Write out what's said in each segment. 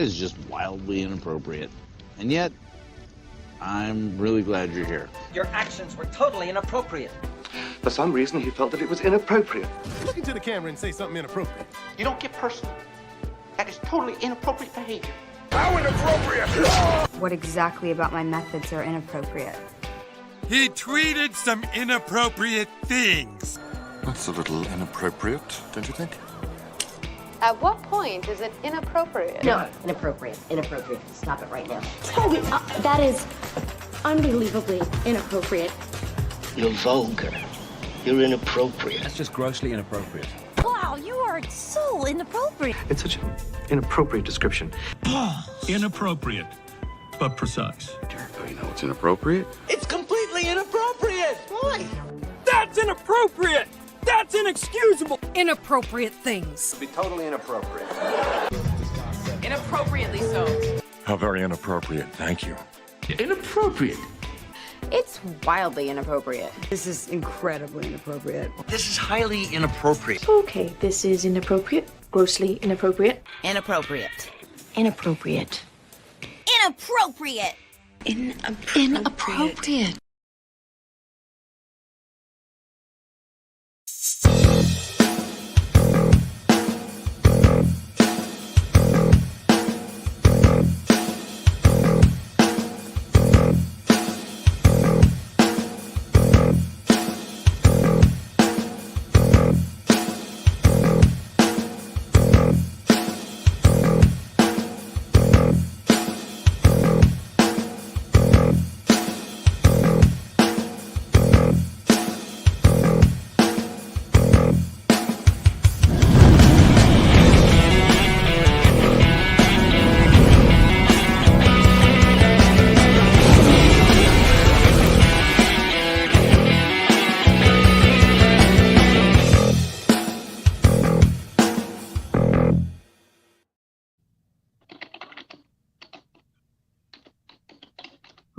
is just wildly inappropriate. And yet, I'm really glad you're here. Your actions were totally inappropriate. For some reason, he felt that it was inappropriate. Look into the camera and say something inappropriate. You don't get personal. That is totally inappropriate behavior. How inappropriate! What exactly about my methods are inappropriate? He tweeted some inappropriate things. That's a little inappropriate, don't you think? At what point is it inappropriate? No, inappropriate. Inappropriate. Stop it right now. Totally. That is unbelievably inappropriate. You're vulgar. You're inappropriate. That's just grossly inappropriate. Wow, you are so inappropriate. It's such an inappropriate description. Inappropriate, but precise. Oh, you know what's inappropriate? It's completely inappropriate. Why? That's inappropriate! That's inexcusable! Inappropriate things. Be totally inappropriate. Inappropriately so. How very inappropriate, thank you. Inappropriate. It's wildly inappropriate. This is incredibly inappropriate. This is highly inappropriate. Okay, this is inappropriate. Grossly inappropriate. Inappropriate. Inappropriate. Inappropriate. Inappropriate.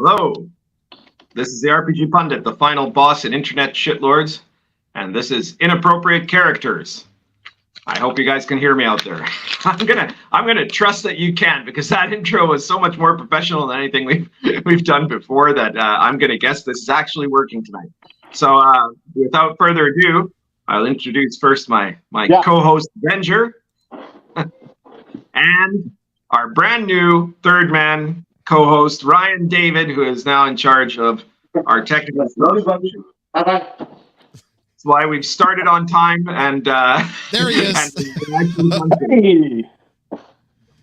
Hello, this is the RPG Pundit, the final boss in Internet Shitlords, and this is Inappropriate Characters. I hope you guys can hear me out there. I'm gonna trust that you can, because that intro was so much more professional than anything we've done before that I'm gonna guess this is actually working tonight. So without further ado, I'll introduce first my co-host Venger and our brand new third man co-host Ryan David, who is now in charge of our technical stuff. That's why we've started on time, and there he is. Hey,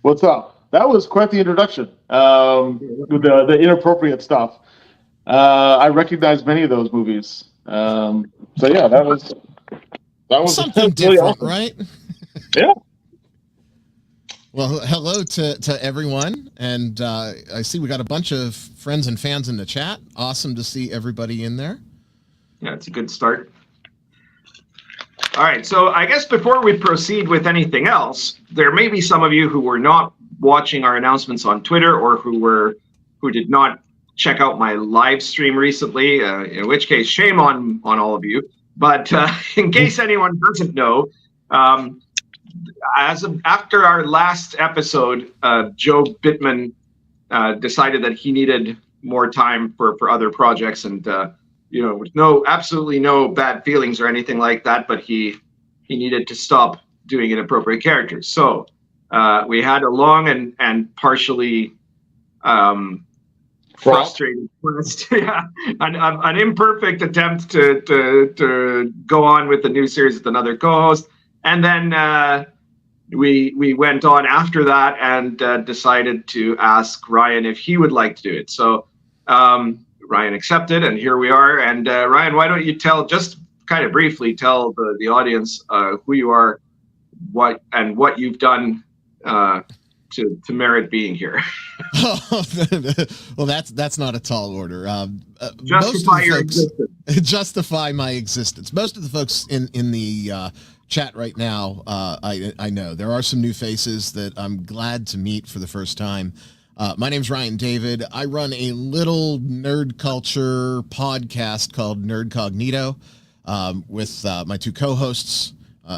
what's up? That was quite the introduction. The inappropriate stuff. I recognize many of those movies. So yeah, that was something different, awesome. right? Yeah. Well, hello to everyone, and I see we got a bunch of friends and fans in the chat. Awesome to see everybody in there. Yeah, it's a good start. All right, so I guess before we proceed with anything else, there may be some of you who were not watching our announcements on Twitter, or who did not check out my live stream recently. In which case, shame on all of you. But in case anyone doesn't know. After our last episode, Joe Bittman decided that he needed more time for other projects, and with absolutely no bad feelings or anything like that, but he needed to stop doing inappropriate characters. So we had a long and partially frustrated quest, an imperfect attempt to go on with the new series with another co-host. And then we went on after that and decided to ask Ryan if he would like to do it. So Ryan accepted, and here we are. And Ryan, why don't you just kind of briefly tell the audience who you are, what you've done to merit being here. Well, that's not a tall order. Justify your existence. Justify my existence. Most of the folks in the chat right now, I know there are some new faces that I'm glad to meet for the first time. My name's Ryan David. I run a little nerd culture podcast called Nerd Cognito with my two co-hosts.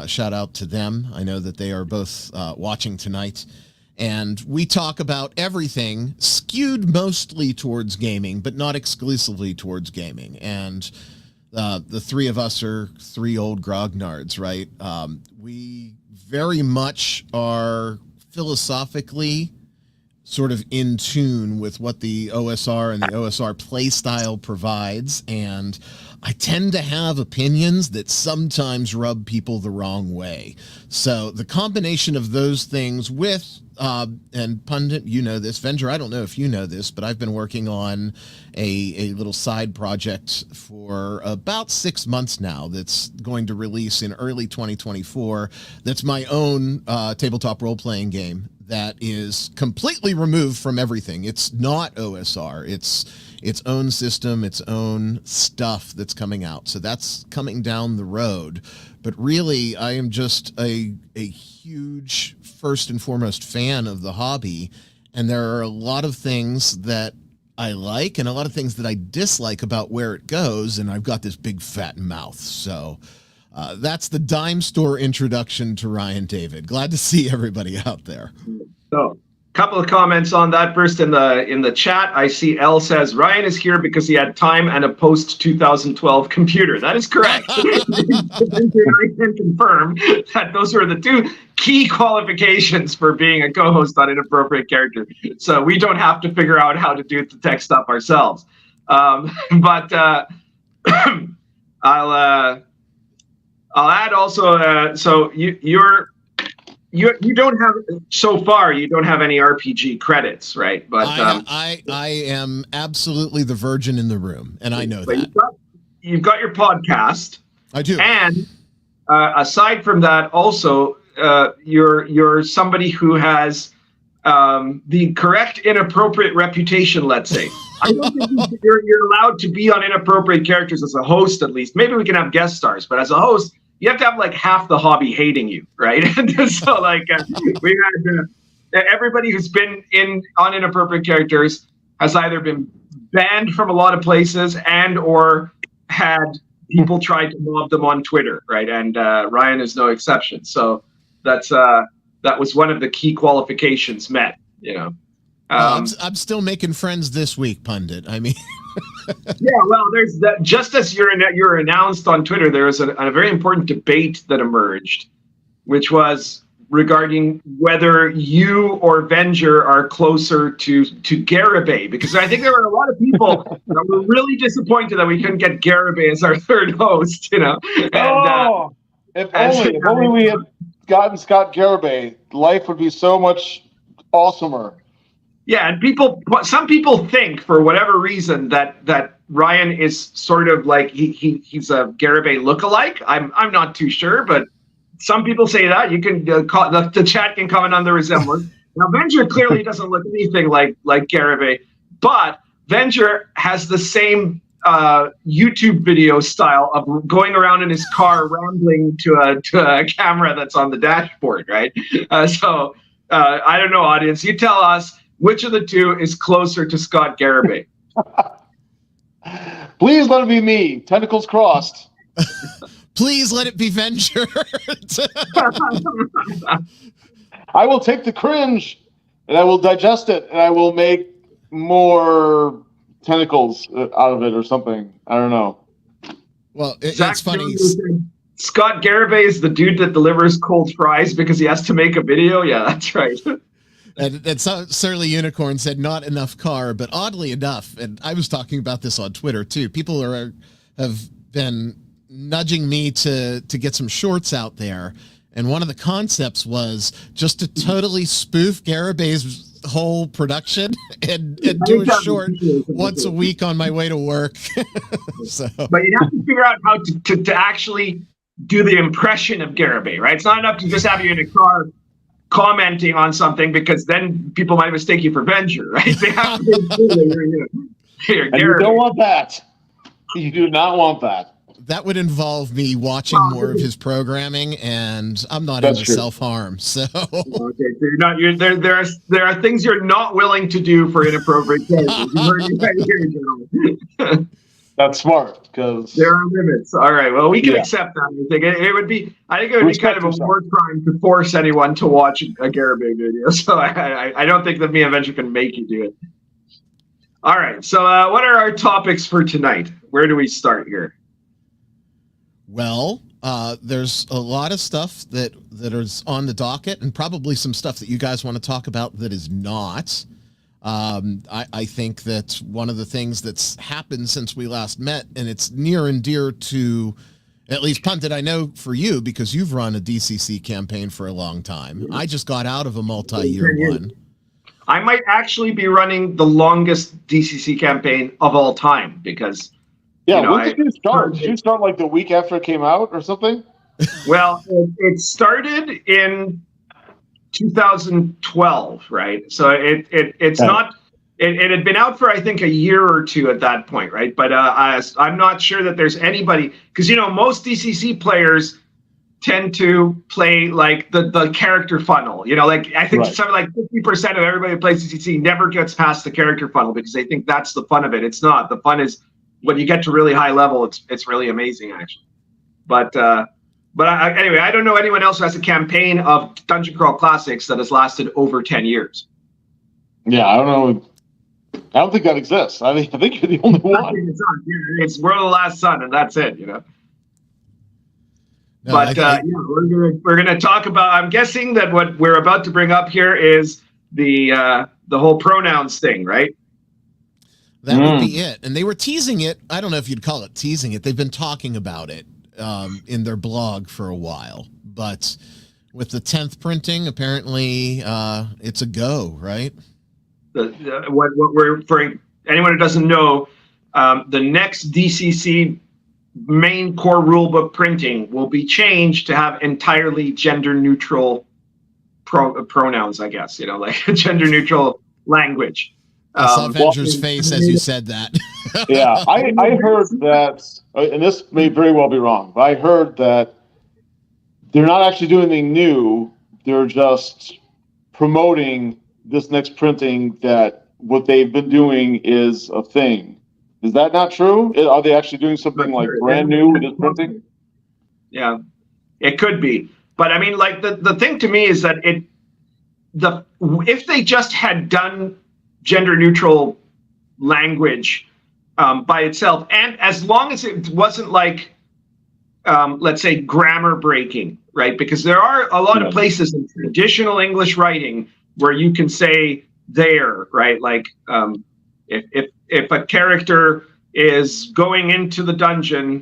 Shout out to them. I know that they are both watching tonight. And we talk about everything skewed mostly towards gaming, but not exclusively towards gaming. And the three of us are three old grognards, right? We very much are philosophically sort of in tune with what the OSR and the OSR play style provides. And I tend to have opinions that sometimes rub people the wrong way. So the combination of those things with, and Pundit, you know this, Venger, I don't know if you know this, but I've been working on a little side project for about 6 months now that's going to release in early 2024. That's my own tabletop role-playing game that is completely removed from everything. It's not OSR. It's its own system, its own stuff that's coming out. So that's coming down the road. But really, I am just a huge, first and foremost, fan of the hobby. And there are a lot of things that I like and a lot of things that I dislike about where it goes. And I've got this big fat mouth. So that's the dime store introduction to Ryan David. Glad to see everybody out there. So, a couple of comments on that. First, in the chat, I see L says Ryan is here because he had time and a post 2012 computer. That is correct. I can confirm that those are the two key qualifications for being a co-host on Inappropriate Character. So we don't have to figure out how to do the tech stuff ourselves. But I'll add also. So you don't have, so far you don't have any RPG credits, right? But I am absolutely the virgin in the room, and I know that. You've got your podcast. I do. And aside from that, also you're somebody who has the correct inappropriate reputation, let's say. I don't think you're allowed to be on Inappropriate Characters as a host, at least. Maybe we can have guest stars, but as a host, you have to have like half the hobby hating you, right? So like we had everybody who's been on Inappropriate Characters has either been banned from a lot of places and or had people try to mob them on Twitter, right? And Ryan is no exception. So that was one of the key qualifications met, you know. I'm still making friends this week, Pundit. I mean. Yeah, well, there's that. Just as you're announced on Twitter, there was a very important debate that emerged, which was regarding whether you or Venger are closer to Garibay, because I think there were a lot of people that were really disappointed that we couldn't get Garibay as our third host. You know, and, if only we had gotten Scott Garibay, life would be so much awesomer. Yeah, and some people think for whatever reason that Ryan is sort of like he's a Garibay lookalike. I'm not too sure, but some people say that. You can the chat can comment on the resemblance. Now Venger clearly doesn't look anything like Garibay, but Venger has the same YouTube video style of going around in his car rambling to a camera that's on the dashboard, right? So I don't know, audience. You tell us. Which of the two is closer to Scott Garibay? Please let it be me. Tentacles crossed. Please let it be Venger. I will take the cringe and I will digest it and I will make more tentacles out of it or something. I don't know. Well, it's funny. Scott Garibay is the dude that delivers cold fries because he has to make a video. Yeah, that's right. And Surly Unicorn said not enough car, but oddly enough, and I was talking about this on Twitter too, people have been nudging me to get some shorts out there. And one of the concepts was just to totally spoof Garibay's whole production and do a short once a week on my way to work. So, but you have to figure out how to actually do the impression of Garibay, right? It's not enough to just have you in a car commenting on something, because then people might mistake you for Venger, right? They have to and you don't want that. You do not want that. That would involve me watching more of his programming, and I'm not into self-harm. So okay, so you're not. There are things you're not willing to do for inappropriate characters. That's smart because there are limits. All right. Well, we can Yeah. accept that. I think it would be. I think it would be Respect kind of a yourself. war crime to force anyone to watch a Garabay video. So I don't think that me and Venger can make you do it. All right. So what are our topics for tonight? Where do we start here? Well, there's a lot of stuff that is on the docket, and probably some stuff that you guys want to talk about that is not. I think that one of the things that's happened since we last met, and it's near and dear to, at least Pundit, I know for you, because you've run a DCC campaign for a long time. I just got out of a multi-year one. I might actually be running the longest DCC campaign of all time because, Yeah, you know, when did you start? Did you start like the week after it came out or something? Well, it started in 2012, right? So it's not. It had been out for I think a year or two at that point, right? But I'm not sure that there's anybody because most DCC players tend to play like the character funnel. Like I think something like 50% of everybody who plays DCC never gets past the character funnel because they think that's the fun of it. It's not. The fun is when you get to really high level. It's really amazing actually. But anyway, I don't know anyone else who has a campaign of Dungeon Crawl Classics that has lasted over 10 years. Yeah, I don't know. I don't think that exists. I think you're the only one. It's World of the Last Sun, and that's it. No, But we're gonna talk about. I'm guessing that what we're about to bring up here is the whole pronouns thing, right? That would be it. And they were teasing it. I don't know if you'd call it teasing it. They've been talking about it in their blog for a while. But with the 10th printing, apparently it's a go, right? What we're for anyone who doesn't know, the next DCC main core rulebook printing will be changed to have entirely gender neutral pronouns. I guess like gender neutral language. I saw Venger's face as you said that. Yeah, I heard that, and this may very well be wrong, but I heard that they're not actually doing anything new. They're just promoting this next printing that what they've been doing is a thing. Is that not true? Are they actually doing something like brand new with this printing? Yeah, it could be. But I mean, like the thing to me is that if they just had done gender neutral language by itself, and as long as it wasn't like let's say grammar breaking, right? Because there are a lot of places in traditional English writing where you can say there, right? Like if a character is going into the dungeon,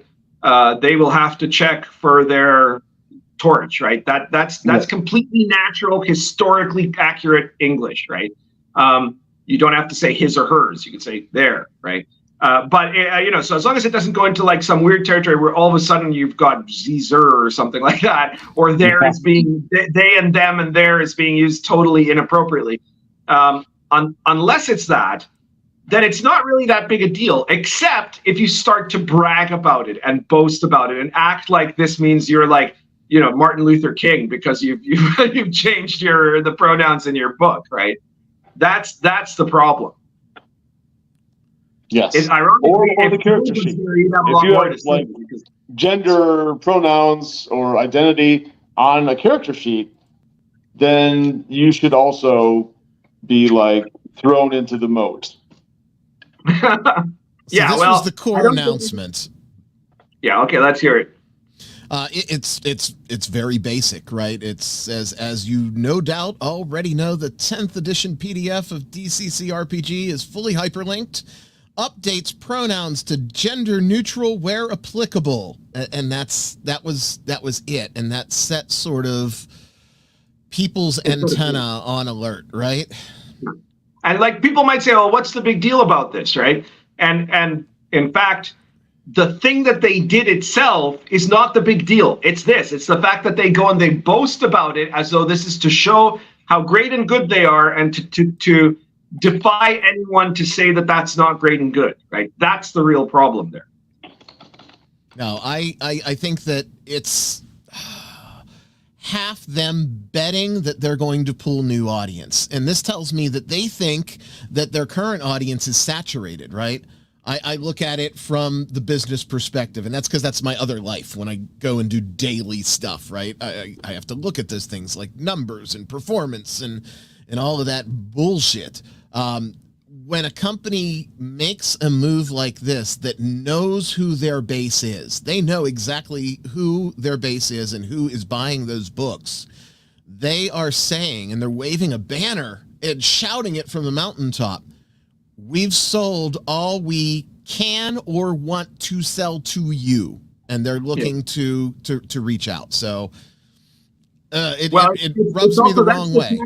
they will have to check for their torch, right? That's completely natural, historically accurate English, right? You don't have to say his or hers. You can say there, right? But so as long as it doesn't go into like some weird territory where all of a sudden you've got Zer or something like that, or there is being they and them and there is being used totally inappropriately. Unless it's that, then it's not really that big a deal, except if you start to brag about it and boast about it and act like this means you're like, Martin Luther King because you've changed the pronouns in your book, right? That's the problem. Yes. It's ironically, or the character sheet. If you have like gender pronouns or identity on a character sheet, then you should also be like thrown into the moat. This was the core announcement. Yeah. Okay. Let's hear it. It's very basic, right? It says, as you no doubt already know, the 10th edition PDF of DCC RPG is fully hyperlinked. Updates pronouns to gender neutral where applicable, and that was it, and that set sort of people's antenna on alert, right? And like people might say, "Oh, what's the big deal about this?" Right? And in fact, the thing that they did itself is not the big deal. It's this. It's the fact that they go and they boast about it as though this is to show how great and good they are, and to defy anyone to say that that's not great and good, right? That's the real problem there. No, I think that it's half them betting that they're going to pull new audience. And this tells me that they think that their current audience is saturated, right? I look at it from the business perspective, and that's because that's my other life. When I go and do daily stuff, right? I have to look at those things like numbers and performance and all of that bullshit. When a company makes a move like this that knows who their base is, they know exactly who their base is and who is buying those books. They are saying, and they're waving a banner and shouting it from the mountaintop, we've sold all we can or want to sell to you. And they're looking to reach out. So it rubs me the wrong way.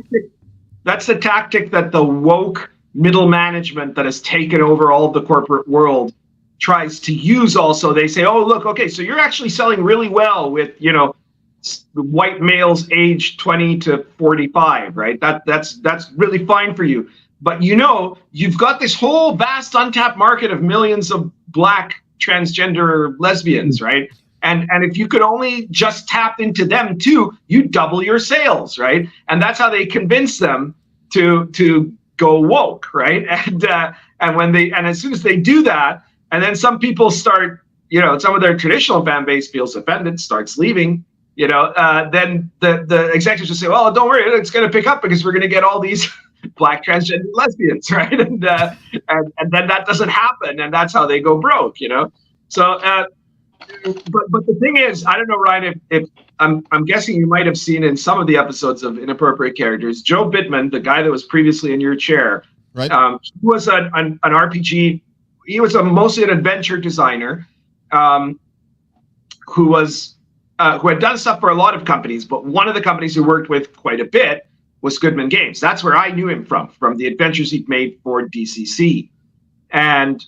That's the tactic that the woke middle management that has taken over all of the corporate world tries to use also. They say, oh, look, okay, so you're actually selling really well with, white males aged 20 to 45, right? That's really fine for you. But you've got this whole vast untapped market of millions of black transgender lesbians, right? And if you could only just tap into them too, you double your sales, right? And that's how they convince them to go woke, right? And as soon as they do that, and then some people start, some of their traditional fan base feels offended, starts leaving, then the executives just say, well, don't worry, it's going to pick up because we're going to get all these black transgender lesbians, right? And then that doesn't happen, and that's how they go broke, So, but the thing is, I don't know, Ryan, if I'm guessing you might have seen in some of the episodes of Inappropriate Characters, Joe Bittman, the guy that was previously in your chair, right? He was an RPG. He was mostly an adventure designer, who had done stuff for a lot of companies, but one of the companies he worked with quite a bit was Goodman Games. That's where I knew him from the adventures he'd made for DCC. And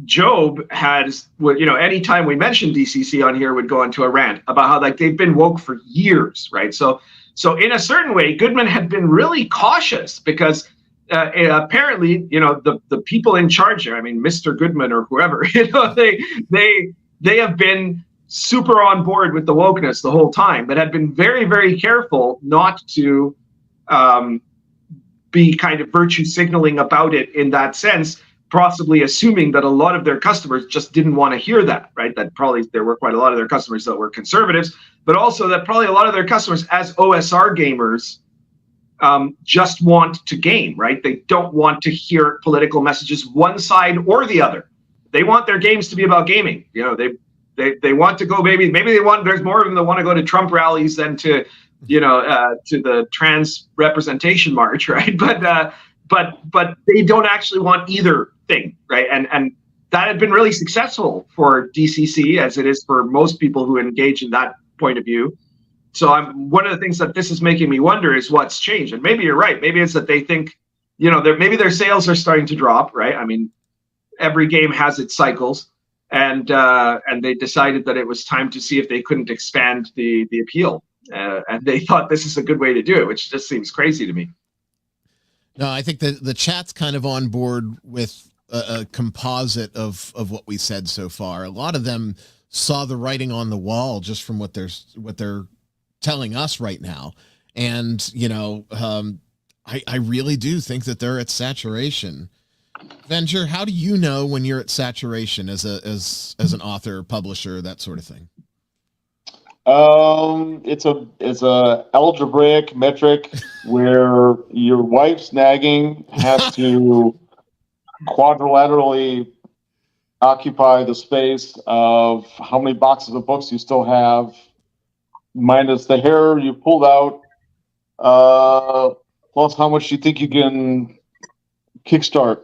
Job has, anytime we mentioned DCC on here, would go into a rant about how they've been woke for years, right? So in a certain way, Goodman had been really cautious because apparently, the people in charge there, Mr. Goodman or whoever, they have been super on board with the wokeness the whole time, but had been very, very careful not to be kind of virtue signaling about it in that sense, possibly assuming that a lot of their customers just didn't want to hear that, right? That probably there were quite a lot of their customers that were conservatives, but also that probably a lot of their customers as OSR gamers just want to game, right? They don't want to hear political messages one side or the other. They want their games to be about gaming. They want to go, maybe there's more of them that want to go to Trump rallies than to the trans representation march, right? But they don't actually want either thing, right? And that had been really successful for DCC, as it is for most people who engage in that point of view. So one of the things that this is making me wonder is what's changed. And maybe you're right. Maybe it's that they think, maybe their sales are starting to drop, right? Every game has its cycles, and they decided that it was time to see if they couldn't expand the appeal. And they thought this is a good way to do it, which just seems crazy to me. No, I think that the chat's kind of on board with a composite of what we said so far. A lot of them saw the writing on the wall just from what they're telling us right now. And, I really do think that they're at saturation. Venger, how do you know when you're at saturation as an author, publisher, that sort of thing? It's a algebraic metric where your wife's nagging has to quadrilaterally occupy the space of how many boxes of books you still have, minus the hair you pulled out, plus how much you think you can kickstart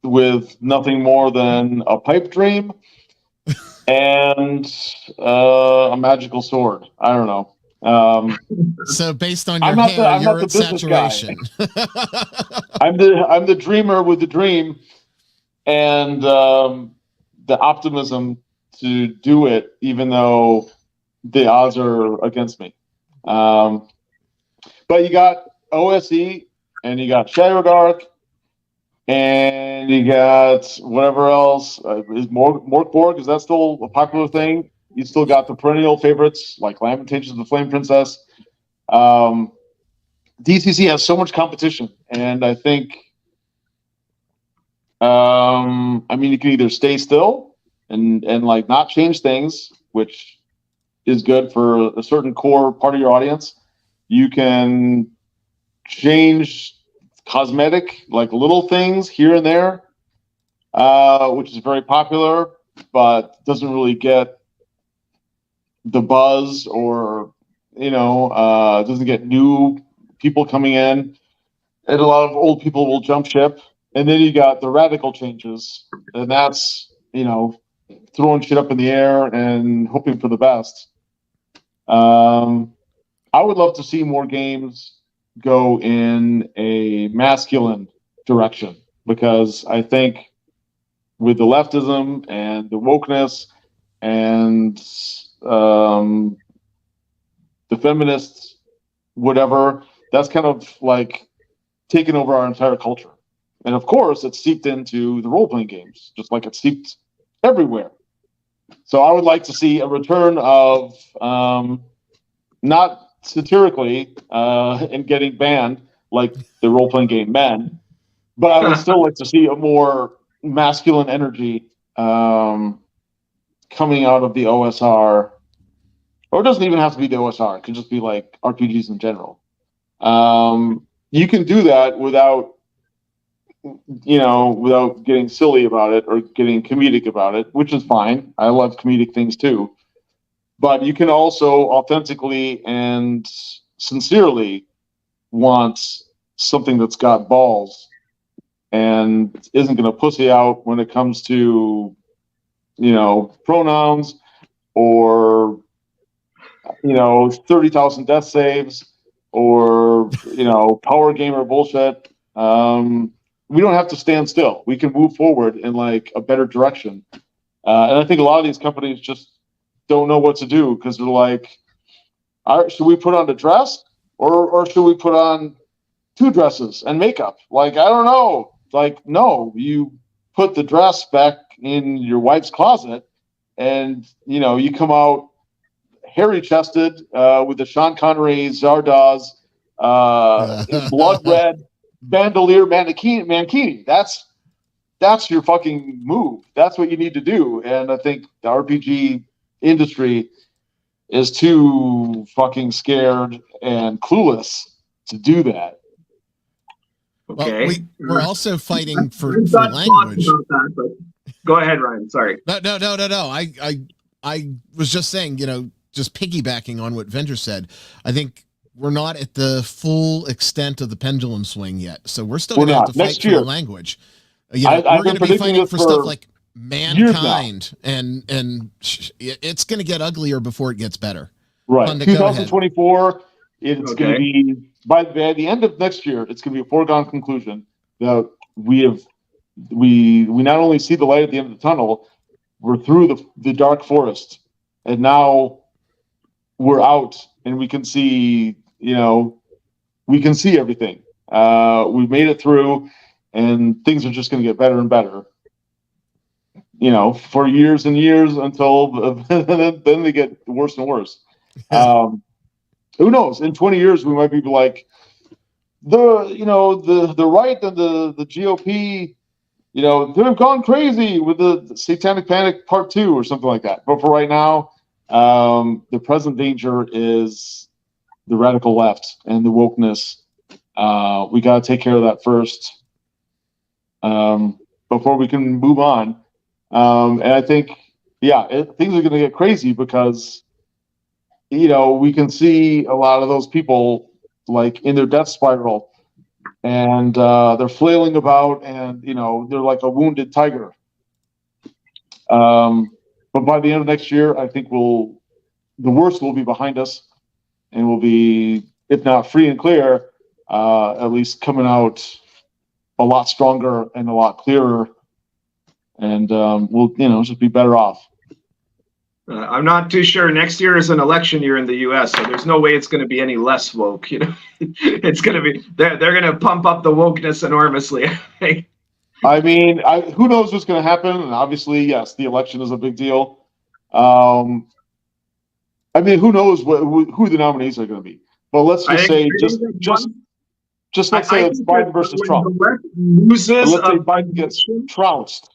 with nothing more than a pipe dream and a magical sword. I don't know. So based on your hair, you're at saturation. I'm the dreamer with the dream and the optimism to do it, even though the odds are against me. But you got OSE and you got Shadow Dark and you got whatever else. Is Morkborg, is that still a popular thing? You still got the perennial favorites like Lamentations of the Flame Princess. DCC has so much competition, and I think I mean, you can either stay still and like not change things, which is good for a certain core part of your audience. You can change cosmetic, like little things here and there, which is very popular, but doesn't really get the buzz, or doesn't get new people coming in, and a lot of old people will jump ship. And then you got the radical changes, and that's throwing shit up in the air and hoping for the best. I would love to see more games go in a masculine direction, because I think with the leftism and the wokeness and the feminists, whatever, that's kind of like taken over our entire culture. And of course, it's seeped into the role-playing games, just like it's seeped everywhere. So I would like to see a return of, not satirically and getting banned like the role-playing game Men, but I would still like to see a more masculine energy coming out of the OSR. Or it doesn't even have to be the OSR. It could just be like RPGs in general. You can do that without getting silly about it or getting comedic about it, which is fine. I love comedic things too. But you can also authentically and sincerely want something that's got balls and isn't going to pussy out when it comes to, pronouns or 30,000 death saves or power gamer bullshit. We don't have to stand still. We can move forward in like a better direction. And I think a lot of these companies just don't know what to do, because they're like, should we put on a dress or should we put on 2 dresses and makeup? Like, I don't know. Like, no, you put the dress back in your wife's closet and, you come out hairy chested with the Sean Connery Zardoz blood red bandolier mankini. That's your fucking move. That's what you need to do. And I think the RPG industry is too fucking scared and clueless to do that. Okay. Well, we're also fighting for language. About that, but go ahead, Ryan. Sorry. No. I was just saying, just piggybacking on what Venger said. I think we're not at the full extent of the pendulum swing yet, so we're still going to have to fight for the language. We're going to be fighting for stuff like mankind, and it's going to get uglier before it gets better. Right, 2024. It's going to be by the end of next year. It's going to be a foregone conclusion that we not only see the light at the end of the tunnel, we're through the dark forest, and now we're out, and we can see. We can see everything. We've made it through, and things are just going to get better and better. For years and years until then they get worse and worse. Who knows? In 20 years, we might be like the right and the GOP. They've gone crazy with the Satanic Panic Part 2 or something like that. But for right now, the present danger is the radical left and the wokeness. We got to take care of that first before we can move on. And I think, things are going to get crazy because, we can see a lot of those people like in their death spiral, and they're flailing about, and, they're like a wounded tiger. But by the end of next year, I think the worst will be behind us, and we'll be, if not free and clear, at least coming out a lot stronger and a lot clearer, and we'll just be better off. I'm not too sure. Next year is an election year in the U.S., so there's no way it's going to be any less woke. It's going to be they're going to pump up the wokeness enormously. I mean, who knows what's going to happen? And obviously, yes, the election is a big deal. I mean, who knows who the nominees are going to be? But let's just say, Just let's say it's Biden versus Trump. Loses, let's say Biden gets trounced,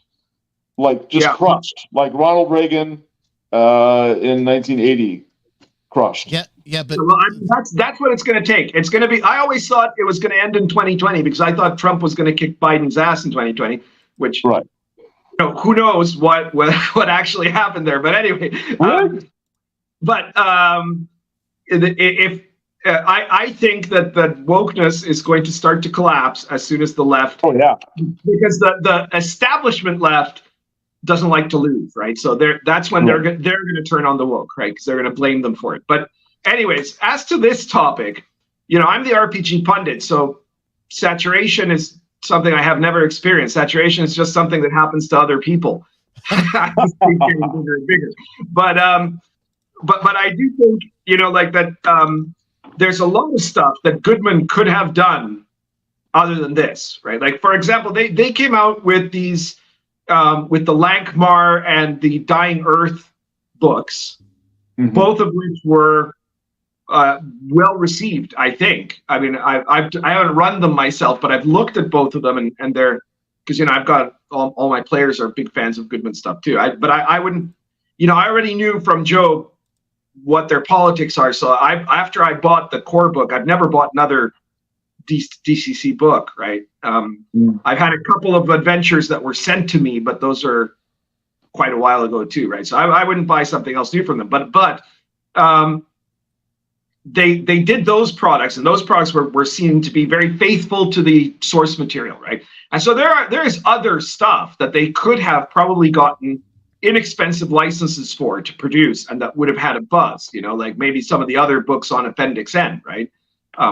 like just crushed, like Ronald Reagan in 1980, crushed. Yeah, but well, that's what it's going to take. It's going to be. I always thought it was going to end in 2020 because I thought Trump was going to kick Biden's ass in 2020, which who knows what actually happened there. But anyway, I think that the wokeness is going to start to collapse as soon as the left. Oh yeah, because the establishment left doesn't like to lose, right? So that's when they're going to turn on the woke, right? Because they're going to blame them for it. But anyways, as to this topic, I'm the RPG pundit, so saturation is something I have never experienced. Saturation is just something that happens to other people. I just keep getting bigger and bigger. But I do think like that. There's a lot of stuff that Goodman could have done other than this, right? Like for example, they came out with these. With the Lankmar and the Dying Earth books, both of which were well received, I think. I mean, I haven't run them myself, but I've looked at both of them, and they're because I've got all my players are big fans of Goodman stuff too. But I wouldn't, I already knew from Joe what their politics are. So after I bought the core book, I've never bought another DCC book, right? I've had a couple of adventures that were sent to me, but those are quite a while ago too, right? So I wouldn't buy something else new from them. But they did those products, and those products were seen to be very faithful to the source material, right? And so there is other stuff that they could have probably gotten inexpensive licenses for to produce, and that would have had a buzz, like maybe some of the other books on Appendix N, right?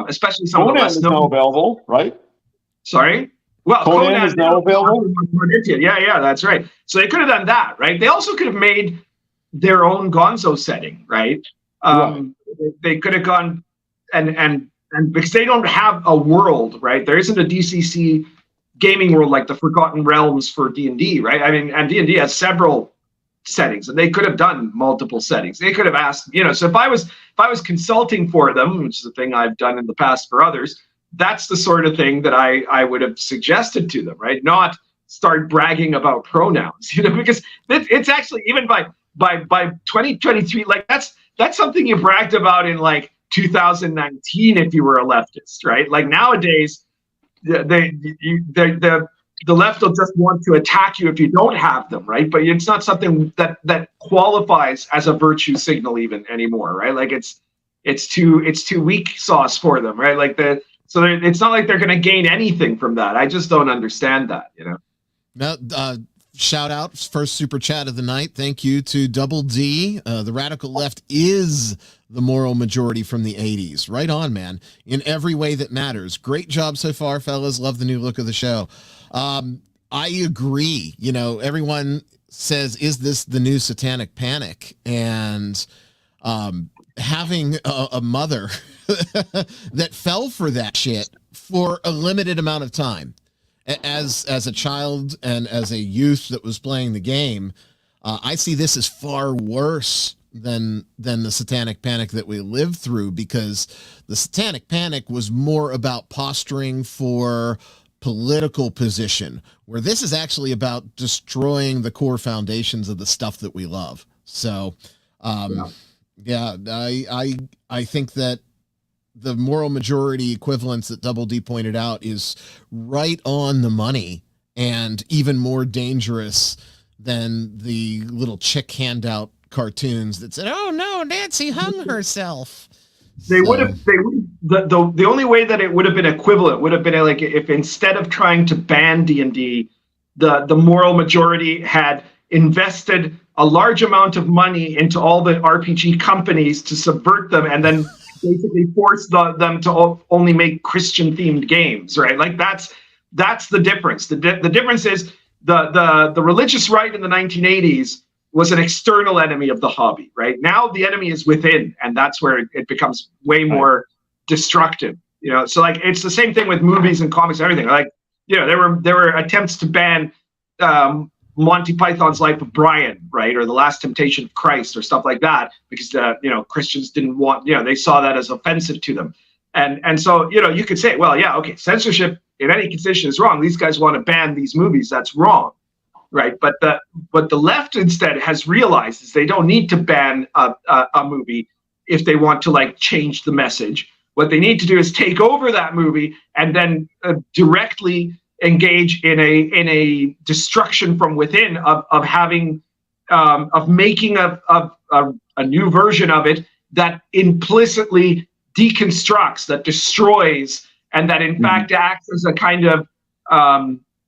Especially some of the less known. Now available, right? Sorry? Well, Conan is now available? Yeah, that's right. So they could have done that, right? They also could have made their own Gonzo setting, right? They could have gone and because they don't have a world, right? There isn't a DCC gaming world like the Forgotten Realms for D&D, right? I mean, and D&D has several settings, and they could have done multiple settings. They could have asked, so if I was consulting for them, which is a thing I've done in the past for others, that's the sort of thing that I would have suggested to them, right? Not start bragging about pronouns, because it's actually even by 2023, like that's something you bragged about in like 2019 if you were a leftist, right? Like nowadays, the left will just want to attack you if you don't have them, right? But it's not something that qualifies as a virtue signal even anymore, right? Like it's too weak sauce for them, right? Like so it's not like they're going to gain anything from that. I just don't understand that, Now, shout out, first super chat of the night. Thank you to Double D. The radical left is the moral majority from the 80s. Right on, man. In every way that matters. Great job so far, fellas. Love the new look of the show. I agree. Everyone says, is this the new satanic panic? And having a mother that fell for that shit for a limited amount of time as a child and as a youth that was playing the game, I see this as far worse than the satanic panic that we lived through, because the satanic panic was more about posturing for political position, where this is actually about destroying the core foundations of the stuff that we love. So, I think that the moral majority equivalence that Double D pointed out is right on the money, and even more dangerous than the little chick handout cartoons that said, "Oh no, Nancy hung herself." The only way that it would have been equivalent would have been like if instead of trying to ban D&D, the moral majority had invested a large amount of money into all the RPG companies to subvert them, and then basically force them to only make Christian themed games, right? Like that's the difference. The difference is the religious right in the 1980s was an external enemy of the hobby, right? Now the enemy is within, and that's where it becomes way more destructive. So like it's the same thing with movies and comics and everything. Like there were attempts to ban Monty Python's Life of Brian, right, or The Last Temptation of Christ, or stuff like that, because Christians didn't want, they saw that as offensive to them. And so, you know, you could say, well, yeah, okay, censorship in any condition is wrong. These guys want to ban these movies. That's wrong, right? But the left instead has realized is they don't need to ban a movie if they want to like change the message. What they need to do is take over that movie and then directly engage in a destruction from within of having of making a new version of it that implicitly deconstructs, that destroys, and that in fact acts as a kind of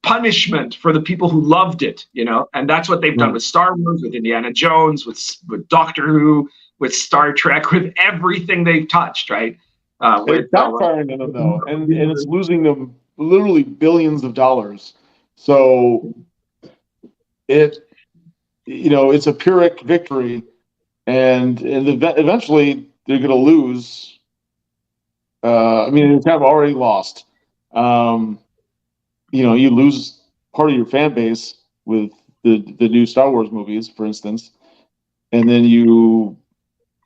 punishment for the people who loved it, you know. And that's what they've done with Star Wars, with Indiana Jones, with Doctor Who, with Star Trek, with everything they've touched, right? It's backfiring on them though, and it's losing them literally billions of dollars. So it's a Pyrrhic victory, and eventually they're going to lose. I mean, it's kind of already lost. You lose part of your fan base with the new Star Wars movies, for instance, and then you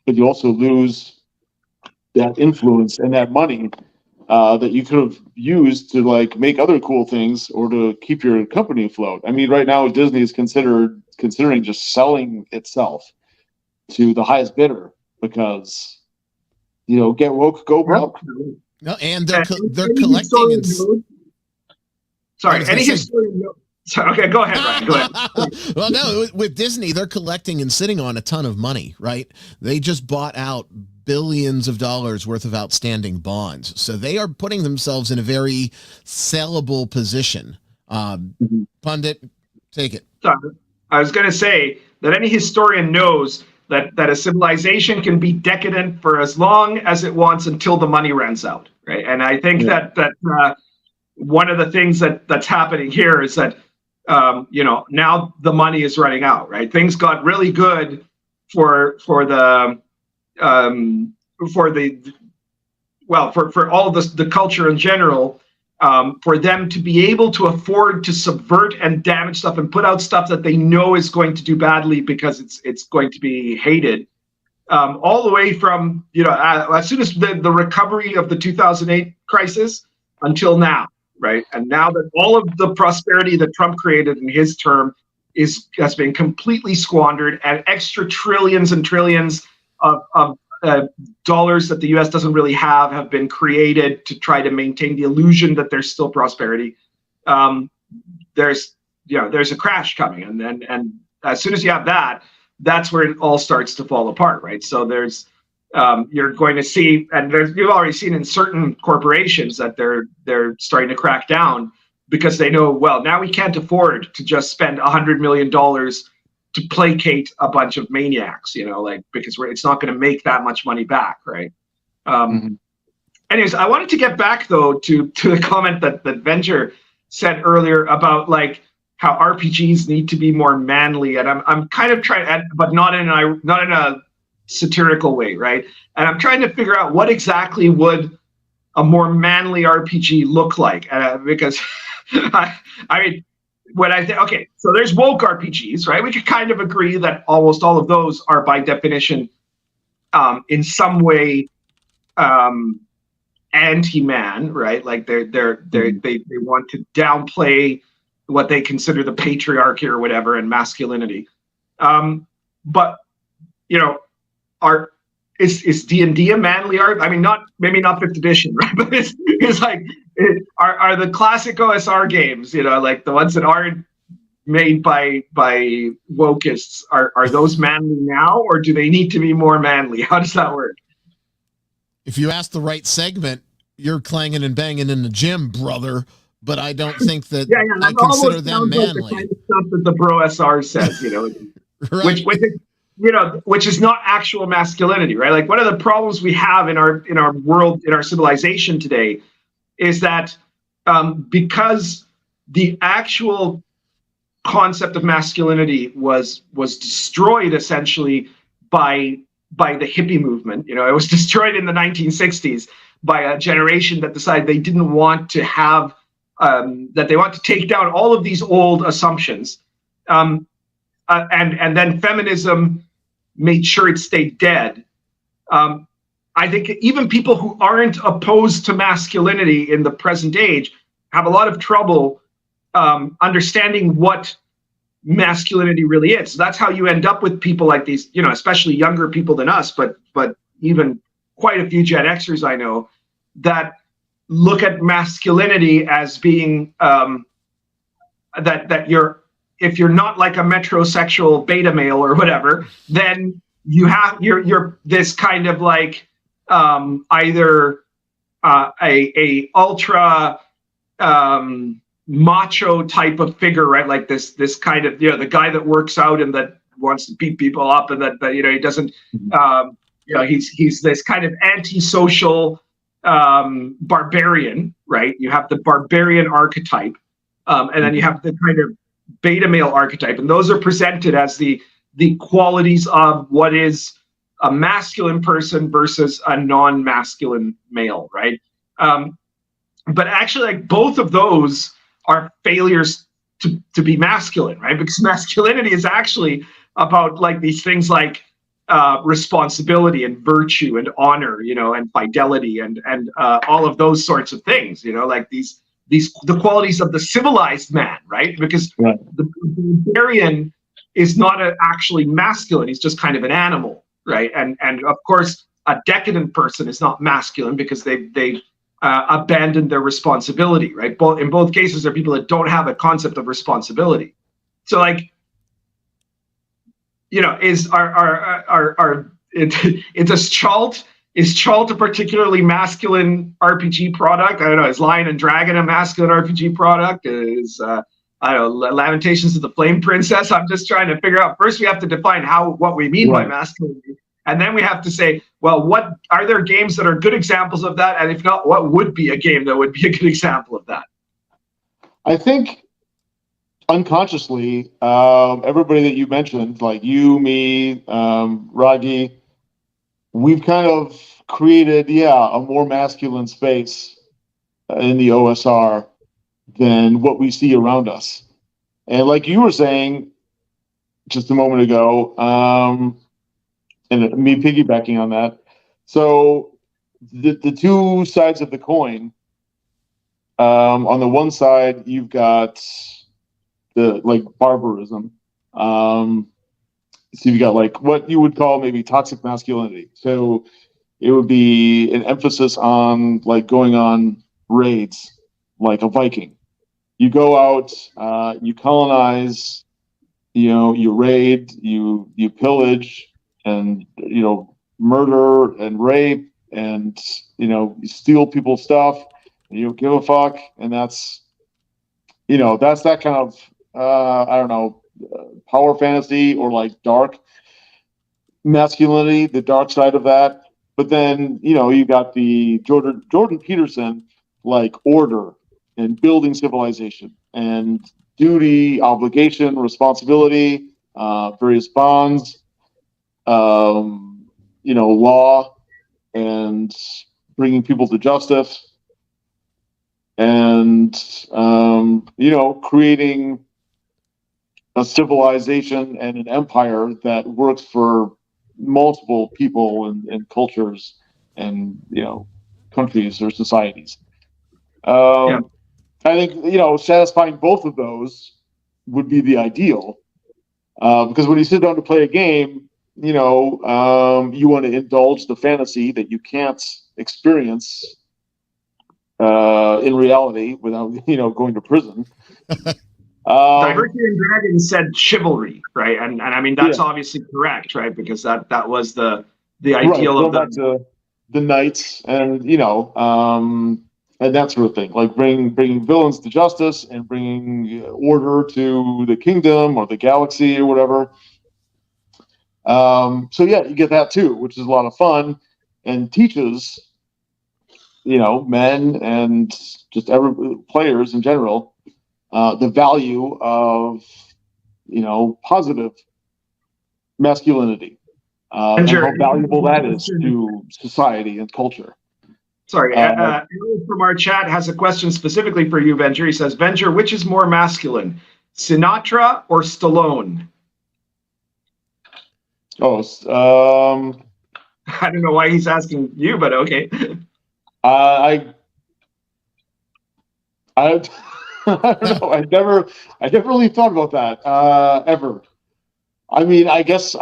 also lose that influence and that money that you could have used to like make other cool things or to keep your company afloat. I mean, right now Disney is considering just selling itself to the highest bidder because, get woke, go broke. No, and they're collecting. Sorry, any historian knows. Okay, go ahead, Ryan. Go ahead. Well, no, with Disney, they're collecting and sitting on a ton of money, right? They just bought out billions of dollars worth of outstanding bonds. So they are putting themselves in a very sellable position. Pundit, take it. I was going to say that any historian knows that a civilization can be decadent for as long as it wants until the money runs out, right? And I think that one of the things that's happening here is that now the money is running out, right? Things got really good for all the culture in general, for them to be able to afford to subvert and damage stuff and put out stuff that they know is going to do badly because it's going to be hated, all the way from as soon as the recovery of the 2008 crisis until now. Right. And now that all of the prosperity that Trump created in his term has been completely squandered, and extra trillions and trillions of dollars that the U.S. doesn't really have been created to try to maintain the illusion that there's still prosperity. There's a crash coming. And as soon as you have that, that's where it all starts to fall apart. Right. So there's you're going to see, and you've already seen in certain corporations that they're starting to crack down because they know, well, now we can't afford to just spend $100 million to placate a bunch of maniacs, because it's not going to make that much money back, right? Anyways, I wanted to get back though to the comment that Venger said earlier about like how RPGs need to be more manly, and I'm kind of trying, but not in a satirical way, right? And I'm trying to figure out what exactly would a more manly RPG look like, because I mean, when I think, okay, so there's woke RPGs, right? We could kind of agree that almost all of those are by definition, in some way, anti-man, right? Like they want to downplay what they consider the patriarchy or whatever and masculinity, but is D&D a manly art? I mean, maybe not 5th edition, right? But it's like, are the classic OSR games, like the ones that aren't made by wokeists, are those manly now, or do they need to be more manly? How does that work? If you ask the right segment, you're clanging and banging in the gym, brother. But I don't think that I consider them manly. Like the kind of stuff that the Bro SR says, right. which is not actual masculinity, right? Like one of the problems we have in our world, in our civilization today, is that because the actual concept of masculinity was destroyed essentially by the hippie movement. It was destroyed in the 1960s by a generation that decided they didn't want to have that they want to take down all of these old assumptions, and then feminism made sure it stayed dead. I think even people who aren't opposed to masculinity in the present age have a lot of trouble understanding what masculinity really is. So that's how you end up with people like these, you know, especially younger people than us, but even quite a few Gen Xers I know that look at masculinity as being that you're, if you're not like a metrosexual beta male or whatever, then you're this kind of like either a ultra macho type of figure, right? Like this kind of, you know, the guy that works out and that wants to beat people up, and that you know, he doesn't you know, he's this kind of antisocial barbarian, right? You have the barbarian archetype, and then you have the kind of beta male archetype, and those are presented as the qualities of what is a masculine person versus a non-masculine male, right? But actually, like, both of those are failures to be masculine, right? Because masculinity is actually about like these things like responsibility and virtue and honor, you know, and fidelity and all of those sorts of things, you know, like the qualities of the civilized man, right? Because the barbarian is not actually masculine; he's just kind of an animal, right? And of course, a decadent person is not masculine because they abandoned their responsibility, right? In both cases, there are people that don't have a concept of responsibility. So, like, you know, is Chalt a particularly masculine RPG product? I don't know. Is Lion and Dragon a masculine RPG product? Is I don't know, Lamentations of the Flame Princess? I'm just trying to figure out. First, we have to define what we mean by masculinity, and then we have to say, well, what are there games that are good examples of that? And if not, what would be a game that would be a good example of that? I think unconsciously, everybody that you mentioned, like you, me, Ragi, we've kind of created, a more masculine space in the OSR than what we see around us. And like you were saying just a moment ago, and me piggybacking on that, so the two sides of the coin, on the one side, you've got the like barbarism. So you've got like what you would call maybe toxic masculinity. So it would be an emphasis on like going on raids, like a Viking. You go out, you colonize, you know, you raid, you pillage, and you know, murder and rape, and you know, you steal people's stuff, and you don't give a fuck, and that's, you know, that's that kind of I don't know, power fantasy or like dark masculinity, the dark side of that. But then, you know, you got the Jordan Peterson like order and building civilization and duty, obligation, responsibility, various bonds, you know, law and bringing people to justice, and you know, creating a civilization and an empire that works for multiple people and cultures and, you know, countries or societies. I think, you know, satisfying both of those would be the ideal, because when you sit down to play a game, you know, you want to indulge the fantasy that you can't experience in reality without, you know, going to prison. Diversity and Dragons said chivalry, right? And I mean, that's obviously correct, right? Because that was the ideal of the knights, and you know, and that sort of thing, like bringing villains to justice and bringing order to the kingdom or the galaxy or whatever. So yeah, you get that too, which is a lot of fun and teaches, you know, men and just players in general, the value of, you know, positive masculinity, and how valuable that is to society and culture. Sorry, Aaron from our chat has a question specifically for you, Venger. He says, Venger, which is more masculine, Sinatra or Stallone? Oh, I don't know why he's asking you, but okay. I don't know. I never really thought about that ever. I mean, I guess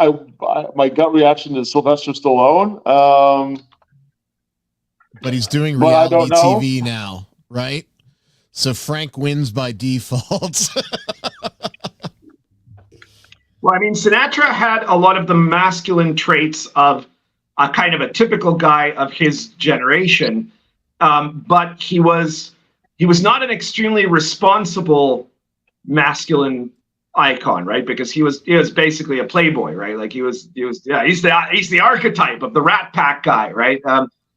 my gut reaction is Sylvester Stallone. But he's doing Well, I don't reality know. TV now, right? So Frank wins by default. Well, I mean, Sinatra had a lot of the masculine traits of a kind of a typical guy of his generation, but he was not an extremely responsible masculine icon, right? Because he was basically a playboy, right? Like he's the archetype of the Rat Pack guy, right?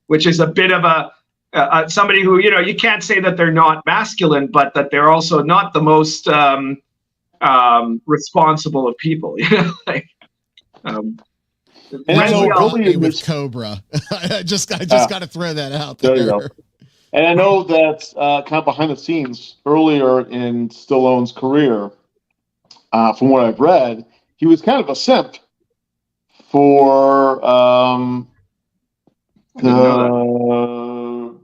Which is a bit of a somebody who, you can't say that they're not masculine, but that they're also not the most responsible of people, like. And I know with Cobra. I just got to throw that out there. There you go. And I know that kind of behind the scenes, earlier in Stallone's career, from what I've read, he was kind of a simp for the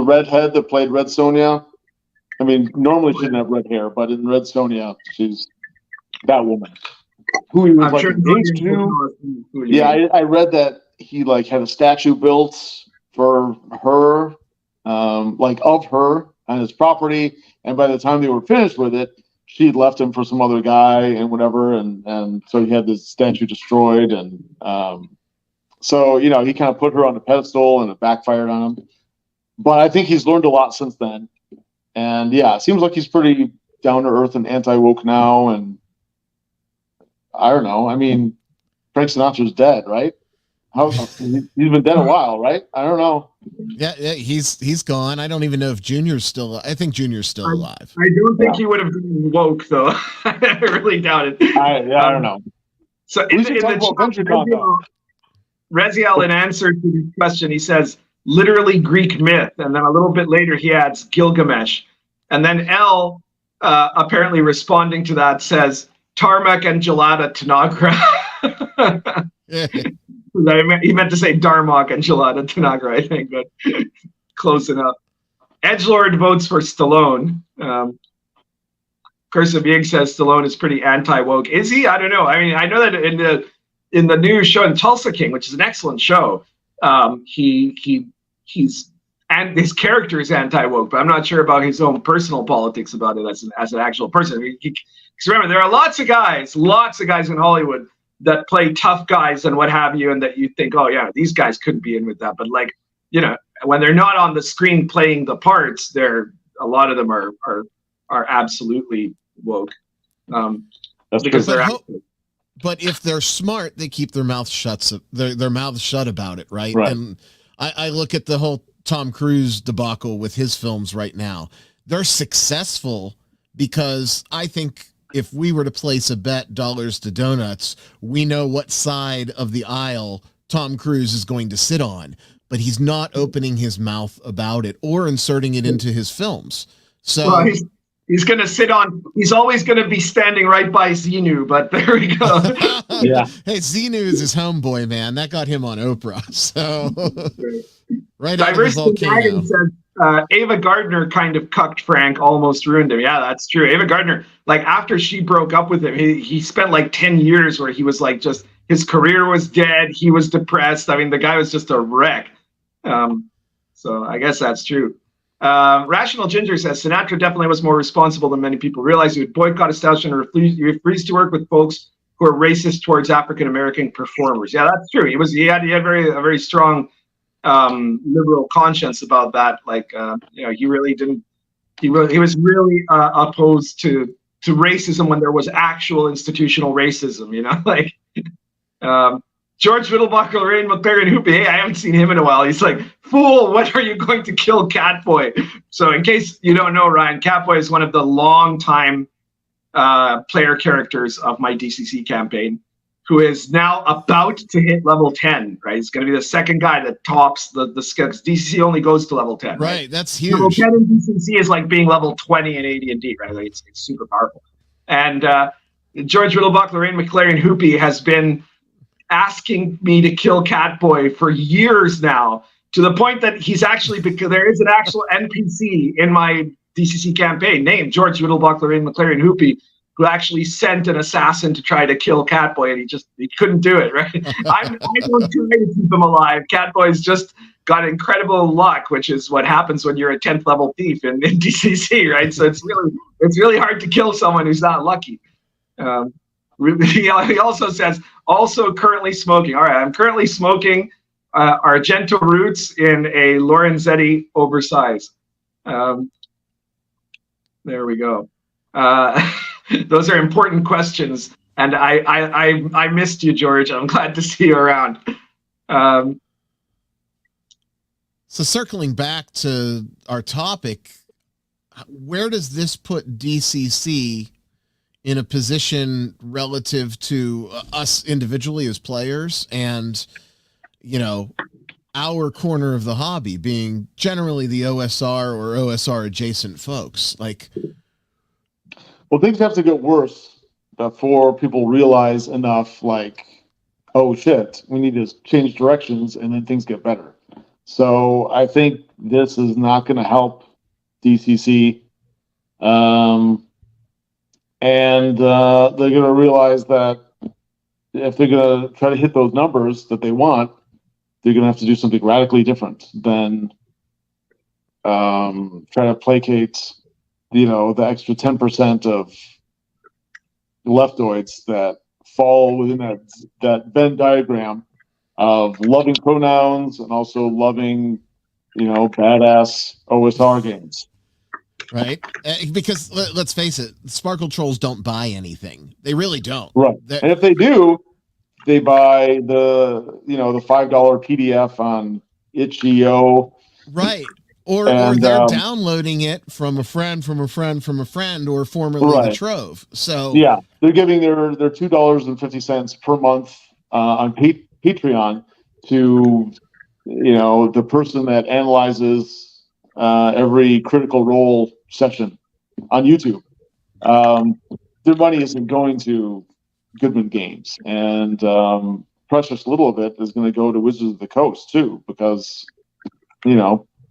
redhead that played Red Sonja. I mean, normally she didn't have red hair, but in Red Sonja, she's that woman. Who he was engaged to. Yeah, I read that he had a statue built for her, of her on his property, and by the time they were finished with it, she'd left him for some other guy and whatever, and so he had this statue destroyed, and so he kind of put her on the pedestal, and it backfired on him. But I think he's learned a lot since then, and yeah, it seems like he's pretty down to earth and anti-woke now, and I don't know. I mean, Frank Sinatra's dead, right? He's been dead a while, right? I don't know. Yeah, he's gone. I don't even know if Junior's still. I think Junior's still alive. I don't think he would have been woke, though. I really doubt it. I don't know. So in the Reziel, in answer to the question, he says literally Greek myth, and then a little bit later he adds Gilgamesh, and then L, apparently responding to that, says Tarmac and Gelada Tanagra. He meant to say Darmok and Gelada Tanagra, I think, but close enough. Edgelord votes for Stallone. Cursive Yig says Stallone is pretty anti-woke. Is he? I don't know. I mean, I know that in the new show in Tulsa King, which is an excellent show, he's and his character is anti-woke, but I'm not sure about his own personal politics about it as an actual person. Because remember, there are lots of guys in Hollywood that play tough guys and what have you, and that you think, oh yeah, these guys couldn't be in with that. But when they're not on the screen playing the parts, a lot of them are absolutely woke. Because they're. But if they're smart, they keep their mouth shut. Their mouths shut about it, right? And I look at the whole Tom Cruise debacle with his films right now. They're successful because I think if we were to place a bet, dollars to donuts, we know what side of the aisle Tom Cruise is going to sit on, but he's not opening his mouth about it or inserting it into his films. So he's going to sit on. He's always going to be standing right by Xenu. But there we go. Yeah. Hey, Xenu is his homeboy, man. That got him on Oprah. So right out of his volcano. Says, Ava Gardner kind of cucked Frank, almost ruined him. Yeah, that's true. Ava Gardner, after she broke up with him, he spent 10 years where he was just his career was dead. He was depressed. I mean, the guy was just a wreck. So I guess that's true. Rational Ginger says Sinatra definitely was more responsible than many people realize. He would boycott establishment and refuse to work with folks who are racist towards African American performers. Yeah, that's true. He had a very strong liberal conscience about that. He really didn't. He was really opposed to racism when there was actual institutional racism. George Whittlebach, Lorraine McLaren Hoopy. Hey, I haven't seen him in a while. He's like, fool, when are you going to kill Catboy? So in case you don't know, Ryan, Catboy is one of the long-time player characters of my DCC campaign, who is now about to hit level 10, right? He's going to be the second guy that tops the skills. DCC only goes to level 10. Right, that's huge. Level 10 in DCC is like being level 20 in AD&D, right? It's super powerful. And George Whittlebach, Lorraine McLaren Hoopy has been asking me to kill Catboy for years now, to the point that he's actually, because there is an actual NPC in my DCC campaign named George Whittlebach, Lorraine McLaren Hoopy, who actually sent an assassin to try to kill Catboy, and he couldn't do it, right? I'm going to keep him alive. Catboy's just got incredible luck, which is what happens when you're a 10th level thief in DCC, right? So it's really hard to kill someone who's not lucky. He also says, also currently smoking. All right, I'm currently smoking Argento Roots in a Lorenzetti oversize. There we go. Those are important questions, and I missed you, George. I'm glad to see you around. So circling back to our topic, where does this put DCC in a position relative to us individually as players, and our corner of the hobby being generally the OSR or OSR adjacent folks? Like, well, things have to get worse before people realize enough, like, oh shit, we need to change directions, and then things get better. So I think this is not going to help DCC. And they're going to realize that if they're going to try to hit those numbers that they want, they're going to have to do something radically different than try to placate, the extra 10% of leftoids that fall within that Venn diagram of loving pronouns and also loving, badass OSR games. Right? Because let's face it, Sparkle Trolls don't buy anything. They really don't. Right. And if they do, they buy the $5 PDF on itch.io. Right. Or they're downloading it from a friend, or formerly the Trove. So yeah, they're giving their $2.50 per month on Patreon to the person that analyzes every Critical Role session on YouTube. Their money isn't going to Goodman Games, and precious little of it is going to go to Wizards of the Coast too, because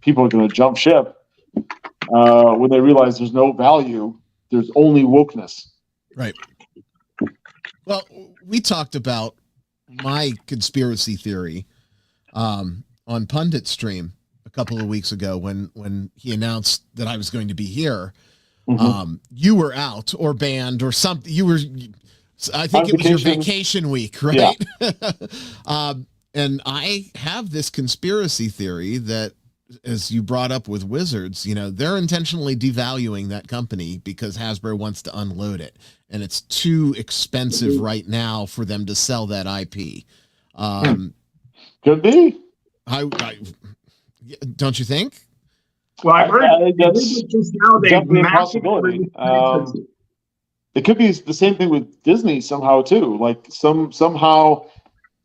people are going to jump ship when they realize there's no value. There's only wokeness. Right. Well, we talked about my conspiracy theory on Pundit Stream a couple of weeks ago when he announced that I was going to be here. Mm-hmm. You were out or banned or something. I think it was your vacation week, right? Yeah. And I have this conspiracy theory that, as you brought up with Wizards, they're intentionally devaluing that company because Hasbro wants to unload it, and it's too expensive right now for them to sell that IP. Could be. Don't you think? Well, I've heard that's just now definitely a possibility. It could be the same thing with Disney somehow too. Like somehow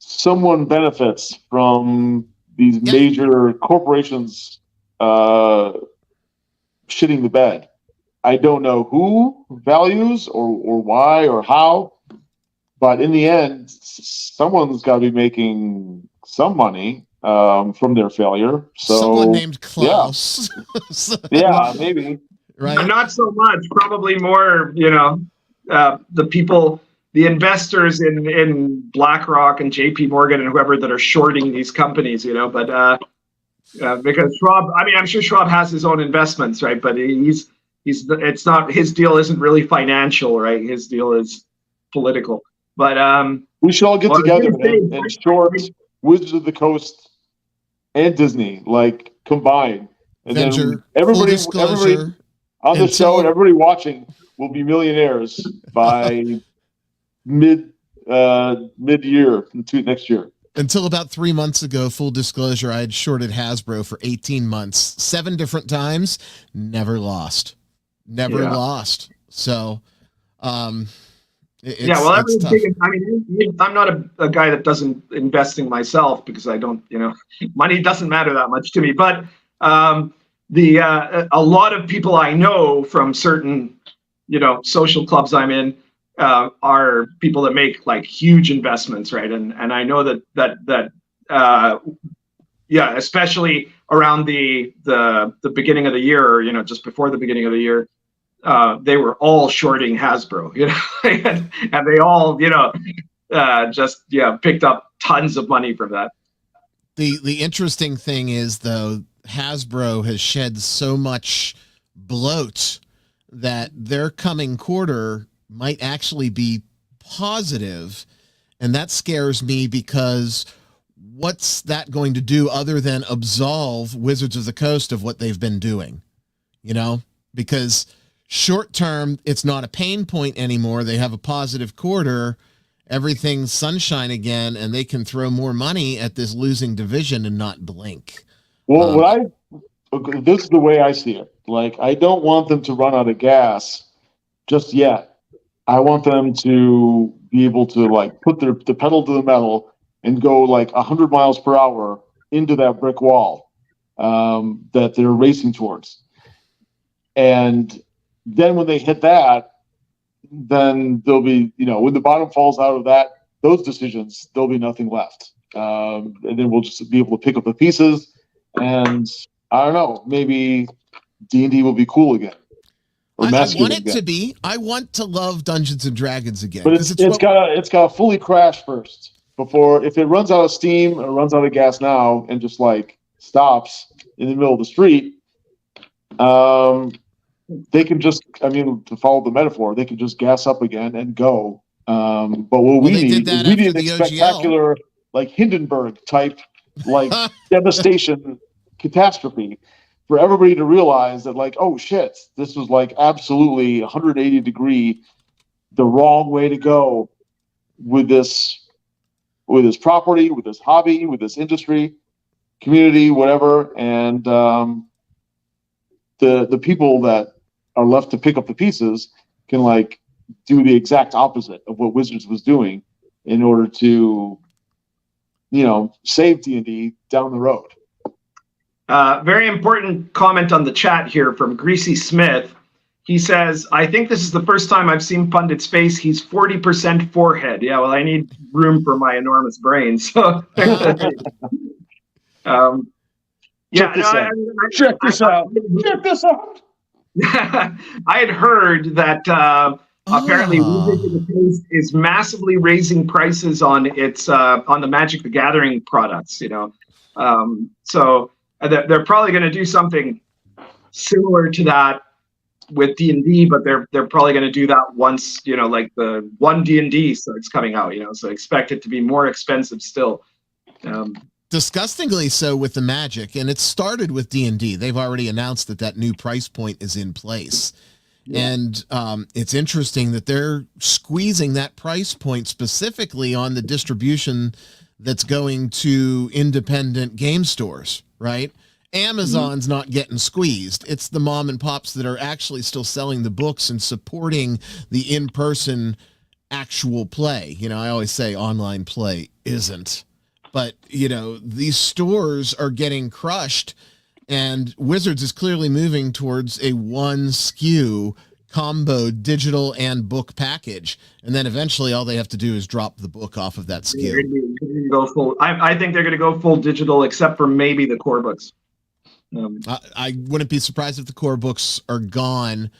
someone benefits from these major corporations shitting the bed. I don't know who values or why or how, but in the end, someone's got to be making some money from their failure. So someone named Klaus. Yeah, maybe. Right. Not so much. Probably more, the people, the investors in BlackRock and JP Morgan and whoever that are shorting these companies, but because Schwab, I'm sure Schwab has his own investments, right? But it's not, his deal isn't really financial, right? His deal is political. But we should all get together and short Wizards of the Coast and Disney, like combined. And Venger, then everybody on the show and everybody watching will be millionaires by mid-year next year. Until about 3 months ago, full disclosure, I had shorted Hasbro for 18 months, 7 different times, never lost. So, it's tough. I'm not a guy that doesn't investing myself because I don't, money doesn't matter that much to me. But a lot of people I know from certain, social clubs I'm in are people that make like huge investments, right? And I know that especially around the beginning of the year, or just before the beginning of the year, they were all shorting Hasbro, and they all just picked up tons of money from that. The interesting thing is, though, Hasbro has shed so much bloat that their coming quarter might actually be positive, and that scares me, because what's that going to do other than absolve Wizards of the Coast of what they've been doing? Because short term, it's not a pain point anymore. They have a positive quarter, everything's sunshine again, and they can throw more money at this losing division and not blink. Well, this is the way I see it. Like, I don't want them to run out of gas just yet. I want them to be able to like put the pedal to the metal and go like 100 miles per hour into that brick wall that they're racing towards. And then when they hit that, then there'll be, when the bottom falls out of those decisions, there'll be nothing left. And then we'll just be able to pick up the pieces, and I don't know, maybe D&D will be cool again. I want it to be. I want to love Dungeons and Dragons again. But it's got to fully crash first before, if it runs out of steam or runs out of gas now and just like stops in the middle of the street, they can just, to follow the metaphor, they can just gas up again and go. But what we need is a spectacular, like Hindenburg type, like devastation catastrophe for everybody to realize that, like, oh shit, this was like absolutely 180 degree the wrong way to go with this property, with this hobby, with this industry, community, whatever. And the people that are left to pick up the pieces can like do the exact opposite of what Wizards was doing in order to, save D&D down the road. Very important comment on the chat here from Greasy Smith. He says, I think this is the first time I've seen Pundit's face. He's 40% forehead. Yeah, well, I need room for my enormous brain. So, Check this out. I had heard that apparently Wizards of the Coast is massively raising prices on its on the Magic the Gathering products. So they're probably going to do something similar to that with D&D, but they're probably going to do that once like the one D&D starts coming out. So expect it to be more expensive still. Disgustingly so with the Magic, and it started with D&D. They've already announced that new price point is in place. Yeah. And it's interesting that they're squeezing that price point specifically on the distribution that's going to independent game stores, right? Amazon's not getting squeezed. It's the mom and pops that are actually still selling the books and supporting the in-person actual play. I always say online play isn't. But, these stores are getting crushed, and Wizards is clearly moving towards a one SKU combo digital and book package. And then eventually all they have to do is drop the book off of that SKU. Go full. I think they're going to go full digital, except for maybe the core books. I wouldn't be surprised if the core books are gone.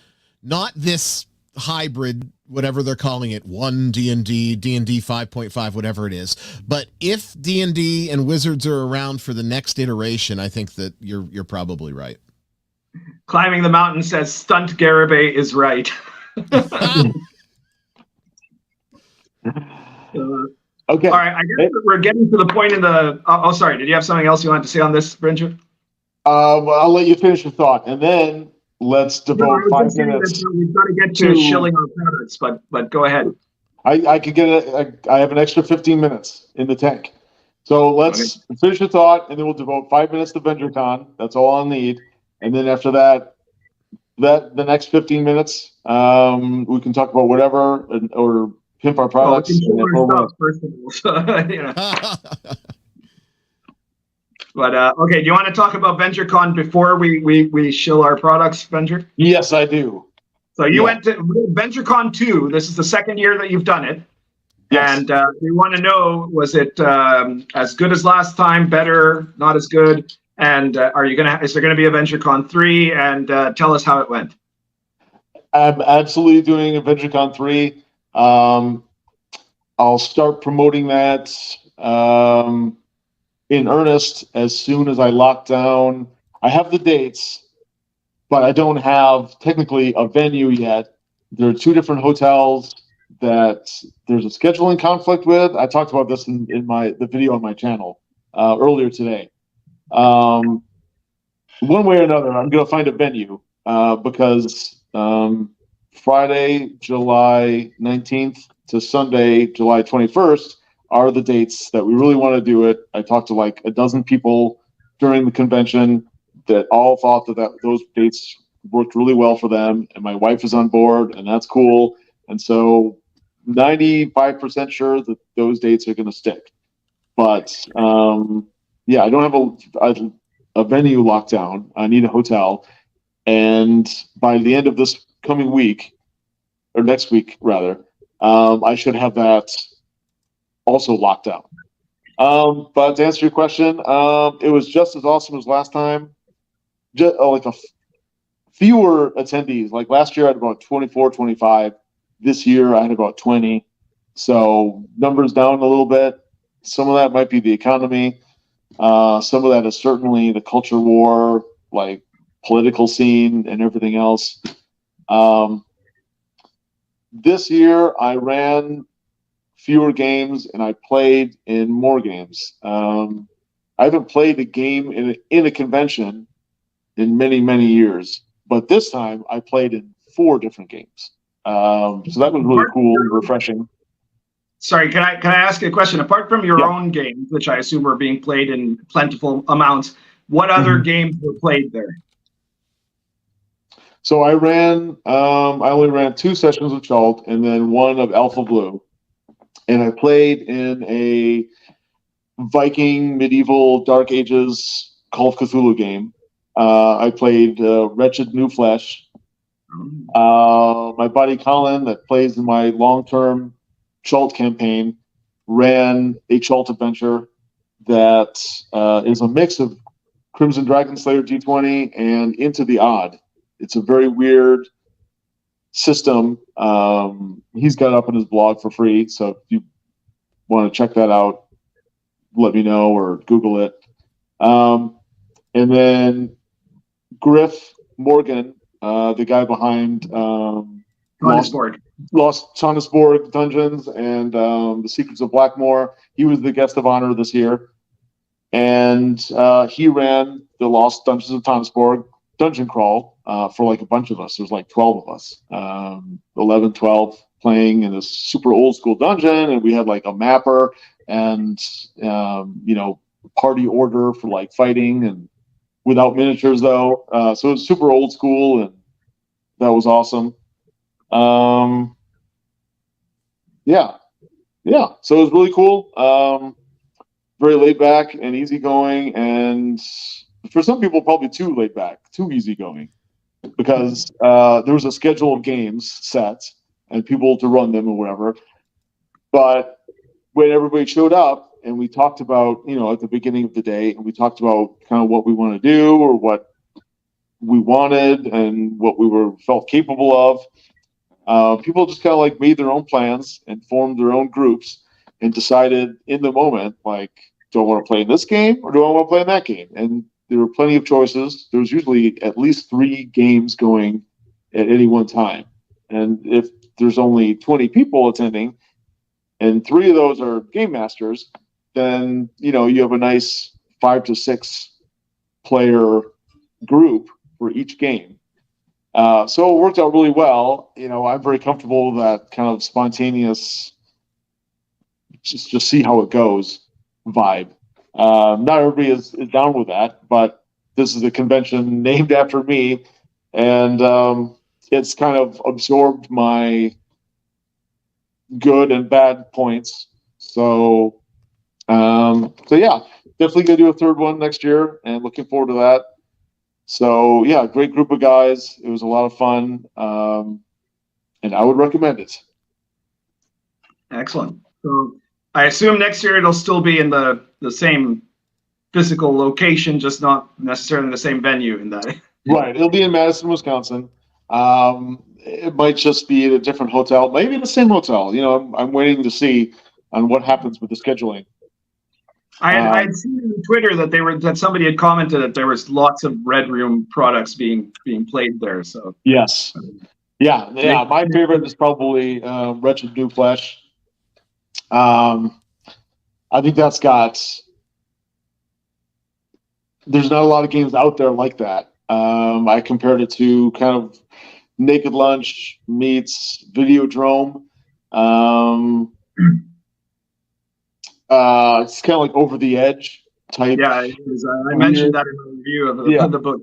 Not this hybrid, whatever they're calling it, 1 D&D, D&D 5.5, whatever it is. But if D&D and Wizards are around for the next iteration, I think that you're probably right. Climbing the Mountain says Stunt Garibay is right. Okay. All right. I guess we're getting to the point in the. Oh, sorry. Did you have something else you wanted to say on this, Venger? Well, I'll let you finish your thought, and then let's devote 5 minutes. We've got to get to shilling our products, but go ahead. I could get I have an extra 15 minutes in the tank. So let's finish your thought, and then we'll devote 5 minutes to VengerCon. That's all I'll need. And then after that, the next 15 minutes, we can talk about whatever or pimp our products. First of all, so, But okay, do you want to talk about VengerCon before we shill our products, Venger? Yes, I do. So you went to VentureCon 2. This is the second year that you've done it. Yes. And we want to know, was it as good as last time, better, not as good? And is there going to be a VentureCon 3? And tell us how it went. I'm absolutely doing a VentureCon 3. I'll start promoting that in earnest as soon as I lock down. I have the dates, but I don't have technically a venue yet. There are 2 different hotels that there's a scheduling conflict with. I talked about this in the video on my channel earlier today. One way or another, I'm going to find a venue because Friday, July 19th to Sunday, July 21st are the dates that we really want to do it. I talked to like a dozen people during the convention that all thought that those dates worked really well for them, and my wife is on board, and that's cool. And so 95% sure that those dates are going to stick. But I don't have a venue locked down. I need a hotel. And by the end of this coming week, or next week rather, I should have that also locked down. But to answer your question, it was just as awesome as last time. Just like fewer attendees. Like last year I had about 24, 25. This year I had about 20. So numbers down a little bit. Some of that might be the economy. Some of that is certainly the culture war, like political scene and everything else. This year I ran fewer games and I played in more games. I haven't played a game in a convention in many, many years, but this time I played in 4 different games. So that was really cool and refreshing. Sorry, can I ask you a question? Apart from your own games, which I assume are being played in plentiful amounts, what other games were played there? So I only ran 2 sessions of Chalt and then 1 of Alpha Blue. And I played in a Viking medieval Dark Ages Call of Cthulhu game. I played Wretched New Flesh. My buddy Colin, that plays in my long-term Chalt campaign, ran a Chalt adventure that is a mix of Crimson Dragon Slayer D20 and Into the Odd. It's a very weird system. He's got it up on his blog for free, so if you want to check that out, let me know or Google it. And then Griff Morgan, the guy behind Lost Tonisborg Dungeons and The Secrets of Blackmoor, he was the guest of honor this year. And he ran the Lost Dungeons of Tonisborg dungeon crawl for like a bunch of us. There's like 12 of us, 11, 12 playing in this super old school dungeon. And we had like a mapper and, party order for like fighting and without miniatures though. So it was super old school and that was awesome. So it was really cool. Very laid back and easygoing, and for some people probably too laid back, too easygoing, because there was a schedule of games set and people to run them or whatever. But when everybody showed up and we talked about, at the beginning of the day, and we talked about kind of what we want to do or what we wanted and what we felt capable of, people just kind of like made their own plans and formed their own groups and decided in the moment, like, do I want to play in this game or do I want to play in that game? And there were plenty of choices. There was usually at least 3 games going at any one time. And if there's only 20 people attending and 3 of those are game masters, then, you have a nice 5 to 6 player group for each game. So it worked out really well. I'm very comfortable with that kind of spontaneous, just see how it goes vibe. Not everybody is down with that, but this is a convention named after me, and it's kind of absorbed my good and bad points. So yeah, definitely gonna do a 3rd one next year, and looking forward to that. So yeah, great group of guys. It was a lot of fun. and I would recommend it. Excellent. So I assume next year it'll still be in the same physical location, just not necessarily in the same venue in that. Right. It'll be in Madison, Wisconsin. It might just be at a different hotel, maybe the same hotel. You know, I'm waiting to see on what happens with the scheduling. I had seen on Twitter that somebody had commented that there was lots of Red Room products being played there. So yes, yeah. My favorite is probably Wretched New Flesh. I think that's got. There's not a lot of games out there like that. I compared it to kind of Naked Lunch meets Videodrome. It's kind of like Over the Edge type. Yeah, I mentioned that in my review of the book.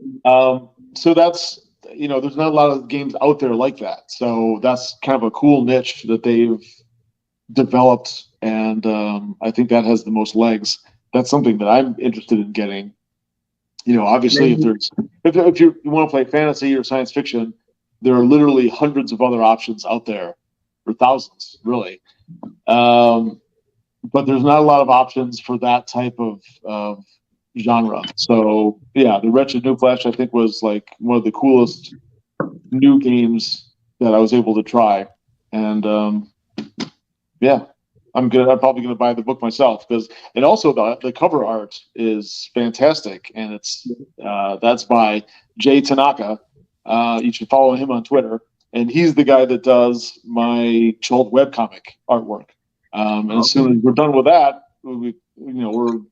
So that's, you know, there's not a lot of games out there like that. So that's kind of a cool niche that they've developed, and I think that has the most legs. That's something that I'm interested in getting. You know, obviously, if you want to play fantasy or science fiction, there are literally hundreds of other options out there, or thousands, really. But there's not a lot of options for that type of genre. So yeah, the Wretched New Flesh I think was like one of the coolest new games that I was able to try, and yeah, I'm probably gonna buy the book myself and also the cover art is fantastic, and it's that's by Jay Tanaka. You should follow him on Twitter, and he's the guy that does my Chult webcomic artwork. And as soon as we're done with that, we're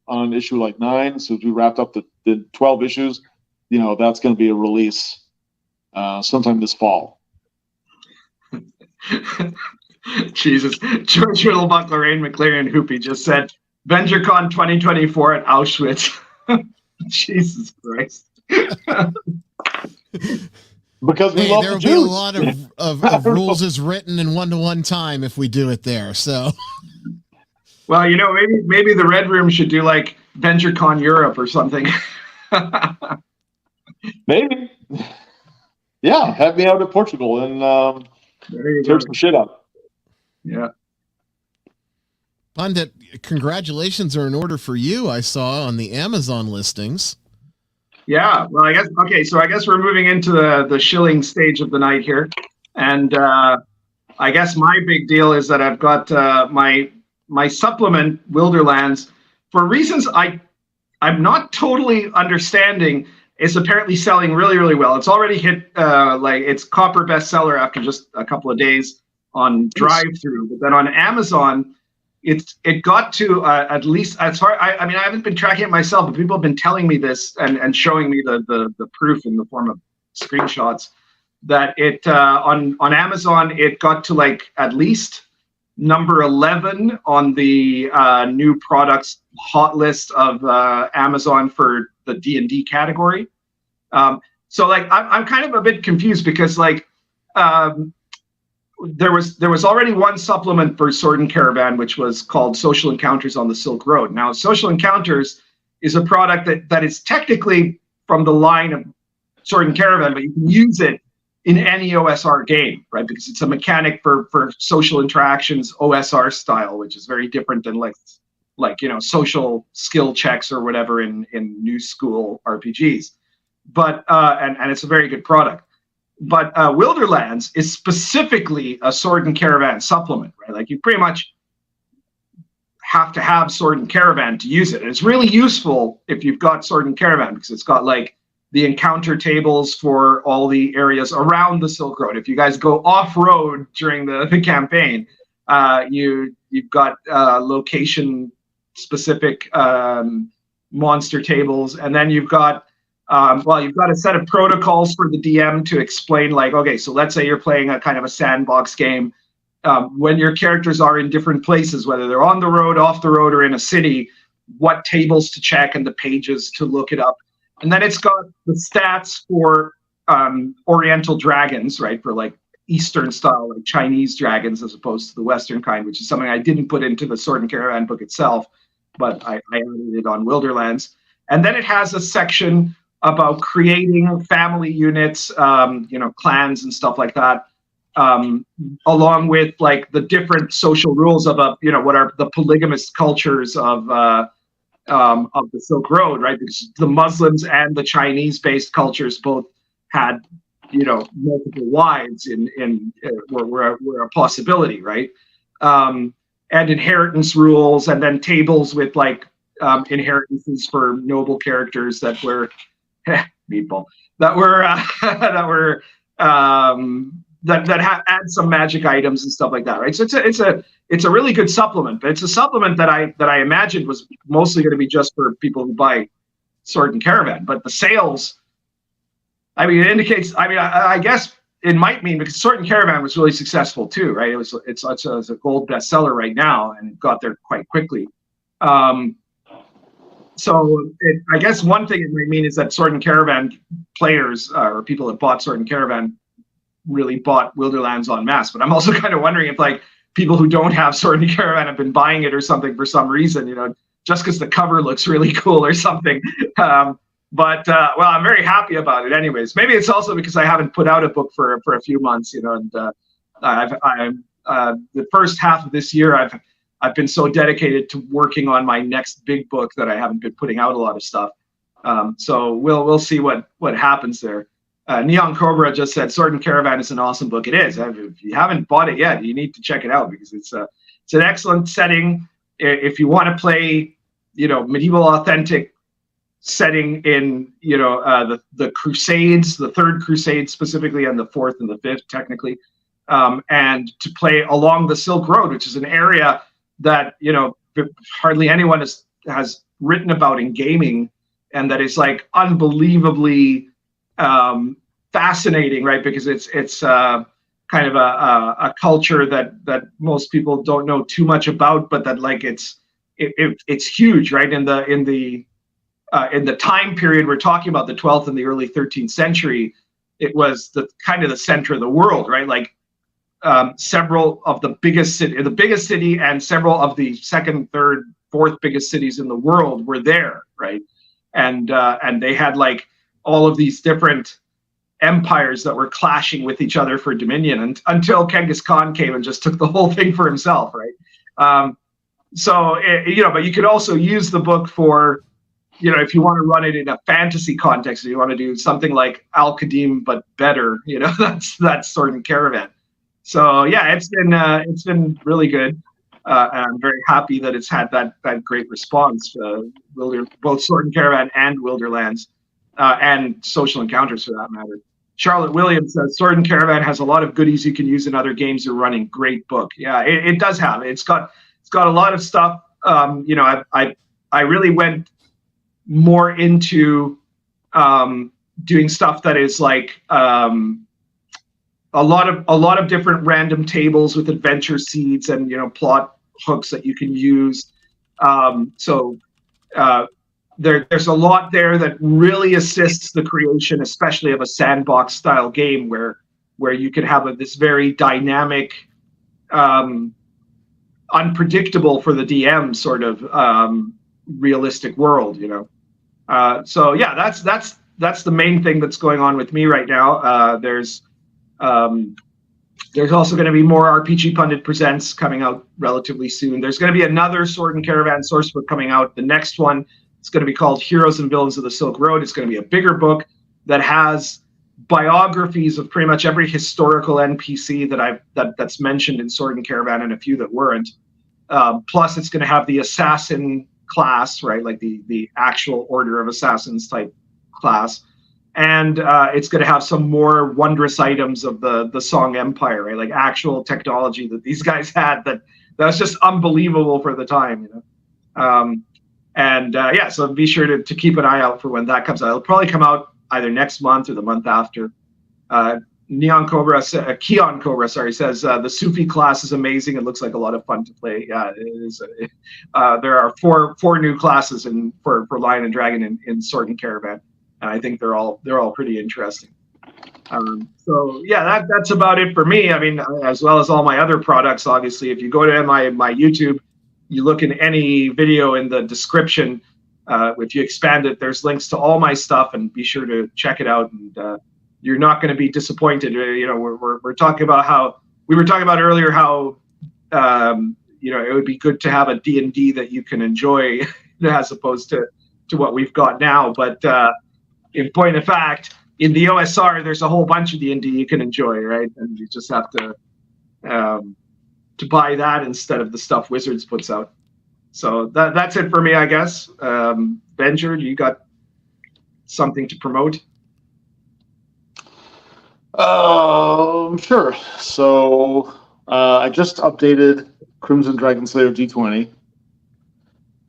on issue like 9. So as we wrapped up the 12 issues, you know, that's going to be a release sometime this fall. Jesus. George Riddlebuck, Lorraine McLaren Hoopy just said, VengerCon 2024 at Auschwitz. Jesus Christ. Because we love there will the be a Jews. lot of rules as written in 1-to-1 time if we do it there. So, well, you know, maybe the Red Room should do like VengerCon Europe or something. Maybe. Yeah, have me out in Portugal and tear some shit up. Yeah. Pundit, congratulations are in order for you. I saw on the Amazon listings. Yeah, well, I guess we're moving into the shilling stage of the night here, and I guess my big deal is that I've got my supplement Wilderlands, for reasons I'm not totally understanding. It's apparently selling really, really well. It's already hit like its copper bestseller after just a couple of days on drive-through, but then on Amazon, it got to at least as far. I mean, I haven't been tracking it myself, but people have been telling me this and showing me the proof in the form of screenshots that it on Amazon it got to like at least number 11 on the new products hot list of Amazon for the D&D category. So like I'm kind of a bit confused because like. There was already one supplement for Sword and Caravan, which was called Social Encounters on the Silk Road. Now, Social Encounters is a product that is technically from the line of Sword and Caravan, but you can use it in any OSR game, right? Because it's a mechanic for social interactions, OSR style, which is very different than like you know, social skill checks or whatever in new school RPGs. But and it's a very good product. But Wilderlands is specifically a Sword and Caravan supplement, right? Like you pretty much have to have Sword and Caravan to use it. And it's really useful if you've got Sword and Caravan because it's got like the encounter tables for all the areas around the Silk Road. If you guys go off-road during the campaign, you've got location-specific monster tables, and then you've got you've got a set of protocols for the DM to explain, like, okay, so let's say you're playing a kind of a sandbox game. When your characters are in different places, whether they're on the road, off the road, or in a city, what tables to check and the pages to look it up. And then it's got the stats for Oriental dragons, right, for like Eastern style, like Chinese dragons, as opposed to the Western kind, which is something I didn't put into the Sword and Caravan book itself, but I added it on Wilderlands. And then it has a section about creating family units, clans and stuff like that. along with like the different social rules of what are the polygamous cultures of the Silk Road, right? Because the Muslims and the Chinese-based cultures both had, multiple wives were a possibility, right? And inheritance rules, and then tables with like inheritances for noble characters that were meatball that were add some magic items and stuff like that, right? So it's a really good supplement, but it's a supplement that I imagined was mostly going to be just for people who buy Sword and Caravan. But the sales, I mean, it indicates. I mean, I guess it might mean because Sword and Caravan was really successful too, right? It's a gold bestseller right now, and it got there quite quickly. So I guess one thing it might mean is that Sword and Caravan players or people that bought Sword and Caravan really bought Wilderlands en masse. But I'm also kind of wondering if like people who don't have Sword and Caravan have been buying it or something for some reason, just because the cover looks really cool or something. But I'm very happy about it anyways. Maybe it's also because I haven't put out a book for a few months, and the first half of this year I've been so dedicated to working on my next big book that I haven't been putting out a lot of stuff. So we'll see what happens there. Neon Cobra just said Sword and Caravan is an awesome book. It is. If you haven't bought it yet, you need to check it out because it's an excellent setting. If you want to play, medieval authentic setting in, the Crusades, the Third Crusade specifically, and the Fourth and the Fifth technically, and to play along the Silk Road, which is an area that hardly anyone has written about in gaming, and that is like unbelievably fascinating, right? Because it's kind of a culture that most people don't know too much about, but that like it's huge, right? In the time period we're talking about, the 12th and the early 13th century, it was the kind of the center of the world, right? Like several of the biggest city and several of the second, third, fourth biggest cities in the world were there, right? And they had like all of these different empires that were clashing with each other for dominion, and until Genghis Khan came and just took the whole thing for himself, right? But you could also use the book for, if you want to run it in a fantasy context, if you want to do something like Al-Qadim but better, that's Sword and Caravan. So yeah, it's been really good. And I'm very happy that it's had that great response. Both Sword and Caravan and Wilderlands, and Social Encounters for that matter. Charlotte Williams says Sword and Caravan has a lot of goodies you can use in other games you're running. Great book. Yeah, it does have. It's got a lot of stuff. I really went more into doing stuff that is like a lot of different random tables with adventure seeds and plot hooks that you can use. There's a lot there that really assists the creation, especially of a sandbox style game where you can have this very dynamic, unpredictable for the DM sort of realistic world, So yeah, that's the main thing that's going on with me right now. There's also going to be more RPG Pundit Presents coming out relatively soon. There's going to be another Sword and Caravan sourcebook coming out. The next one is going to be called Heroes and Villains of the Silk Road. It's going to be a bigger book that has biographies of pretty much every historical NPC that's mentioned in Sword and Caravan, and a few that weren't. Plus, it's going to have the assassin class, right, like the actual Order of Assassins type class. And it's going to have some more wondrous items of the Song Empire, right? Like actual technology that these guys had that was just unbelievable for the time, So be sure to keep an eye out for when that comes out. It'll probably come out either next month or the month after. Keon Cobra, says the Sufi class is amazing. It looks like a lot of fun to play. Yeah, it is. There are four new classes for Lion and Dragon in Sword and Caravan. And I think they're all pretty interesting. So yeah, that's about it for me. I mean, as well as all my other products. Obviously, if you go to my YouTube, you look in any video in the description. If you expand it, there's links to all my stuff, and be sure to check it out. And you're not going to be disappointed. You know, we're talking about how we were talking about earlier how you know, it would be good to have a D&D that you can enjoy as opposed to what we've got now. But in point of fact, in the OSR, there's a whole bunch of D&D you can enjoy, right? And you just have to buy that instead of the stuff Wizards puts out. So that's it for me, I guess. Venger, you got something to promote? Sure. So I just updated Crimson Dragon Slayer D20,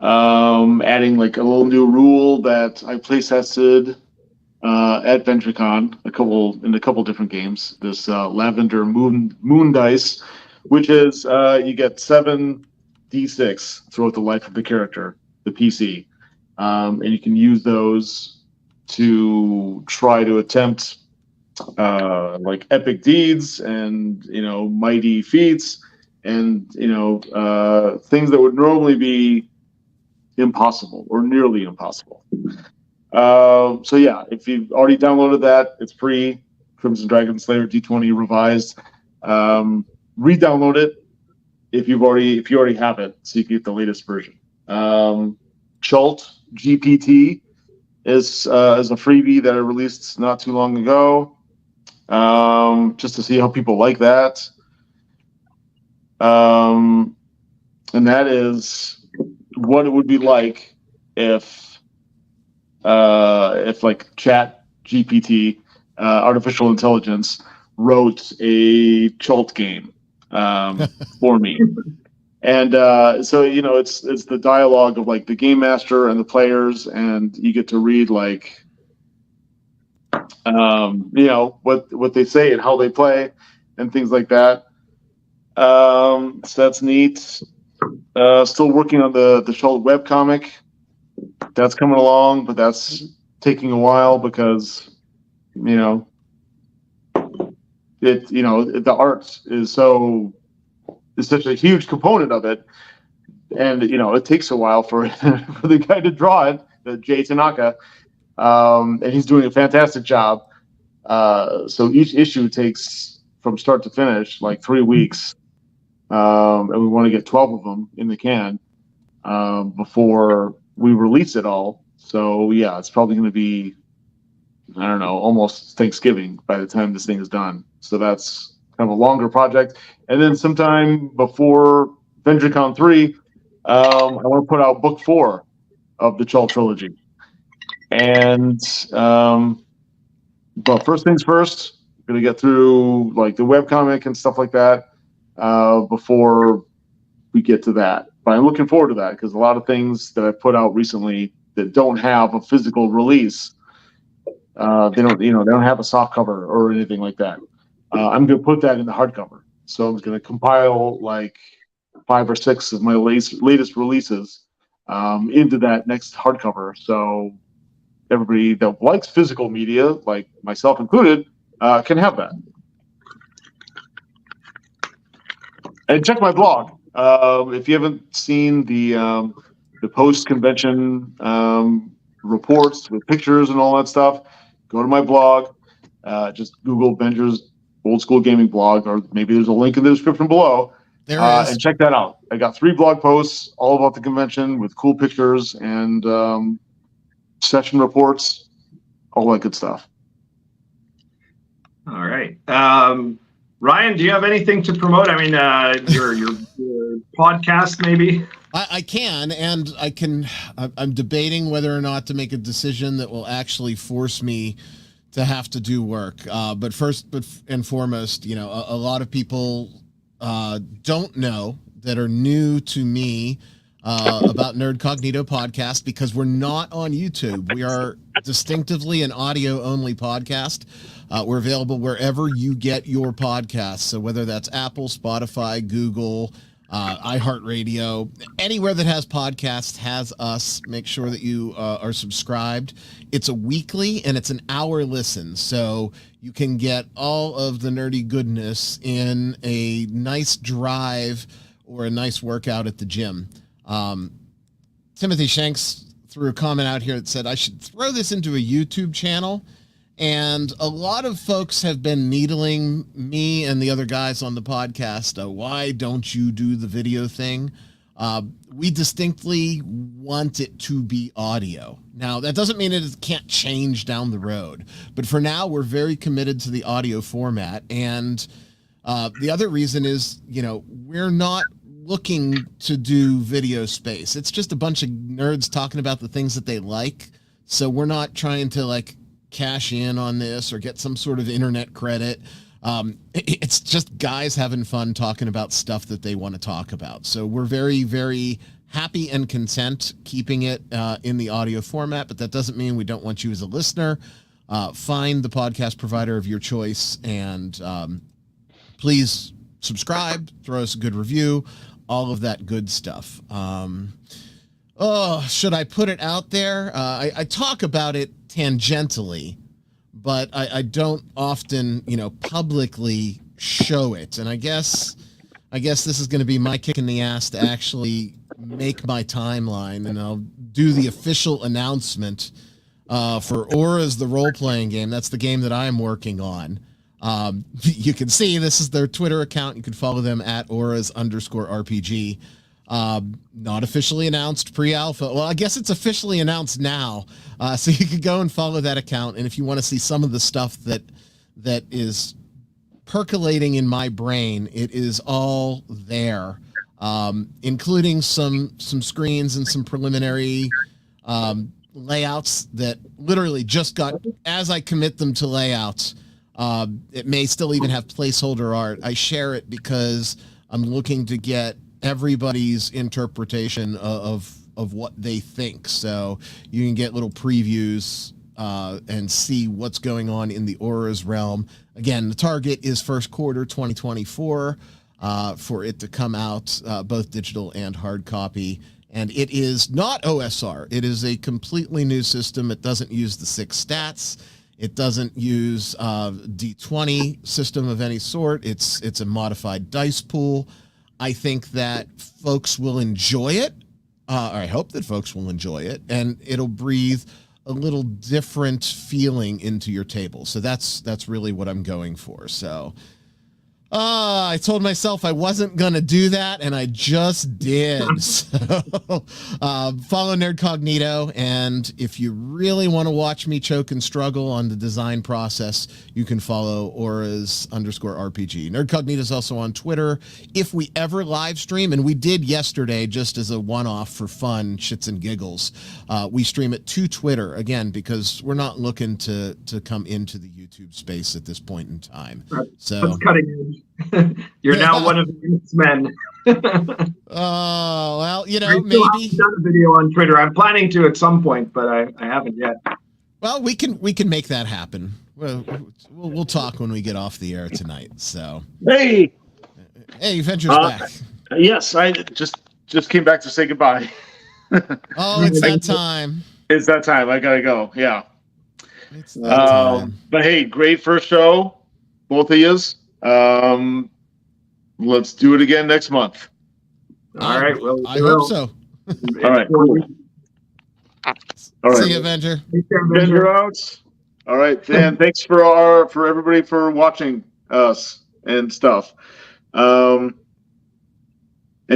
adding like a little new rule that I play tested at VentureCon in a couple different games. This Lavender Moon Dice, which is you get 7 D6 throughout the life of the character, the PC, and you can use those to try to attempt like epic deeds and, you know, mighty feats and, you know, things that would normally be impossible or nearly impossible. So yeah, if you've already downloaded that, it's free. Crimson Dragon Slayer D20 revised. Re-download it if you already have it, so you can get the latest version. Chult GPT is a freebie that I released not too long ago, just to see how people like that. And that is what it would be like if like Chat GPT, artificial intelligence, wrote a Chult game for me. And so, you know, it's the dialogue of like the game master and the players, and you get to read like you know, what they say and how they play and things like that. So that's neat. Still working on the Chult webcomic. That's coming along, but that's taking a while because, you know, the art is such a huge component of it, and, you know, it takes a while for for the guy to draw it, Jay Tanaka, and he's doing a fantastic job. So each issue takes from start to finish like 3 weeks, and we want to get 12 of them in the can before we release it all. So yeah, it's probably going to be, I don't know, almost Thanksgiving by the time this thing is done. So that's kind of a longer project. And then sometime before VentureCon 3, I want to put out book 4 of the Chult trilogy. And but first things first, I'm going to get through like the webcomic and stuff like that before we get to that. But I'm looking forward to that because a lot of things that I put out recently that don't have a physical release, they don't have a soft cover or anything like that. I'm going to put that in the hardcover. So I'm going to compile like 5 or 6 of my latest releases into that next hardcover. So everybody that likes physical media, like myself included, can have that. And check my blog. If you haven't seen the post-convention reports with pictures and all that stuff, go to my blog. Just Google Venger's Old School Gaming blog, or maybe there's a link in the description below. There is. And check that out. I got 3 blog posts all about the convention with cool pictures and session reports, all that good stuff. All right. Ryan, do you have anything to promote? I mean, your podcast, maybe? I can, and I can. I'm debating whether or not to make a decision that will actually force me to have to do work. But first and foremost, you know, a lot of people don't know that are new to me about Nerd Cognito podcast because we're not on YouTube. We are distinctively an audio-only podcast. We're available wherever you get your podcasts. So whether that's Apple, Spotify, Google, iHeartRadio, anywhere that has podcasts has us. Make sure that you are subscribed. It's a weekly and it's an hour listen. So you can get all of the nerdy goodness in a nice drive or a nice workout at the gym. Timothy Shanks threw a comment out here that said I should throw this into a YouTube channel. And a lot of folks have been needling me and the other guys on the podcast. Why don't you do the video thing? We distinctly want it to be audio. Now, that doesn't mean it can't change down the road. But for now, we're very committed to the audio format. And the other reason is, we're not looking to do video space. It's just a bunch of nerds talking about the things that they like. So we're not trying to, cash in on this or get some sort of internet credit. It's just guys having fun talking about stuff that they want to talk about. So we're very, very happy and content keeping it in the audio format, but that doesn't mean we don't want you as a listener. Find the podcast provider of your choice and please subscribe, throw us a good review, all of that good stuff. Should I put it out there? I talk about it tangentially, but I don't often, publicly show it. And I guess this is going to be my kick in the ass to actually make my timeline, and I'll do the official announcement for Aura's the role-playing game. That's the game that I'm working on. You can see this is their Twitter account. You can follow them at Auras_RPG. Not officially announced pre-alpha. Well, I guess it's officially announced now. So you could go and follow that account. And if you want to see some of the stuff that is percolating in my brain, it is all there, including some screens and some preliminary layouts that literally just got, as I commit them to layouts, it may still even have placeholder art. I share it because I'm looking to get everybody's interpretation of what they think. So you can get little previews and see what's going on in the Auras realm. Again, the target is first quarter 2024 for it to come out, both digital and hard copy. And it is not OSR. It is a completely new system. It doesn't use the 6 stats. It doesn't use D20 system of any sort. It's a modified dice pool. I think that folks will enjoy it. Or I hope that folks will enjoy it, and it'll breathe a little different feeling into your table. So that's really what I'm going for. So I told myself I wasn't going to do that, and I just did. So follow Nerdcognito, and if you really want to watch me choke and struggle on the design process, you can follow Auras_RPG. Nerdcognito is also on Twitter. If we ever live stream, and we did yesterday just as a one-off for fun, shits and giggles, we stream it to Twitter, again, because we're not looking to come into the YouTube space at this point in time. Right. So that's cutting edge. You're now one of the X-Men. Oh, well, maybe. I've done a video on Twitter. I'm planning to at some point, but I haven't yet. Well, we can make that happen. We'll talk when we get off the air tonight. So Hey, Venger's back. Yes, I just came back to say goodbye. Oh, it's that time. It's that time. I gotta go. Yeah. It's that time. But hey, great first show, both of yous. Let's do it again next month. All right. Well, I hope so. All right. Cool. All right. See you, Venger. Venger out. All right, and thanks for everybody for watching us and stuff. And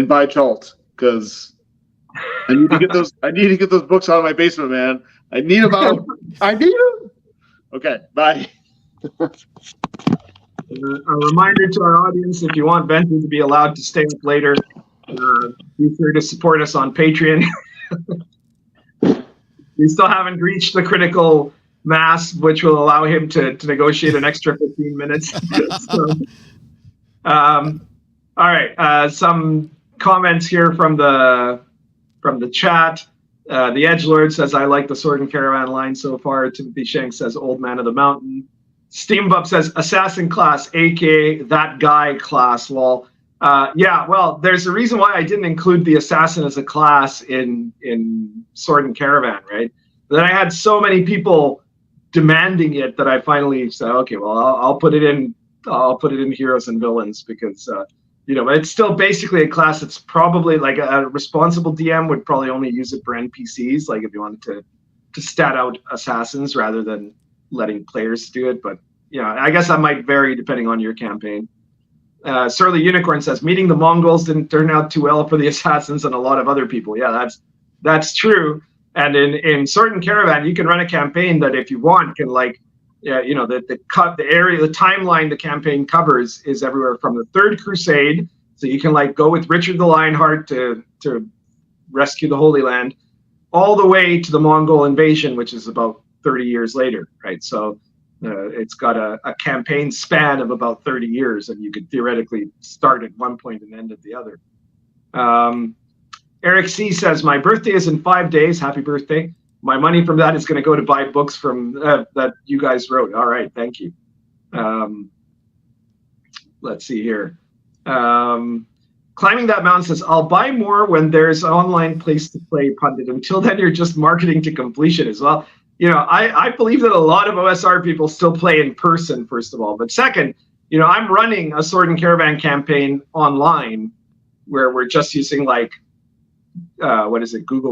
buy Chalt, because I need to get those. I need to get those books out of my basement, man. I need them out. I need them. Okay, bye. A reminder to our audience: if you want Benton to be allowed to stay up later, be sure to support us on Patreon. We still haven't reached the critical mass, which will allow him to negotiate an extra 15 minutes. So, all right, some comments here from the chat. The Edgelord says, "I like the Sword and Caravan line so far." Timothy Shank says, "Old Man of the Mountain." Steambup says, "Assassin class, aka that guy class." Lol. Yeah, well, there's a reason why I didn't include the assassin as a class in Sword and Caravan, right? But then I had so many people demanding it that I finally said, okay, well, I'll put it in. I'll put it in Heroes and Villains because but it's still basically a class that's probably like a responsible DM would probably only use it for NPCs, like if you wanted to stat out assassins rather than letting players do it. But I guess that might vary depending on your campaign. Surly Unicorn says, meeting the Mongols didn't turn out too well for the assassins and a lot of other people. Yeah, that's true. And in Sword and Caravan, you can run a campaign that, if you want, can the area, the timeline the campaign covers is everywhere from the Third Crusade. So you can go with Richard the Lionheart to rescue the Holy Land, all the way to the Mongol invasion, which is about 30 years later, right? So it's got a campaign span of about 30 years, and you could theoretically start at one point and end at the other. Eric C. says, my birthday is in 5 days. Happy birthday. My money from that is going to go to buy books from that you guys wrote. All right, thank you. Let's see here. Climbing That Mountain says, I'll buy more when there's an online place to play, Pundit. Until then, you're just marketing to completion as well. I believe that a lot of OSR people still play in person, first of all. But second, I'm running a Sword and Caravan campaign online where we're just using Google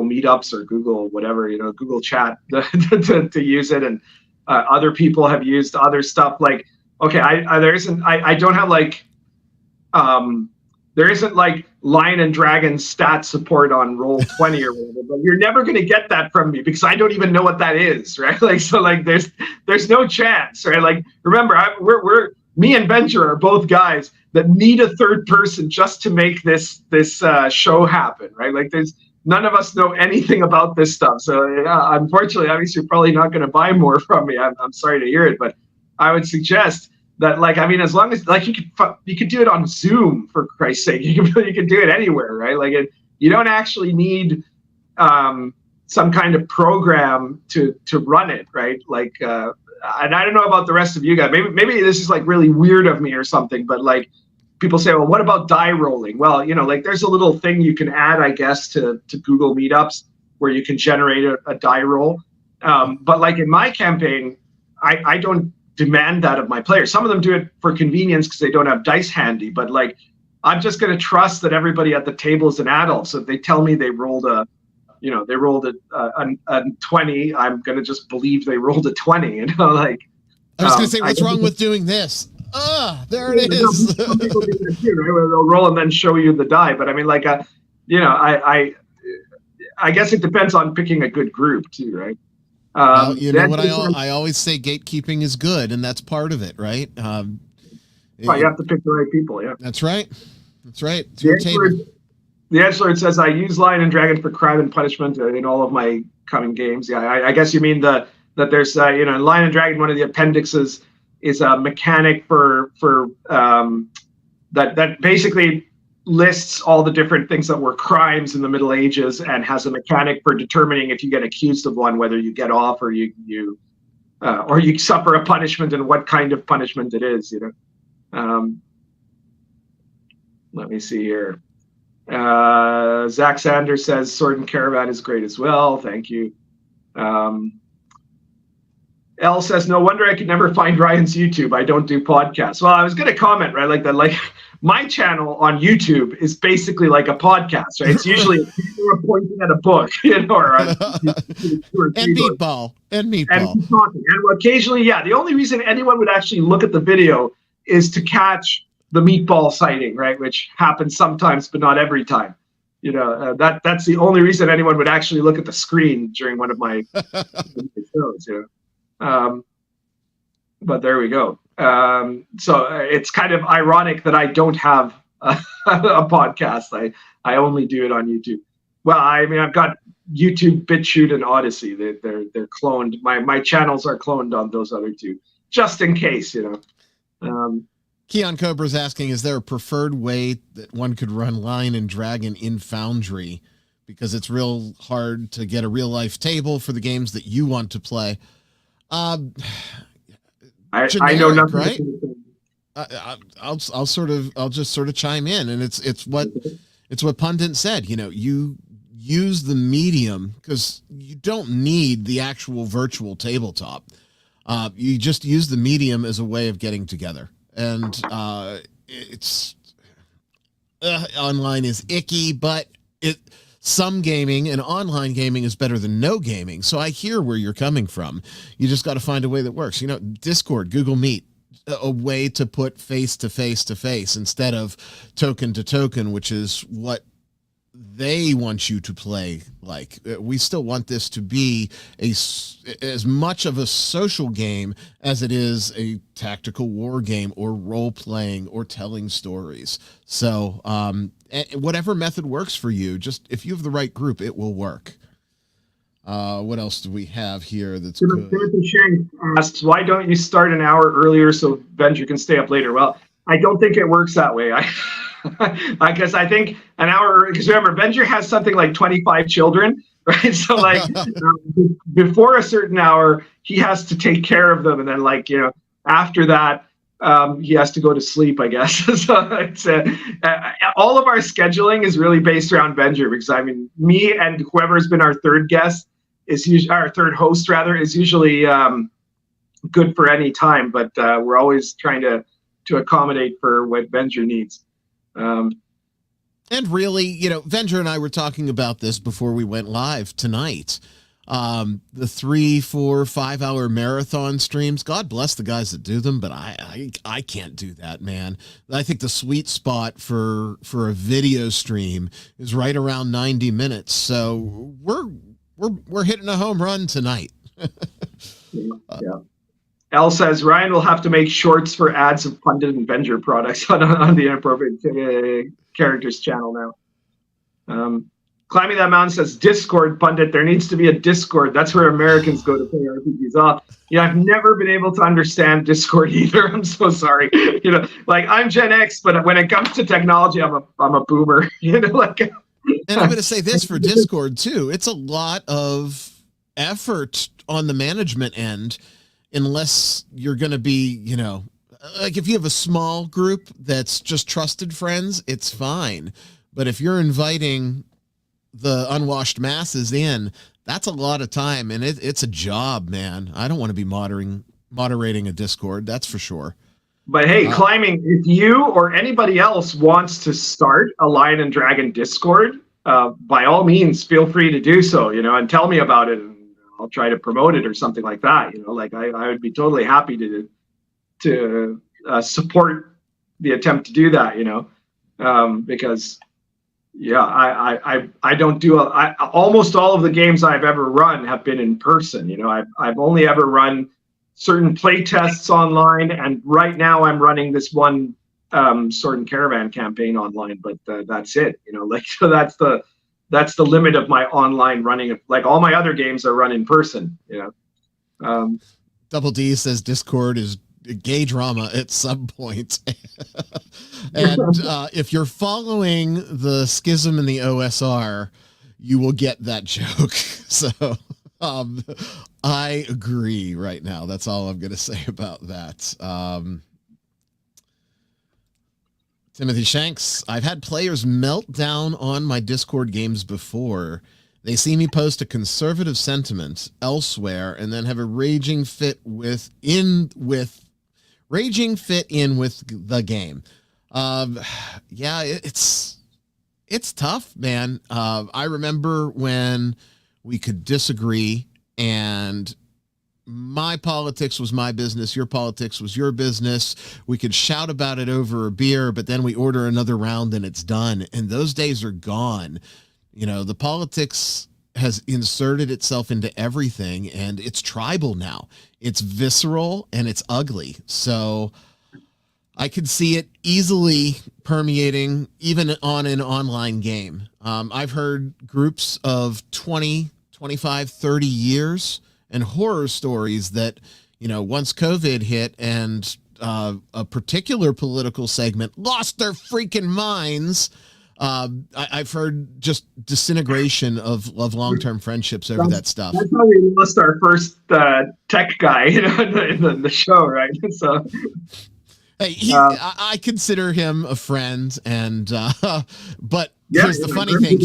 Meetups or Google whatever, Google Chat to use it. And other people have used other stuff. I don't have there isn't Lion and Dragon stat support on Roll20 or whatever, but you're never going to get that from me because I don't even know what that is, right? There's no chance, right? Remember, me and Venger are both guys that need a third person just to make this show happen, right? There's none of us know anything about this stuff. So yeah, unfortunately, obviously, you're probably not going to buy more from me. I'm sorry to hear it, but I would suggest that as long as you could do it on Zoom, for Christ's sake. You can do it anywhere, right? You don't actually need some kind of program to run it, right? And I don't know about the rest of you guys. Maybe this is really weird of me or something, but people say, well, what about die rolling? Well, there's a little thing you can add, I guess, to Google Meetups where you can generate a die roll. But in my campaign, I don't demand that of my players. Some of them do it for convenience because they don't have dice handy, but I'm just going to trust that everybody at the table is an adult. So if they tell me they rolled a 20, I'm going to just believe they rolled a 20, I was going to say, what's wrong with doing this? There it is. Some people do that too, right? Where they'll roll and then show you the die. But I mean, I guess it depends on picking a good group too, right? You know what I always say, gatekeeping is good, and that's part of it, right? You have to pick the right people. Yeah, that's right. It's your table. The Edge Lord says, I use Lion and Dragon for crime and punishment in all of my coming games. Yeah, I guess you mean that there's in Lion and Dragon, one of the appendixes is a mechanic for that basically lists all the different things that were crimes in the Middle Ages and has a mechanic for determining if you get accused of one, whether you get off or you suffer a punishment and what kind of punishment it is. Let me see here. Zach Sanders says Sword and Caravan is great as well. Thank you. L says, no wonder I could never find Ryan's YouTube. I don't do podcasts. Well, I was going to comment, right? My channel on YouTube is basically like a podcast, right? It's usually pointing at a book, or and meatball. And talking. And occasionally, the only reason anyone would actually look at the video is to catch the meatball sighting, right? Which happens sometimes, but not every time. That's the only reason anyone would actually look at the screen during one of my shows. But there we go. So it's kind of ironic that I don't have a podcast. I only do it on YouTube. Well, I mean, I've got YouTube, BitChute, and Odyssey. They're cloned. My channels are cloned on those other two, just in case, Keon Cobra's asking, is there a preferred way that one could run Lion and Dragon in Foundry? Because it's real hard to get a real life table for the games that you want to play. I know nothing, right? I'll just sort of chime in, and it's what Pundit said. You use the medium because you don't need the actual virtual tabletop. You just use the medium as a way of getting together, and it's online is icky, but some gaming and online gaming is better than no gaming. So I hear where you're coming from. You just got to find a way that works. Discord, Google Meet, a way to put face to face to face instead of token to token, which is what they want you to play like. We still want this to be as much of a social game as it is a tactical war game or role playing or telling stories. So whatever method works for you, just if you have the right group, it will work. What else do we have here that's good? Timothy Shank asks, why don't you start an hour earlier so Venger can stay up later? Well, I don't think it works that way. Because I think an hour, because remember, Venger has something like 25 children, right? So like before a certain hour, he has to take care of them. And then after that, he has to go to sleep, I guess. So it's, all of our scheduling is really based around Venger, because I mean, me and whoever's been our third guest is usually our third host rather is usually good for any time, but we're always trying to accommodate for what Venger needs. And really, Venger and I were talking about this before we went live tonight. The 3, 4, 5 hour marathon streams, God bless the guys that do them, but I can't do that, man. I think the sweet spot for a video stream is right around 90 minutes. So we're hitting a home run tonight. Yeah. Elle says Ryan will have to make shorts for ads of Pundit and Venger products on the Inappropriate Characters channel now. Climbing That Mountain says Discord, Pundit. There needs to be a Discord. That's where Americans go to play RPGs. I've never been able to understand Discord either. I'm so sorry. I'm Gen X, but when it comes to technology, I'm a boomer. And I'm going to say this for Discord too. It's a lot of effort on the management end. Unless you're going to be, like if you have a small group that's just trusted friends, it's fine. But if you're inviting the unwashed masses in, that's a lot of time. And it's a job, man. I don't want to be moderating a Discord. That's for sure. But hey, Climbing, if you or anybody else wants to start a Lion and Dragon Discord, by all means, feel free to do so, and tell me about it. I'll try to promote it or something like that. I would be totally happy to support the attempt to do that. Because I don't do almost all of the games I've ever run have been in person. I've only ever run certain play tests online, and right now I'm running this one Sword and Caravan campaign online, but that's it. So that's the limit of my online running. Like all my other games are run in person. Double D says Discord is gay drama at some point. And if you're following the schism in the OSR, you will get that joke. So I agree right now. That's all I'm going to say about that. Timothy Shanks, I've had players melt down on my Discord games before. They see me post a conservative sentiment elsewhere and then have a raging fit in with the game. Yeah, it's tough, man. I remember when we could disagree and my politics was my business, your politics was your business. We could shout about it over a beer, but then we order another round and it's done. And those days are gone. The politics has inserted itself into everything, and it's tribal now. It's visceral and it's ugly. So I could see it easily permeating even on an online game. I've heard groups of 20, 25, 30 years and horror stories that, once COVID hit and a particular political segment lost their freaking minds, I've heard just disintegration of long-term friendships over that stuff. That's how we lost our first tech guy in the show, right? So, hey, I consider him a friend, and but here's the funny thing: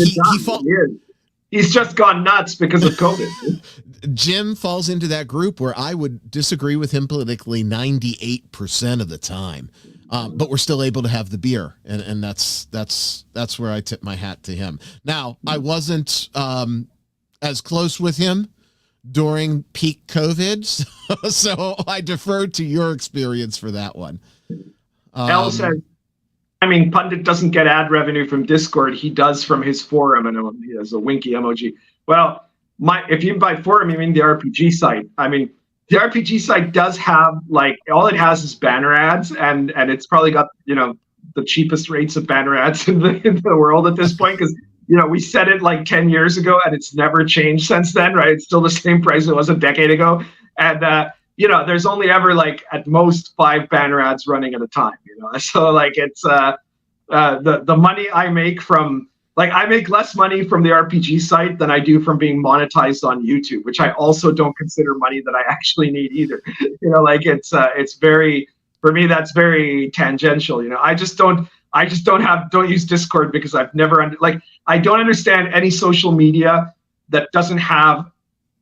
he's just gone nuts because of COVID. Jim falls into that group where I would disagree with him politically 98% of the time. But we're still able to have the beer, and that's where I tip my hat to him. Now, I wasn't as close with him during peak COVID, so I deferred to your experience for that one. Elle says, I mean, Pundit doesn't get ad revenue from Discord. He does from his forum, and he has a winky emoji. Well, if you by forum, you mean the RPG site. I mean, the RPG site does have, like, all it has is banner ads, and it's probably got, the cheapest rates of banner ads in the world at this point, because, we set it like 10 years ago, and it's never changed since then, right? It's still the same price it was a decade ago. And, there's only ever, like, at most 5 banner ads running at a time, So, like, it's the money I make from, like, I make less money from the RPG site than I do from being monetized on YouTube, which I also don't consider money that I actually need either. It's very, for me, that's very tangential. I just don't use Discord because I've never, I don't understand any social media that doesn't have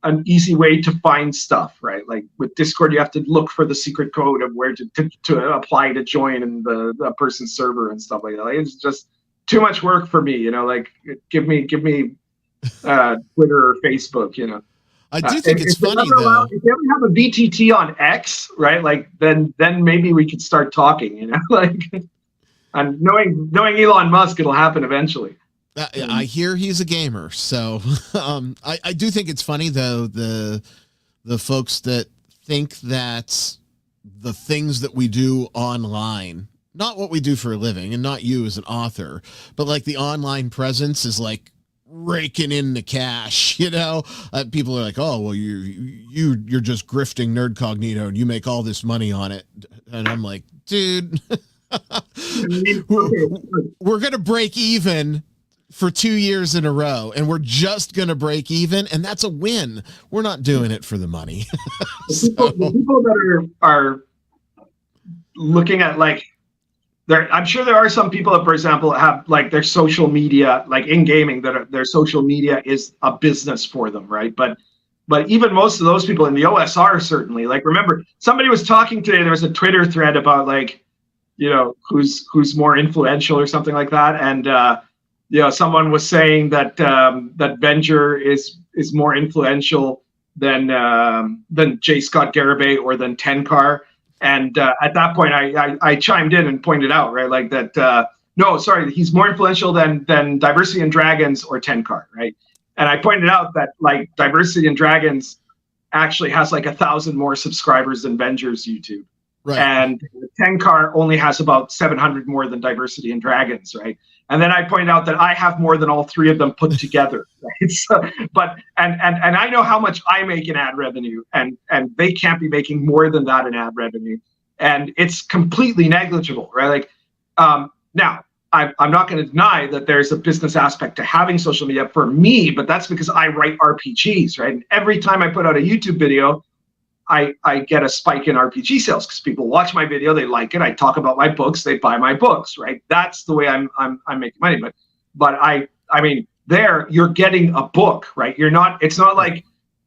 an easy way to find stuff, right? Like with Discord, you have to look for the secret code of where to apply to join in the person's server and stuff like that. Like, it's just too much work for me, give me Twitter or Facebook, I do think it's funny though. If you ever have a VTT on X, right? Like then maybe we could start talking, and knowing Elon Musk, it'll happen eventually. I hear he's a gamer, so I do think it's funny though, the folks that think that the things that we do online, not what we do for a living, and not you as an author, but like the online presence is like raking in the cash. People are like, oh well, you're just grifting Nerdcognito and you make all this money on it, and I'm like, dude, we're gonna break even for 2 years in a row, and we're just going to break even, and that's a win. We're not doing it for the money. The people that are looking at, like, I'm sure there are some people that, for example, have like their social media, like in gaming, that their social media is a business for them, right? But even most of those people in the OSR, certainly, like, remember, somebody was talking today, there was a Twitter thread about, like, who's more influential or something like that, and someone was saying that that Venger is more influential than J. Scott Garibay or than Tenkar, and at that point I chimed in and pointed out, right, like that no, sorry, he's more influential than Diversity and Dragons or Tenkar, right? And I pointed out that, like, Diversity and Dragons actually has like 1,000 more subscribers than Venger's YouTube, right? And Tenkar only has about 700 more than Diversity and Dragons, right? And then I pointed out that I have more than all 3 of them put together. Right? So, and I know how much I make in ad revenue, and they can't be making more than that in ad revenue, and it's completely negligible, right? Like, now I'm not going to deny that there's a business aspect to having social media for me, but that's because I write RPGs, right? And every time I put out a YouTube video, I get a spike in RPG sales because people watch my video, they like it, I talk about my books, they buy my books, right? That's the way I'm making money. But I mean, there you're getting a book, right? It's not like,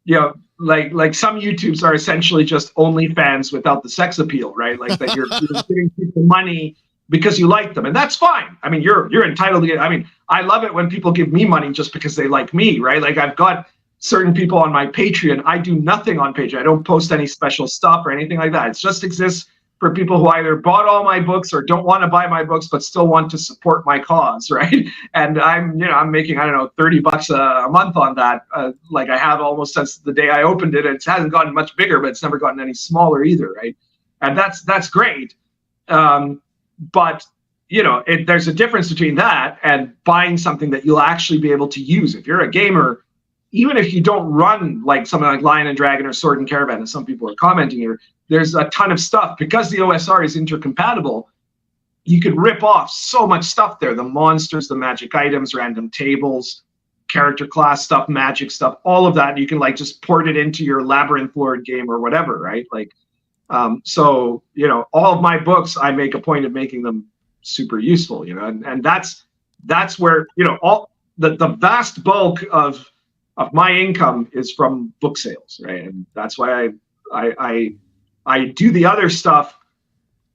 like some YouTubes are essentially just OnlyFans without the sex appeal, right? Like that you're giving people money because you like them, and that's fine. I mean, you're entitled to get. I mean, I love it when people give me money just because they like me, right? Like, I've got certain people on my Patreon. I do nothing on Patreon. I don't post any special stuff or anything like that. It just exists for people who either bought all my books or don't want to buy my books but still want to support my cause, right? And I'm making, I don't know, $30 a month on that. Like I have almost since the day I opened it. It hasn't gotten much bigger, but it's never gotten any smaller either, right? And that's great. But there's a difference between that and buying something that you'll actually be able to use. If you're a gamer, even if you don't run like something like Lion and Dragon or Sword and Caravan, as some people are commenting here, there's a ton of stuff. Because the OSR is intercompatible, you could rip off so much stuff there. The monsters, the magic items, random tables, character class stuff, magic stuff, all of that. You can like just port it into your Labyrinth Lord game or whatever, right? Like, so, all of my books, I make a point of making them super useful, and that's where, all the vast bulk of my income is from book sales, right? And that's why I do the other stuff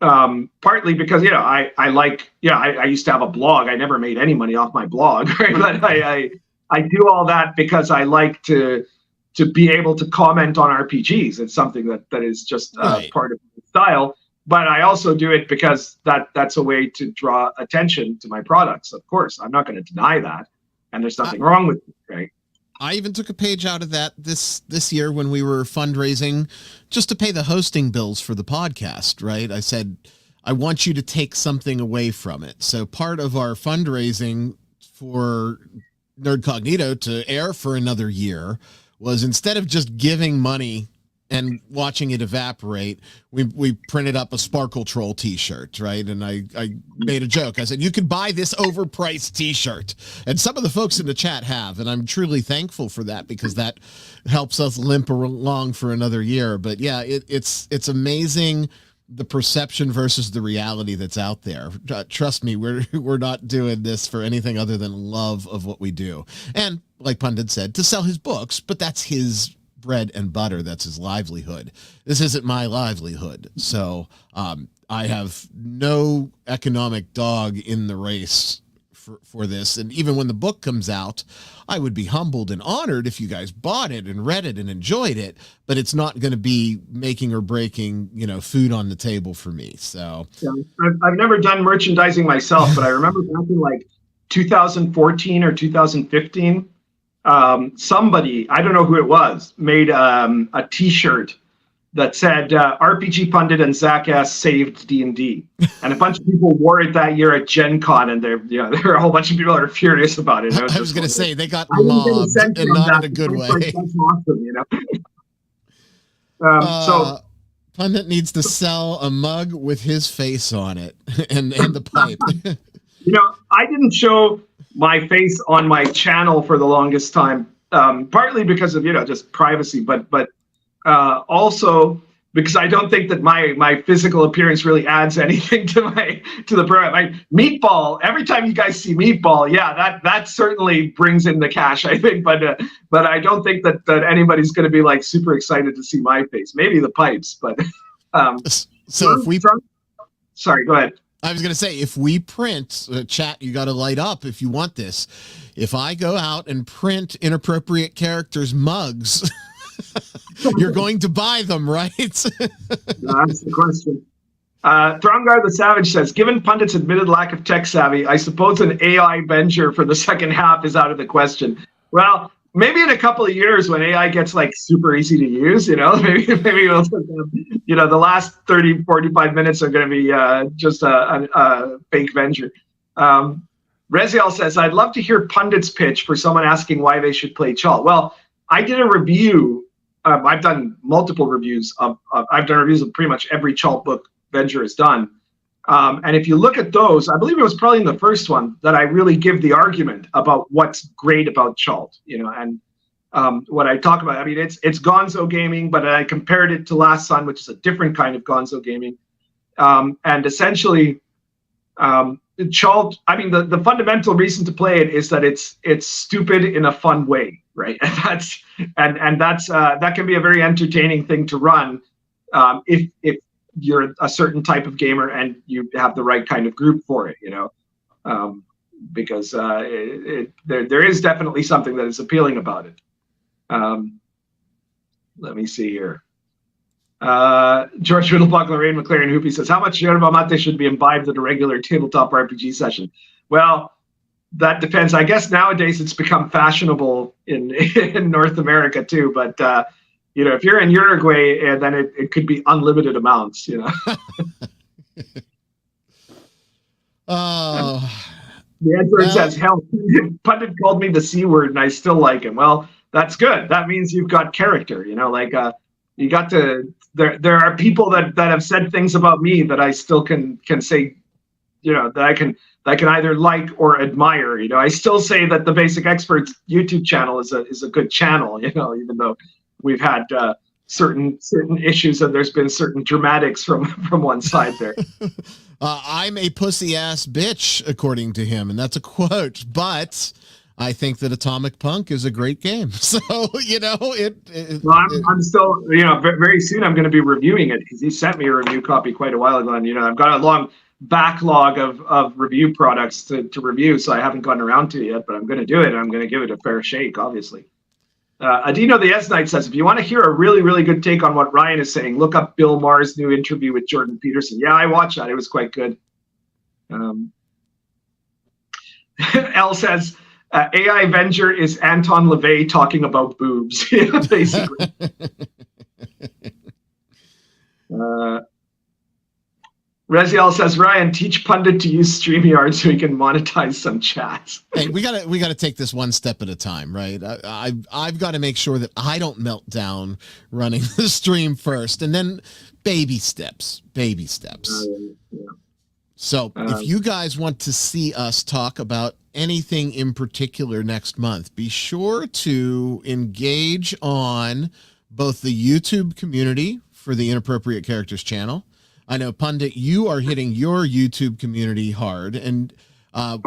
Partly because I like I used to have a blog. I never made any money off my blog, right? But I do all that because I like to be able to comment on RPGs. It's something that is just part of the style. But I also do it because that's a way to draw attention to my products. Of course, I'm not going to deny that, and there's nothing wrong with it, right? I even took a page out of that this year when we were fundraising just to pay the hosting bills for the podcast, right? I said, I want you to take something away from it. So part of our fundraising for Nerd Cognito to air for another year was, instead of just giving money and watching it evaporate, we printed up a Sparkle Troll t-shirt, right? And I made a joke. I said, you could buy this overpriced t-shirt. And some of the folks in the chat have, and I'm truly thankful for that, because that helps us limp along for another year. But yeah, it's amazing, the perception versus the reality that's out there. Trust me, we're not doing this for anything other than love of what we do. And like Pundit said, to sell his books, but that's his bread and butter. That's his livelihood. This isn't my livelihood. So I have no economic dog in the race for this. And even when the book comes out, I would be humbled and honored if you guys bought it and read it and enjoyed it, but it's not going to be making or breaking, food on the table for me. So yeah, I've never done merchandising myself, but I remember back in like 2014 or 2015, somebody, I don't know who it was, made a t-shirt that said RPG Pundit and Zach S saved D&D, and a bunch of people wore it that year at Gen Con, and there were a whole bunch of people that are furious about it. I was going to say, they got mobbed, and not in a good way. That's awesome, So Pundit needs to sell a mug with his face on it and the pipe. I didn't show my face on my channel for the longest time, partly because of just privacy, but also because I don't think that my physical appearance really adds anything to the program. Meatball, every time you guys see Meatball, yeah, that certainly brings in the cash, I think, but I don't think that anybody's going to be like super excited to see my face. Maybe the pipes, but so if we sorry, go ahead. I was going to say, if we print, chat, you got to light up if you want this. If I go out and print Inappropriate Characters mugs, you're going to buy them, right? That's the question. Throngar the Savage says, given Pundit's admitted lack of tech savvy, I suppose an AI Venger for the second half is out of the question. Well, maybe in a couple of years when AI gets like super easy to use, maybe we'll, the last 30, 45 minutes are going to be just a fake Venger. Reziel says, I'd love to hear Pundit's pitch for someone asking why they should play Chalt. Well, I did a review. I've done multiple reviews I've done reviews of pretty much every Chalt book Venger has done. And if you look at those, I believe it was probably in the first one that I really give the argument about what's great about Chalt, and what I talk about. I mean, it's Gonzo gaming, but I compared it to Last Sun, which is a different kind of Gonzo gaming. And essentially, Chalt, I mean, the fundamental reason to play it is that it's stupid in a fun way, right? And that's that can be a very entertaining thing to run if you're a certain type of gamer and you have the right kind of group for it, because there is definitely something that is appealing about it. Let me see here. George Riddlebuck, Lorraine McLaren Hoopy says, how much yerba mate should be imbibed at a regular tabletop RPG session? Well, that depends. I guess nowadays it's become fashionable in North America too, but if you're in Uruguay, then it could be unlimited amounts, The Edward says, hell, Pundit called me the C word and I still like him. Well, that's good. That means you've got character, you got to, there are people that have said things about me that I still can say, that I can either like or admire. I still say that the Basic Experts YouTube channel is a good channel, even though we've had certain issues and there's been certain dramatics from one side there. I'm a pussy ass bitch, according to him, and that's a quote. But I think that Atomic Punk is a great game. So, you know, Well, I'm still, you know, very soon I'm going to be reviewing it because he sent me a review copy quite a while ago. And, you know, I've got a long backlog of review products to review, so I haven't gotten around to it yet, but I'm going to do it. And I'm going to give it a fair shake, obviously. Adino the S-Knight says, if you want to hear a really, really good take on what Ryan is saying, look up Bill Maher's new interview with Jordan Peterson. Yeah, I watched that. It was quite good. L says, AI Venger is Anton LaVey talking about boobs, basically. Reziel says, Ryan, teach Pundit to use StreamYard so he can monetize some chats. Hey, we gotta take this one step at a time, right? I've got to make sure that I don't melt down running the stream first, and then baby steps. Yeah. So if you guys want to see us talk about anything in particular next month, be sure to engage on both the YouTube community for the Inappropriate Characters channel. I know, Pundit, you are hitting your YouTube community hard, and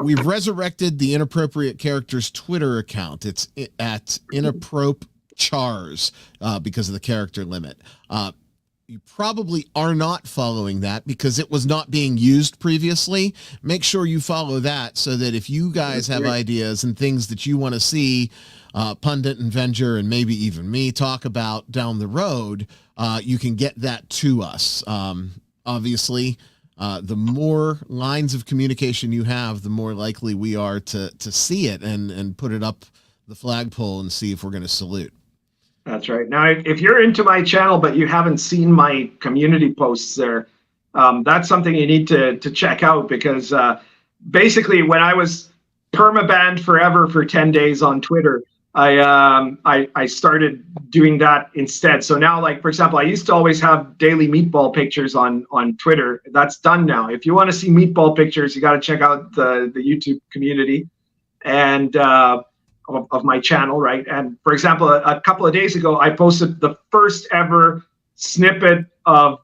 we've resurrected the Inappropriate Characters Twitter account. It's at Inappropriate because of the character limit. You probably are not following that because it was not being used previously. Make sure you follow that so that if you guys have ideas and things that you want to see Pundit and Venger and maybe even me talk about down the road, you can get that to us. Obviously, the more lines of communication you have, the more likely we are to see it and put it up the flagpole and see if we're going to salute. That's right. Now, if you're into my channel, but you haven't seen my community posts there, that's something you need to check out because basically when I was permabanned forever for 10 days on Twitter, I started doing that instead. So now, like, for example, I used to always have daily meatball pictures on Twitter. That's done now. If you want to see meatball pictures, you got to check out the YouTube community and of my channel, right? And for example, a couple of days ago, I posted the first ever snippet of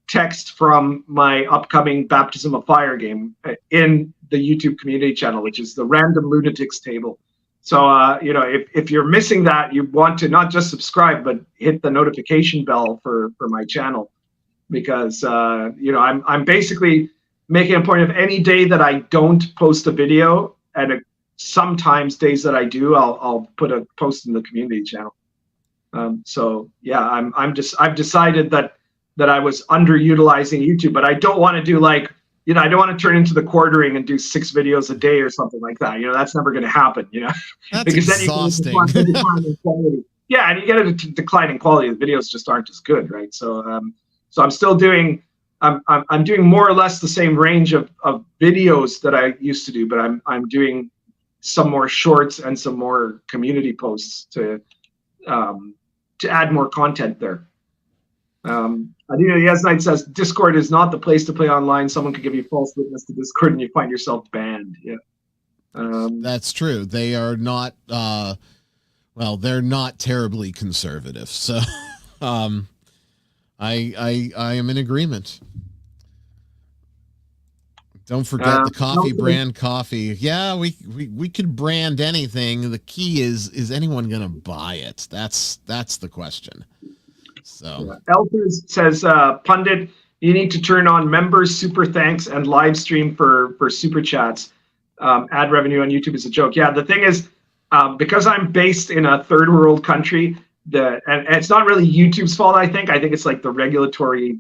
text from my upcoming Baptism of Fire game in the YouTube community channel, which is the Random Lunatics table. So, you know, if you're missing that, you want to not just subscribe, but hit the notification bell for my channel because, you know, I'm basically making a point of any day that I don't post a video and sometimes days that I do, I'll put a post in the community channel. So yeah, I've decided that I was underutilizing YouTube, but I don't want to do like, you know, I don't want to turn into the quartering and do 6 videos a day or something like that. You know, that's never going to happen, you know, that's because exhausting. Then you get quality. Yeah. And you get a decline in quality. The videos just aren't as good. Right. So, so I'm still doing, I'm doing more or less the same range of videos that I used to do, but I'm doing some more shorts and some more community posts to add more content there. Adina Yesnight says Discord is not the place to play online. Someone could give you false witness to Discord and you find yourself banned. Yeah, that's true. They are not. Well, they're not terribly conservative. So, I am in agreement. Don't forget the coffee brand coffee. Yeah, we could brand anything. The key is anyone going to buy it? That's the question. So Elfers says, Pundit, you need to turn on members, super thanks, and live stream for super chats. Ad revenue on YouTube is a joke. Yeah, the thing is, because I'm based in a third world country, and it's not really YouTube's fault. I think it's like the regulatory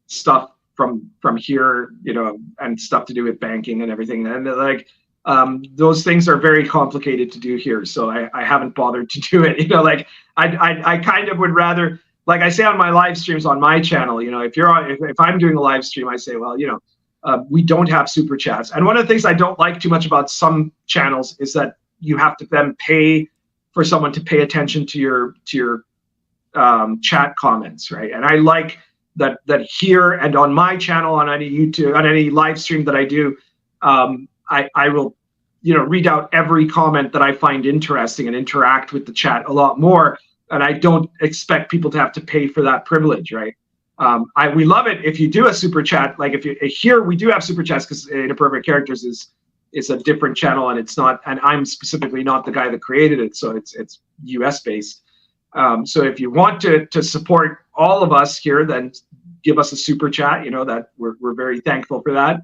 stuff from here, you know, and stuff to do with banking and everything. And like, those things are very complicated to do here. So I haven't bothered to do it. You know, like I kind of would rather, like I say on my live streams on my channel, you know, if I'm doing a live stream, I say, well, you know, we don't have super chats. And one of the things I don't like too much about some channels is that you have to then pay for someone to pay attention to your chat comments, right? And I like that here and on my channel, on any YouTube, on any live stream that I do, I will, you know, read out every comment that I find interesting and interact with the chat a lot more. And I don't expect people to have to pay for that privilege, right? We love it if you do a super chat. Like here we do have super chats because Inappropriate Characters is is a different channel, and it's not, and I'm specifically not the guy that created it, so it's US based. So if you want to support all of us here, then give us a super chat. You know that we're very thankful for that.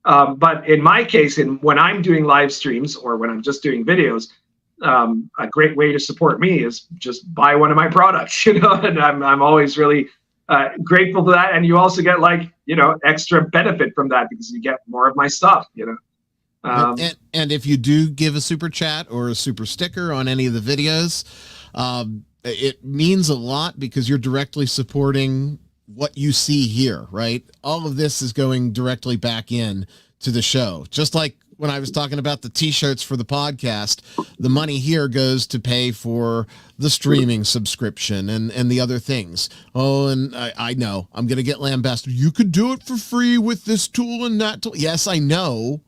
But in my case, when I'm doing live streams or when I'm just doing videos, a great way to support me is just buy one of my products. You know, and I'm always really grateful for that. And you also get extra benefit from that because you get more of my stuff. You know. And if you do give a super chat or a super sticker on any of the videos, it means a lot because you're directly supporting what you see here, right? All of this is going directly back in to the show. Just like when I was talking about the t-shirts for the podcast, the money here goes to pay for the streaming subscription and the other things. Oh, and I know I'm going to get lambasted. You could do it for free with this tool and that tool. Yes, I know.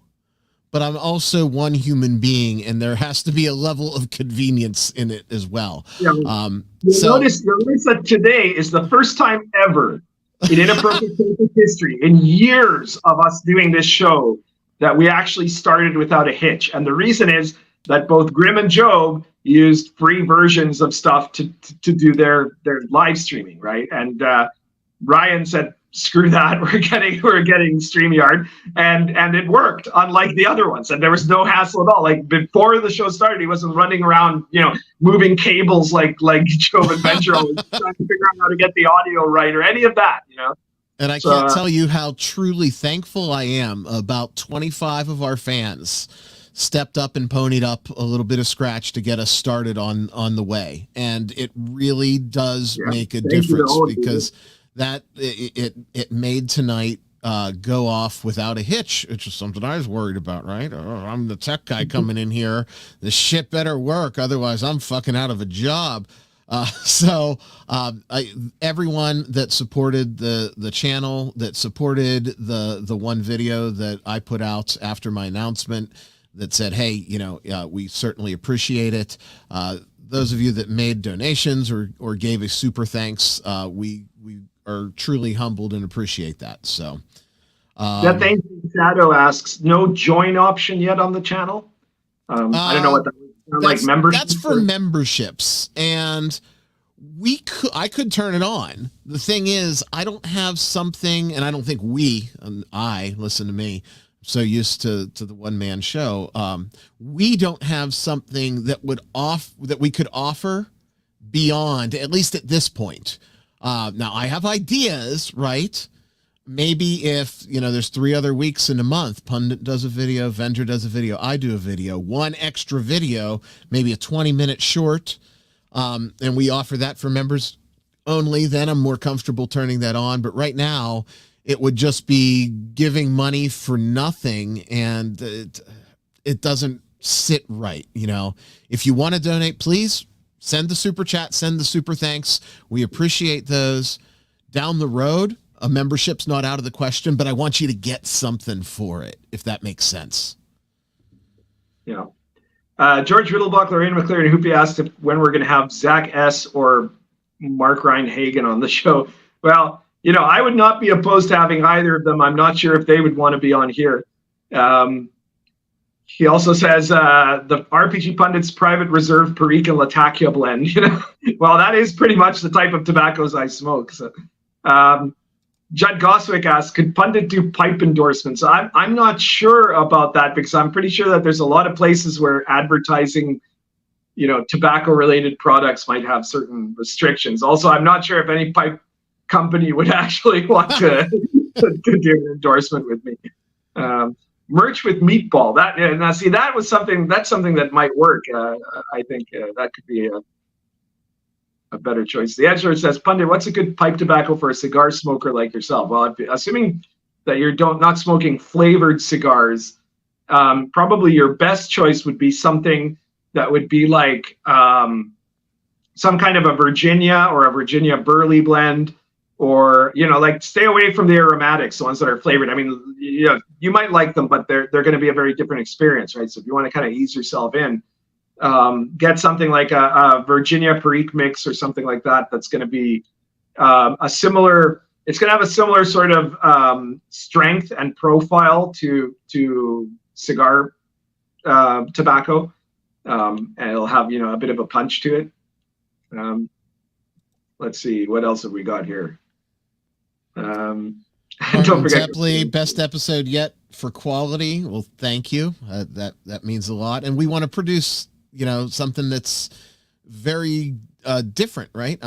But I'm also one human being, and there has to be a level of convenience in it as well. Yeah. Notice that today is the first time ever in Inappropriate history, in years of us doing this show, that we actually started without a hitch. And the reason is that both Grim and Job used free versions of stuff to do their live streaming, right? And Ryan said, screw that, we're getting StreamYard, and it worked, unlike the other ones, and there was no hassle at all. Like before the show started, he wasn't running around, moving cables like Joe and Venger was trying to figure out how to get the audio right or any of that, And I can't tell you how truly thankful I am. About 25 of our fans stepped up and ponied up a little bit of scratch to get us started on the way, and it really does make a difference because that it made tonight go off without a hitch, which is something I was worried about, right? Oh, I'm the tech guy coming in here. This shit better work, otherwise I'm fucking out of a job. Everyone that supported the channel, that supported the one video that I put out after my announcement that said, hey, we certainly appreciate it. Those of you that made donations or gave a super thanks, we are truly humbled and appreciate that. So that thing Shadow asks, no join option yet on the channel. I don't know what that is. Like memberships. That's for memberships, and I could turn it on. The thing is, I don't have something, and I don't think listen to me, I'm so used to the one-man show. We don't have something that we could offer beyond, at least at this point. Now I have ideas, right? Maybe if, there's 3 other weeks in a month, Pundit does a video, Venger does a video, I do a video, one extra video, maybe a 20-minute short, and we offer that for members only, then I'm more comfortable turning that on. But right now, it would just be giving money for nothing, and it doesn't sit right, If you want to donate, please send the super chat, send the super thanks. We appreciate those. Down the road, a membership's not out of the question, but I want you to get something for it, if that makes sense. Yeah. George Riddlebuckler, Ian McClaren, Hoopy asked when we're going to have Zach S. or Mark Ryan Hagen on the show. Well, I would not be opposed to having either of them. I'm not sure if they would want to be on here. He also says the RPG Pundit's Private Reserve Perique and Latakia blend. Well, that is pretty much the type of tobaccos I smoke. So, Judd Goswick asks, could Pundit do pipe endorsements? I'm not sure about that because I'm pretty sure that there's a lot of places where advertising, tobacco-related products might have certain restrictions. Also, I'm not sure if any pipe company would actually want to do an endorsement with me. Merch with meatball. That's something that might work. I think that could be a better choice. The Edgelord says, Pundit, what's a good pipe tobacco for a cigar smoker like yourself? Well, assuming that you're not smoking flavored cigars, probably your best choice would be something that would be like some kind of a Virginia or a Virginia Burley blend, or stay away from the aromatics, the ones that are flavored. I mean, you might like them, but they're going to be a very different experience, right? So if you want to kind of ease yourself in, get something like a Virginia Perique mix or something like that. That's going to be it's going to have a similar sort of strength and profile to cigar tobacco, and it'll have a bit of a punch to it. Let's see, what else have we got here? Don't forget Tepley, best episode yet for quality. Well, thank you. That means a lot, and we want to produce something that's very different, right?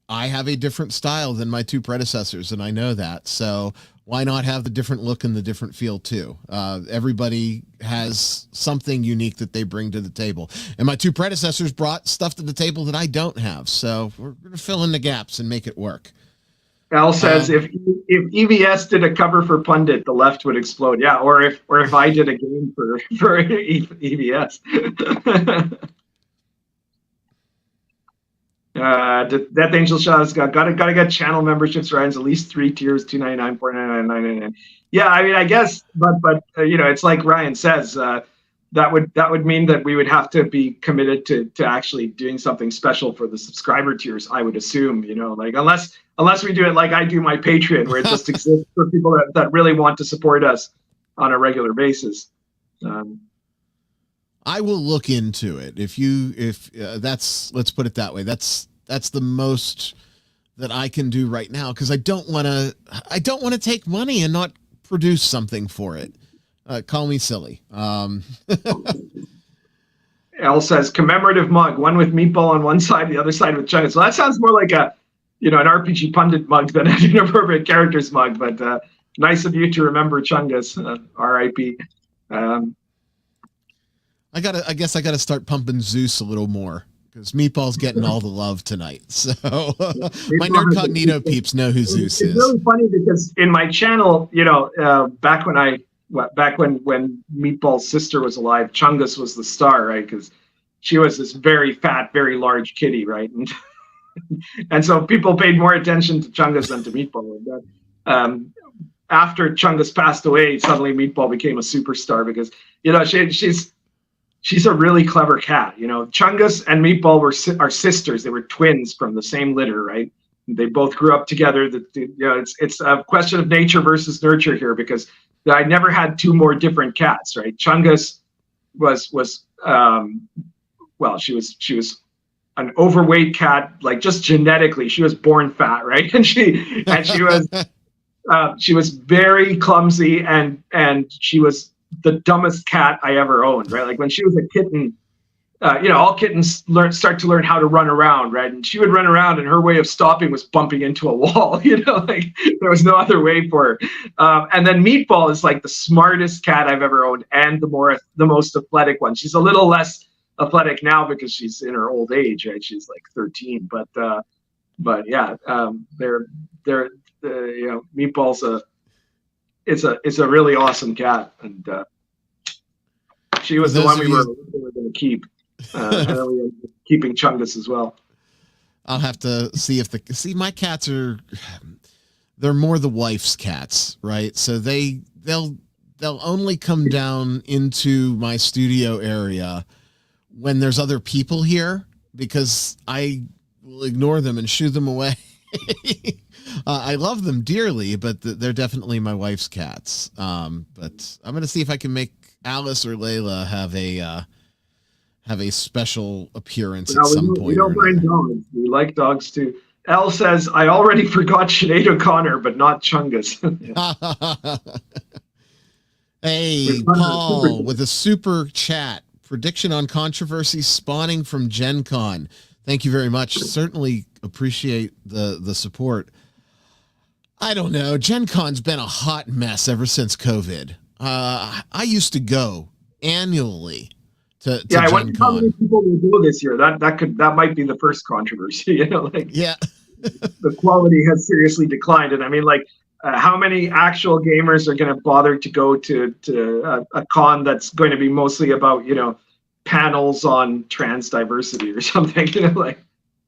I have a different style than my two predecessors, and I know that. So why not have the different look and the different feel too? Everybody has something unique that they bring to the table, and my two predecessors brought stuff to the table that I don't have. So we're going to fill in the gaps and make it work. Al says if EVS did a cover for Pundit, the left would explode. Yeah, or if I did a game for EVS. Death Angel Shaw's gotta get channel memberships. Ryan's at least 3 tiers: $2.99, $4.99, $9.99. Yeah, I mean, I guess, but it's like Ryan says, that would mean that we would have to be committed to actually doing something special for the subscriber tiers. I would assume, like unless we do it like I do my Patreon, where it just exists for people that really want to support us on a regular basis. I will look into it. If let's put it that way. That's the most that I can do right now, because I don't want to take money and not produce something for it. Call me silly. Al says commemorative mug, one with meatball on one side, the other side with Chungus. So that sounds more like an RPG Pundit mug than an Inappropriate Characters mug. But nice of you to remember Chungus. R.I.P. I guess I gotta start pumping Zeus a little more, because Meatball's getting all the love tonight. So my Nerdcognito peeps know who Zeus is. It's really funny because in my channel, back when Meatball's sister was alive, Chungus was the star, right? Because she was this very fat, very large kitty, right? And so people paid more attention to Chungus than to Meatball. After Chungus passed away, suddenly Meatball became a superstar because she's a really clever cat. Chungus and Meatball are sisters. They were twins from the same litter, right? They both grew up together. It's a question of nature versus nurture here, because I never had two more different cats, right? Chungus was she was an overweight cat, like just genetically, she was born fat, right? And she was very clumsy, and she was the dumbest cat I ever owned, right? Like when she was a kitten, all kittens start to learn how to run around, right? And she would run around, and her way of stopping was bumping into a wall, like there was no other way for her. And then Meatball is like the smartest cat I've ever owned, and the most athletic one. She's a little less athletic now because she's in her old age, right? She's like 13, but yeah, Meatball's it's a really awesome cat, and she was the one we were going to keep. And then we ended up keeping Chungus as well. I'll have to see if my cats they're more the wife's cats, right? So they'll only come down into my studio area when there's other people here, because I will ignore them and shoo them away. I love them dearly, but they're definitely my wife's cats. But I'm going to see if I can make Alice or Layla have a special appearance at some point. We don't mind dogs. We like dogs too. Al says, I already forgot Sinead O'Connor, but not Chungus. Hey, Paul, with a super chat. Prediction on controversy spawning from Gen Con. Thank you very much. Certainly appreciate the support. I don't know. Gen Con's been a hot mess ever since COVID. I used to go annually to I Gen wonder how many Con. people will go this year. That might be the first controversy. Yeah. The quality has seriously declined, and I mean, how many actual gamers are going to bother to go to a con that's going to be mostly about panels on trans diversity or something?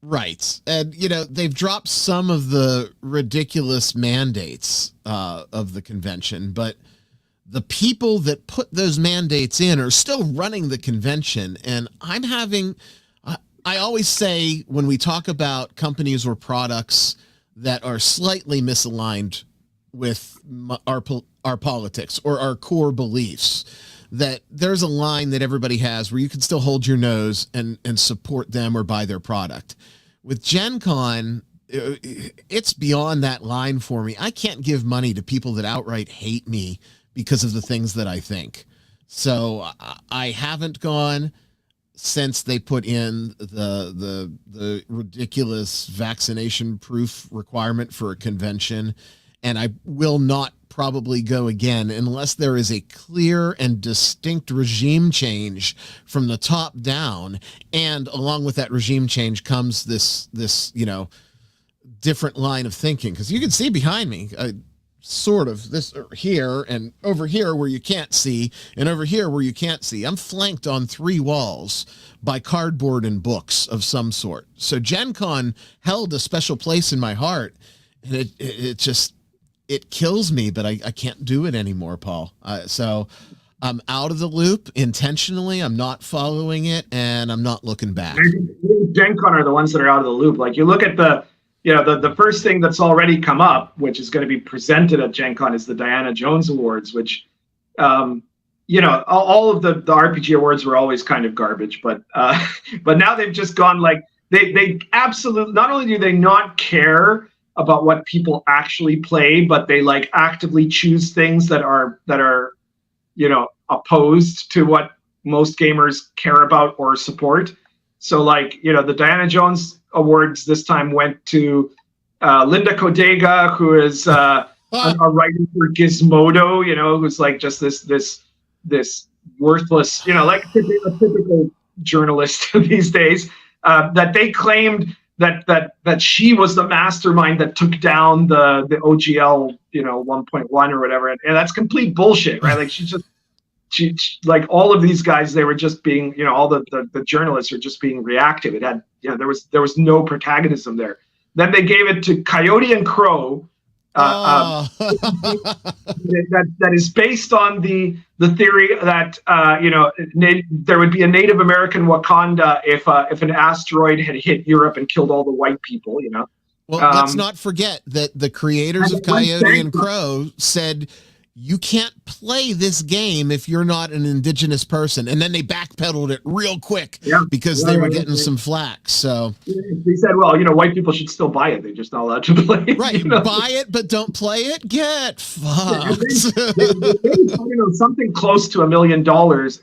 Right. And, they've dropped some of the ridiculous mandates of the convention, but the people that put those mandates in are still running the convention. And I always say, when we talk about companies or products that are slightly misaligned with our politics or our core beliefs, that there's a line that everybody has where you can still hold your nose and support them or buy their product. With Gen Con, it's beyond that line for me. I can't give money to people that outright hate me because of the things that I think. So I haven't gone since they put in the ridiculous vaccination proof requirement for a convention, and I will not probably go again unless there is a clear and distinct regime change from the top down, and along with that regime change comes this different line of thinking, because you can see behind me sort of this here and over here where you can't see, and over here where you can't see. I'm flanked on 3 walls by cardboard and books of some sort. So Gen Con held a special place in my heart, and it just kills me, but I can't do it anymore, Paul. So I'm out of the loop intentionally. I'm not following it, and I'm not looking back. Gen Con are the ones that are out of the loop. Like, you look at the first thing that's already come up, which is going to be presented at Gen Con, is the Diana Jones Awards, which, all of the RPG awards were always kind of garbage, but now they've just gone like, they absolutely, not only do they not care about what people actually play, but they like actively choose things that are opposed to what most gamers care about or support. So like, the Diana Jones Awards this time went to Linda Codega, who is a writer for Gizmodo, who's like just this worthless, like a typical journalist these days, that they claimed that she was the mastermind that took down the OGL 1.1 or whatever, and that's complete bullshit, right? Like, she like all of these guys, they were just being, all the journalists are just being reactive. It had, there was no protagonism there. Then they gave it to Coyote and Crow, that is based on the theory that there would be a Native American Wakanda if an asteroid had hit Europe and killed all the white people. Well, let's not forget that the creators of Coyote and Crow said, you can't play this game if you're not an indigenous person. And then they backpedaled it real quick because they were getting some flack. So they said, well, white people should still buy it. They're just not allowed to play it. Right. Buy it, but don't play it. Get fucked. They something close to $1 million,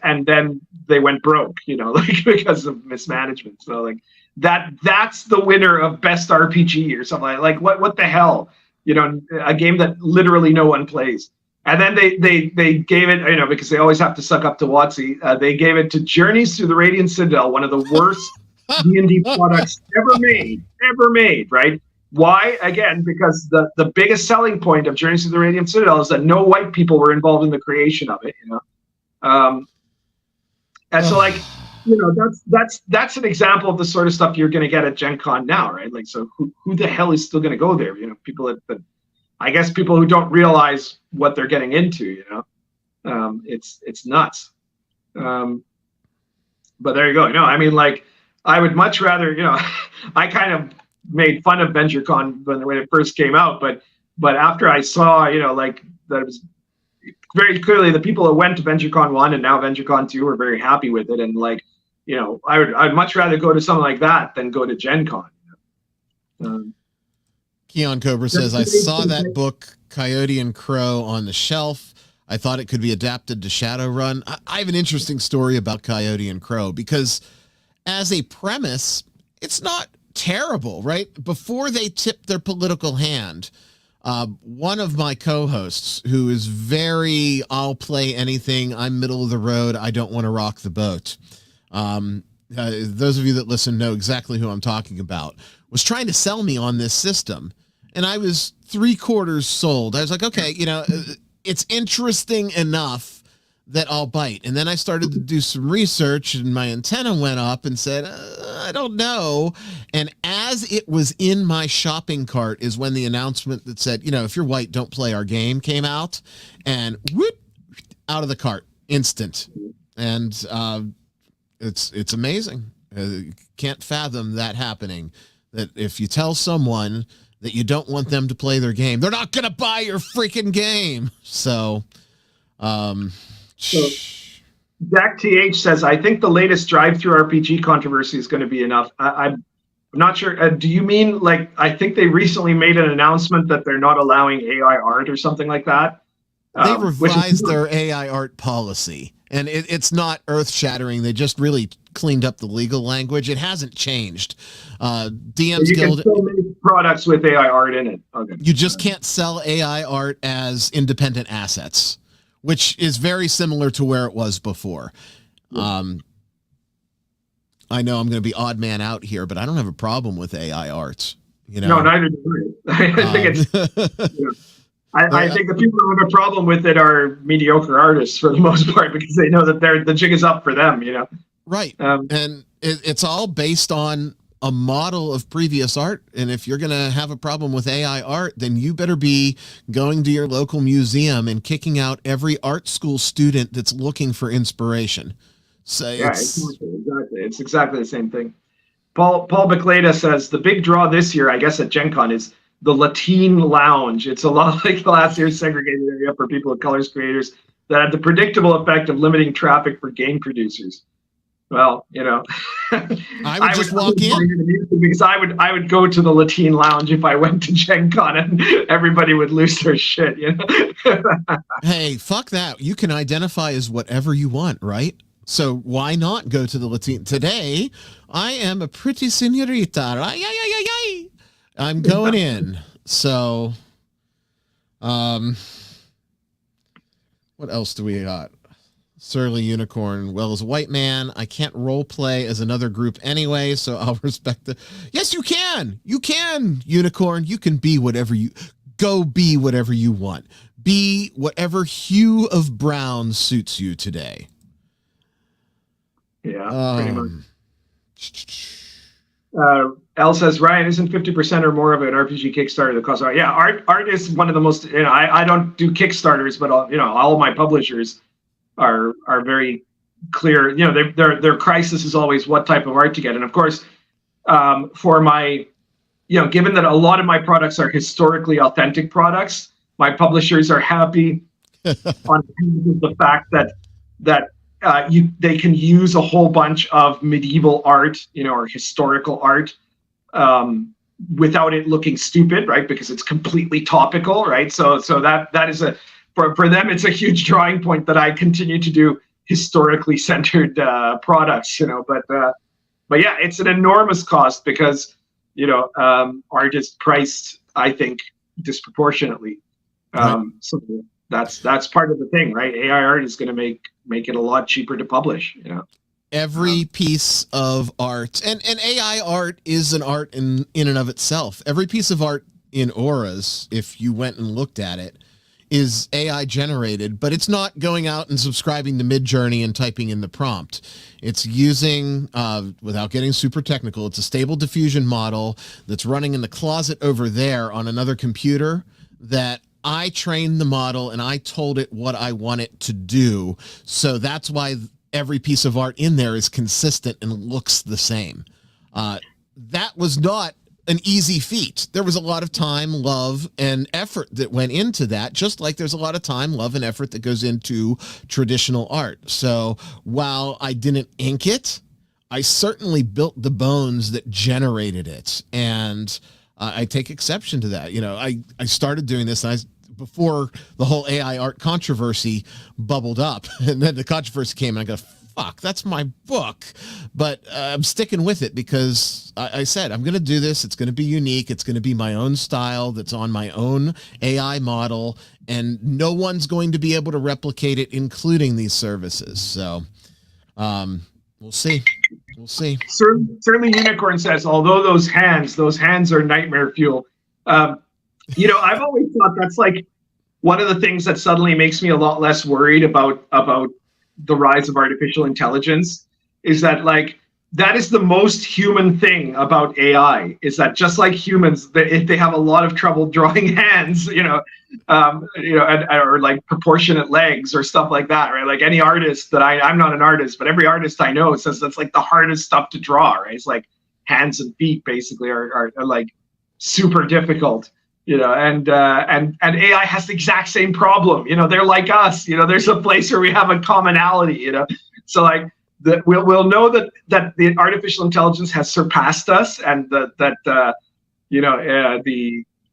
and then they went broke, because of mismanagement. So like that's the winner of best RPG or something like what the hell, a game that literally no one plays. And then they gave it, because they always have to suck up to WotC. They gave it to Journeys Through the Radiant Citadel, one of the worst D&D products ever made, right? Why? Again, because the biggest selling point of Journeys Through the Radiant Citadel is that no white people were involved in the creation of it, and so like, that's an example of the sort of stuff you're going to get at Gen Con now, right? Like, so who the hell is still going to go there? People that I guess people who don't realize what they're getting into, it's nuts. But there you go. I mean, like, I would much rather, I kind of made fun of VengerCon when it first came out, but after I saw, like, that it was very clearly the people that went to VengerCon 1 and now VengerCon 2 were very happy with it, and like, I'd much rather go to something like that than go to Gen Con. Keon Cobra says, I saw that book, Coyote and Crow, on the shelf. I thought it could be adapted to Shadowrun. I have an interesting story about Coyote and Crow, because as a premise, it's not terrible, right? Before they tipped their political hand, one of my co-hosts, who is very, I'll play anything, I'm middle of the road, I don't want to rock the boat. Those of you that listen know exactly who I'm talking about, was trying to sell me on this system. And I was 3/4 sold. I was like, okay, it's interesting enough that I'll bite. And then I started to do some research, and my antenna went up and said, I don't know. And as it was in my shopping cart is when the announcement that said, if you're white, don't play our game came out, and whoop, out of the cart, instant. And it's amazing. Can't fathom that happening, that if you tell someone that you don't want them to play their game, they're not going to buy your freaking game. So, Jack TH says, I think the latest drive-through RPG controversy is going to be enough. I'm not sure. Do you mean, like, I think they recently made an announcement that they're not allowing AI art or something like that? They revised their AI art policy, and it's not earth-shattering. They just really cleaned up the legal language. It hasn't changed. DM's you Guild. Can still make products with AI art in it. Okay. You just can't sell AI art as independent assets, which is very similar to where it was before. I know I'm going to be odd man out here, but I don't have a problem with AI arts. You know? No, neither do I. I think it's. I think the people who have a problem with it are mediocre artists for the most part, because they know that the jig is up for them. You know. Right. And it's all based on a model of previous art. And if you're going to have a problem with AI art, then you better be going to your local museum and kicking out every art school student that's looking for inspiration. So yeah, exactly. It's exactly the same thing. Paul Bacleda says the big draw this year, I guess, at Gen Con is the Latine Lounge. It's a lot like the last year's segregated area for people of colors creators that had the predictable effect of limiting traffic for game producers. Well, you know, I would just walk in, because I would go to the Latine Lounge if I went to Gen Con, and everybody would lose their shit. You know. Hey, fuck that. You can identify as whatever you want, right? So why not go to the Latine? Today, I am a pretty senorita. I'm going in. So, what else do we got? Surly Unicorn. Well, as a white man, I can't role play as another group anyway, so I'll respect the... Yes, you can! You can, Unicorn! You can be whatever you... Go be whatever you want. Be whatever hue of brown suits you today. Yeah, pretty much. L says, Ryan, isn't 50% or more of an RPG Kickstarter that costs art? Yeah, art is one of the most... You know, I don't do Kickstarters, but all of my publishers are very clear. You know, their crisis is always what type of art to get. And of course, for my, given that a lot of my products are historically authentic products, my publishers are happy on the fact that they can use a whole bunch of medieval art, or historical art, without it looking stupid, right? Because it's completely topical, right? So that is for them, it's a huge drawing point that I continue to do historically centered products, But yeah, it's an enormous cost because art is priced, I think, disproportionately. So that's part of the thing, right? AI art is going to make it a lot cheaper to publish. Every piece of art, and AI art is an art in and of itself. Every piece of art in Auras, if you went and looked at it, is AI generated, but it's not going out and subscribing to Midjourney and typing in the prompt. It's using, without getting super technical, it's a stable diffusion model that's running in the closet over there on another computer that I trained the model and I told it what I want it to do. So that's why every piece of art in there is consistent and looks the same. That was not an easy feat. There was a lot of time, love, and effort that went into that, just like there's a lot of time, love, and effort that goes into traditional art. So while I didn't ink it, I certainly built the bones that generated it. And I take exception to that. I started doing this, and before the whole AI art controversy bubbled up, and then the controversy came, and I go, fuck, that's my book. But I'm sticking with it because I said, I'm going to do this. It's going to be unique. It's going to be my own style that's on my own AI model, and no one's going to be able to replicate it, including these services. So we'll see. We'll see. Certainly Unicorn says, although those hands are nightmare fuel. I've always thought that's like one of the things that suddenly makes me a lot less worried about the rise of artificial intelligence, is that that is the most human thing about AI, is that just like humans, they have a lot of trouble drawing hands, or like proportionate legs or stuff like that, right? Like any artist that I'm not an artist, but every artist I know says that's like the hardest stuff to draw, right? It's like hands and feet basically are like super difficult. and AI has the exact same problem. They're like us. There's a place where we have a commonality. So like we'll know that the artificial intelligence has surpassed us, and the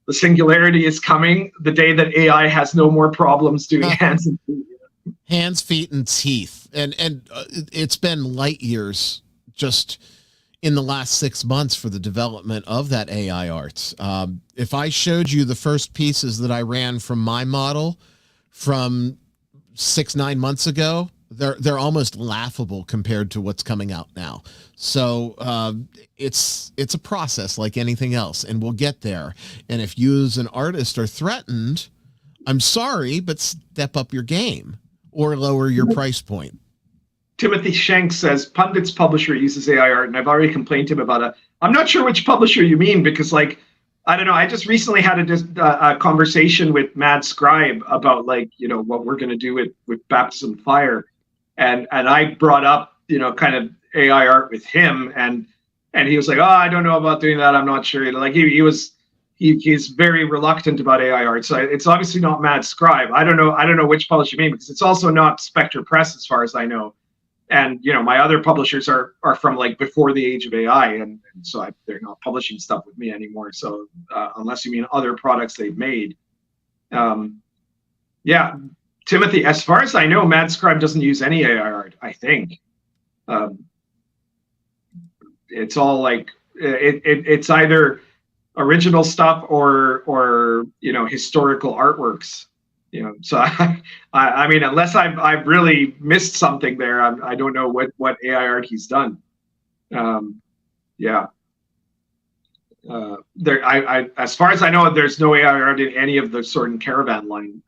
singularity is coming the day that AI has no more problems doing hands and feet. Hands, feet, and teeth, and it's been light years just in the last 6 months for the development of that AI art. If I showed you the first pieces that I ran from my model from 6-9 months ago, they're almost laughable compared to what's coming out now. So it's a process like anything else, and we'll get there. And if you as an artist are threatened, I'm sorry, but step up your game or lower your price point. Timothy Shanks says, Pundit's publisher uses AI art, and I've already complained to him about it. I'm not sure which publisher you mean, because like, I don't know. I just recently had a conversation with Mad Scribe about what we're going to do with Baptism Fire. And I brought up, kind of AI art with him, and he was like, oh, I don't know about doing that. I'm not sure. Like he's very reluctant about AI art. So it's obviously not Mad Scribe. I don't know which publisher you mean, because it's also not Spectre Press as far as I know. And my other publishers are from like before the age of AI, and so they're not publishing stuff with me anymore. So unless you mean other products they've made, yeah. Timothy, as far as I know, Mad Scribe doesn't use any AI art, I think. It's all like it's either original stuff or historical artworks. So I mean, unless I've really missed something there, I don't know what AI art he's done. Yeah. As far as I know, there's no AI art in any of the Sword and Caravan line.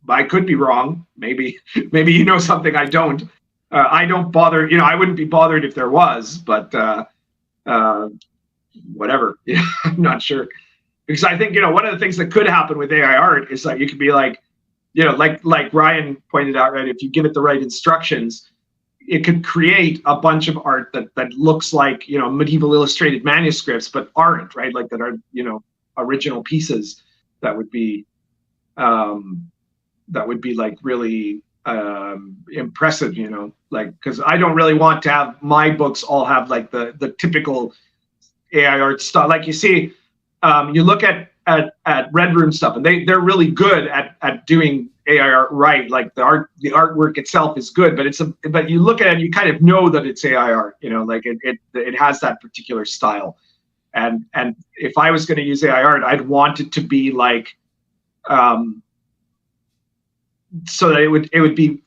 I could be wrong. Maybe you know something I don't. I don't bother. I wouldn't be bothered if there was, but whatever. I'm not sure, because I think one of the things that could happen with AI art is that you could be like, like Ryan pointed out, right? If you give it the right instructions, it could create a bunch of art that looks like medieval illustrated manuscripts, but aren't, right? Like that are original pieces that would be like really impressive, like, because I don't really want to have my books all have like the typical AI art style. Like you see, you look at Red Room stuff, and they're really good at doing AI art right. Like the artwork itself is good, but you look at it and you kind of know that it's AI art, like it has that particular style. And if I was going to use AI art, I'd want it to be like, so that it would be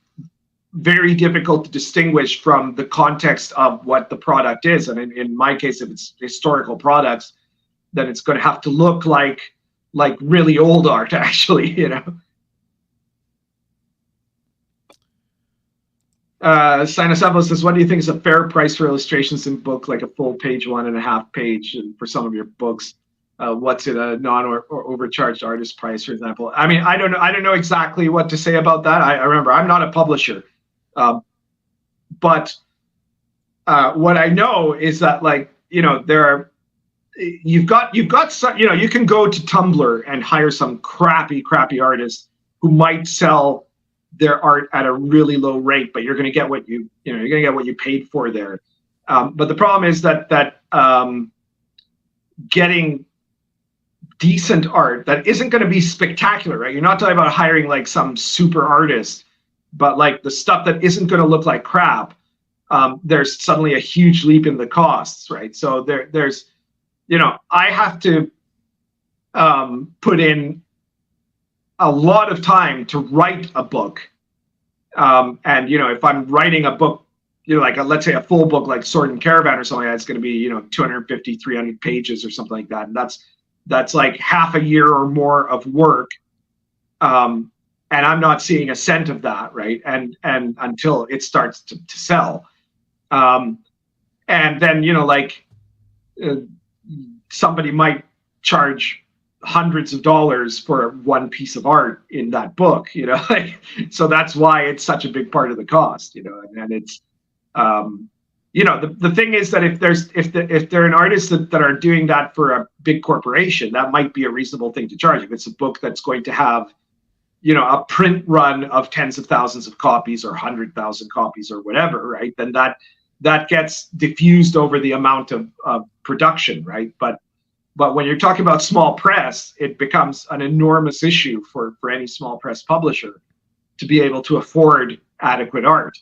very difficult to distinguish from the context of what the product is. And in my case, if it's historical products, then it's going to have to look like really old art, actually, Sinocephalus says, what do you think is a fair price for illustrations in book, like a full page, 1.5 page, and for some of your books? What's it a non or overcharged artist price, for example? I mean, I don't know exactly what to say about that. I remember I'm not a publisher, but what I know is that, like, there are, you've got some, you can go to Tumblr and hire some crappy artist who might sell their art at a really low rate, but you're going to get what you're going to get what you paid for there. But the problem is that getting decent art that isn't going to be spectacular, right? You're not talking about hiring like some super artist, but like the stuff that isn't going to look like crap. There's suddenly a huge leap in the costs, right? So there's, I have to put in a lot of time to write a book. And, if I'm writing a book, like let's say a full book like Sword and Caravan or something, that's going to be, 250, 300 pages or something like that. And that's like half a year or more of work. And I'm not seeing a cent of that, right? And until it starts to sell. And then, somebody might charge hundreds of dollars for one piece of art in that book, so that's why it's such a big part of the cost, and it's, the thing is that if they're an artist that are doing that for a big corporation, that might be a reasonable thing to charge. If it's a book that's going to have, a print run of tens of thousands of copies or 100,000 copies or whatever, right? Then that gets diffused over the amount of production, right? But when you're talking about small press, it becomes an enormous issue for any small press publisher to be able to afford adequate art,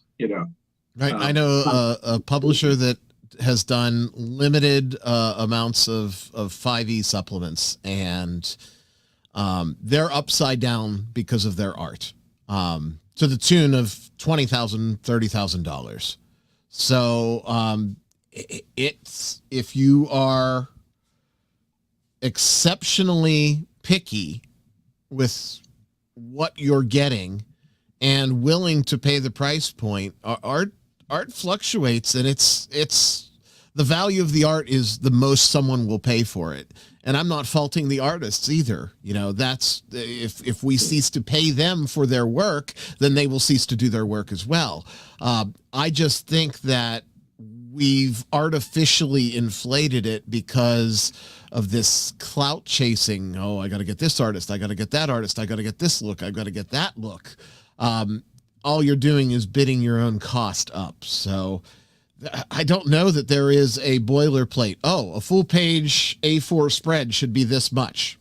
Right. I know a publisher that has done limited amounts of 5e supplements, and they're upside down because of their art, to the tune of $20,000, $30,000. So it's, if you are exceptionally picky with what you're getting and willing to pay the price point, art fluctuates, and it's the value of the art is the most someone will pay for it. And I'm not faulting the artists either. That's if we cease to pay them for their work, then they will cease to do their work as well. I just think that we've artificially inflated it because of this clout chasing. Oh, I got to get this artist. I got to get that artist. I got to get this look. I got to get that look. All you're doing is bidding your own cost up. So I don't know that there is a boilerplate. Oh, a full page A4 spread should be this much.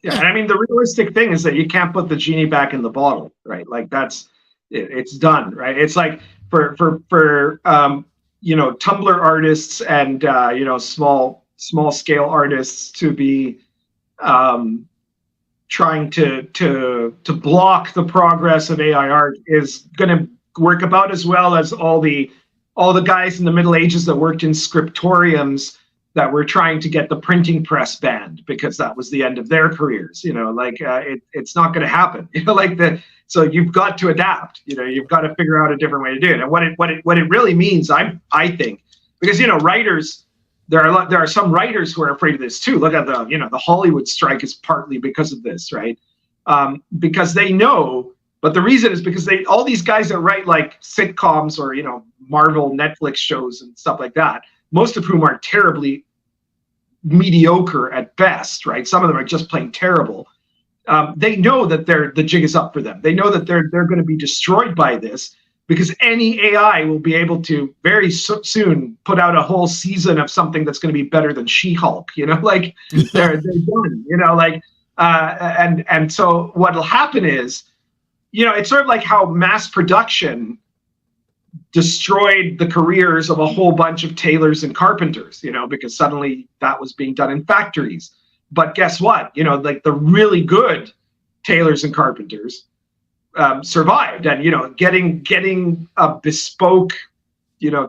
Yeah, and I mean, the realistic thing is that you can't put the genie back in the bottle, right? Like it's done, right? It's like for Tumblr artists and small scale artists to be trying to block the progress of AI art is going to work about as well as all the guys in the Middle Ages that worked in scriptoriums that were trying to get the printing press banned because that was the end of their careers. It's not going to happen. So you've got to adapt. You've got to figure out a different way to do it. And what it really means, I think, because writers. There are some writers who are afraid of this too. Look at the Hollywood strike is partly because of this, right? Because they know, but the reason is because all these guys that write like sitcoms or Marvel Netflix shows and stuff like that, most of whom are terribly mediocre at best, right? Some of them are just plain terrible. They know that the jig is up for them. They know that they're going to be destroyed by this, because any AI will be able to very soon put out a whole season of something that's going to be better than She-Hulk. They're done. And so what'll happen is, it's sort of like how mass production destroyed the careers of a whole bunch of tailors and carpenters. Because suddenly that was being done in factories. But guess what? The really good tailors and carpenters survived, and getting a bespoke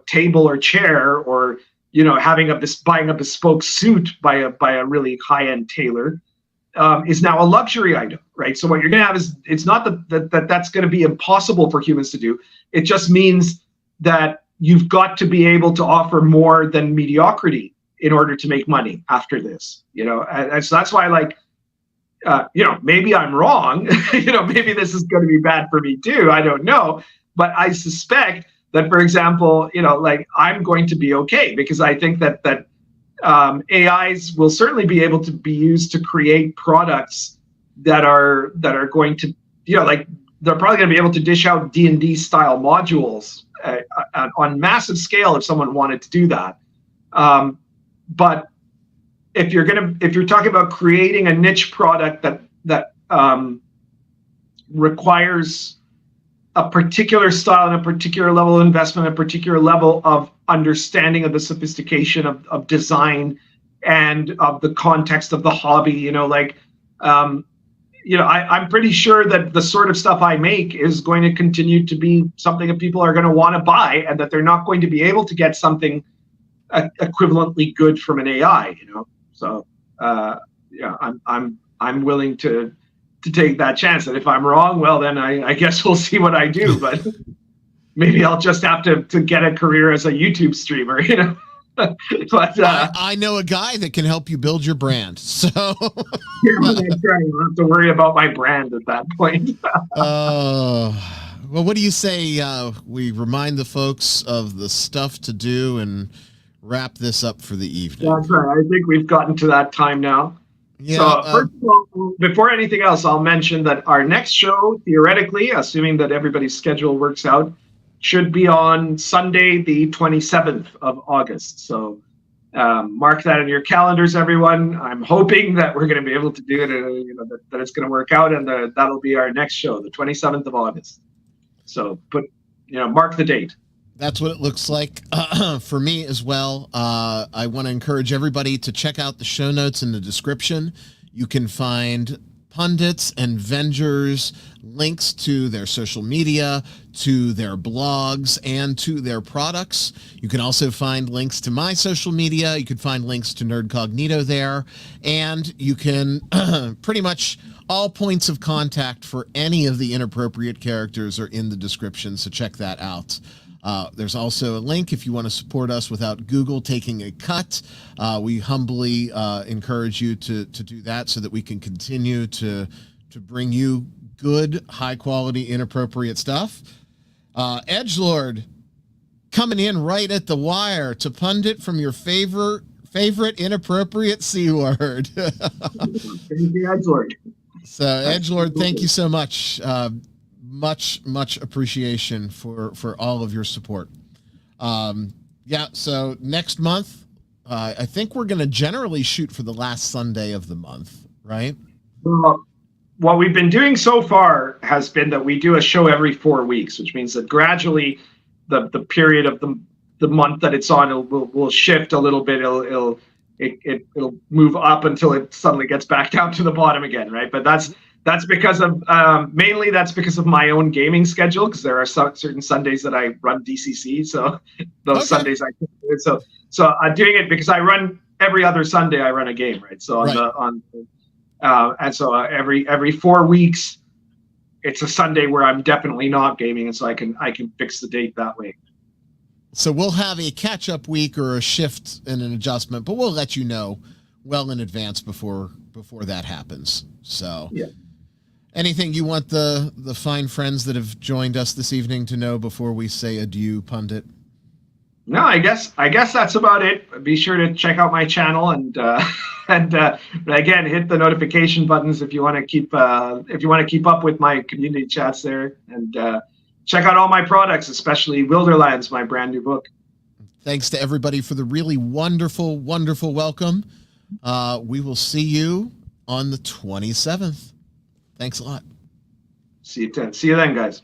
table or chair, or buying a bespoke suit by a really high-end tailor is now a luxury item, right? So what you're going to have is, it's not that's going to be impossible for humans to do. It just means that you've got to be able to offer more than mediocrity in order to make money after this, and so that's why, maybe I'm wrong, maybe this is going to be bad for me too. I don't know. But I suspect that, for example, I'm going to be okay, because I think that AIs will certainly be able to be used to create products that are going to, they're probably going to be able to dish out D&D style modules on massive scale if someone wanted to do that. But if you're talking about creating a niche product that requires a particular style and a particular level of investment, a particular level of understanding of the sophistication of design and of the context of the hobby, I'm pretty sure that the sort of stuff I make is going to continue to be something that people are going to want to buy, and that they're not going to be able to get something equivalently good from an AI, So, I'm willing to take that chance. And if I'm wrong, well, then I guess we'll see what I do. But maybe I'll just have to get a career as a YouTube streamer, But I know a guy that can help you build your brand. So yeah, that's right. I don't have to worry about my brand at that point. Well, what do you say we remind the folks of the stuff to do and wrap this up for the evening? That's right. I think we've gotten to that time now. Yeah, So first of all, before anything else, I'll mention that our next show, theoretically, assuming that everybody's schedule works out, should be on Sunday, the 27th of August. So mark that in your calendars, everyone. I'm hoping that we're going to be able to do it, that it's going to work out, and that'll be our next show, the 27th of August. So mark the date. That's what it looks like for me as well. I want to encourage everybody to check out the show notes in the description. You can find pundits and Vengers links to their social media, to their blogs, and to their products. You can also find links to my social media. You can find links to Nerd Cognito there. And you can pretty much all points of contact for any of the inappropriate characters are in the description, so check that out. There's also a link if you want to support us without Google taking a cut. We humbly encourage you to do that so that we can continue to bring you good, high-quality, inappropriate stuff. Edgelord coming in right at the wire to pundit from your favorite inappropriate C word. Thank you, Edgelord. So, Edgelord, thank you so much. Much appreciation for all of your support. So next month, I think we're going to generally shoot for the last Sunday of the month, right? Well, what we've been doing so far has been that we do a show every 4 weeks, which means that gradually the period of the month that it's on will shift a little bit. It'll move up until it suddenly gets back down to the bottom again, right? But that's because of mainly because of my own gaming schedule, because there are certain Sundays that I run DCC, so those Sundays I can do it. So I'm doing it because I run every other Sunday. I run a game, right? So every 4 weeks, it's a Sunday where I'm definitely not gaming, and so I can fix the date that way. So we'll have a catch-up week or a shift and an adjustment, but we'll let you know well in advance before that happens. So. Yeah. Anything you want the fine friends that have joined us this evening to know before we say adieu, pundit? No, I guess that's about it. Be sure to check out my channel and again, hit the notification buttons if you want to keep up with my community chats there, and check out all my products, especially Wilderlands, my brand new book. Thanks to everybody for the really wonderful welcome. We will see you on the 27th. Thanks a lot. See you then, guys.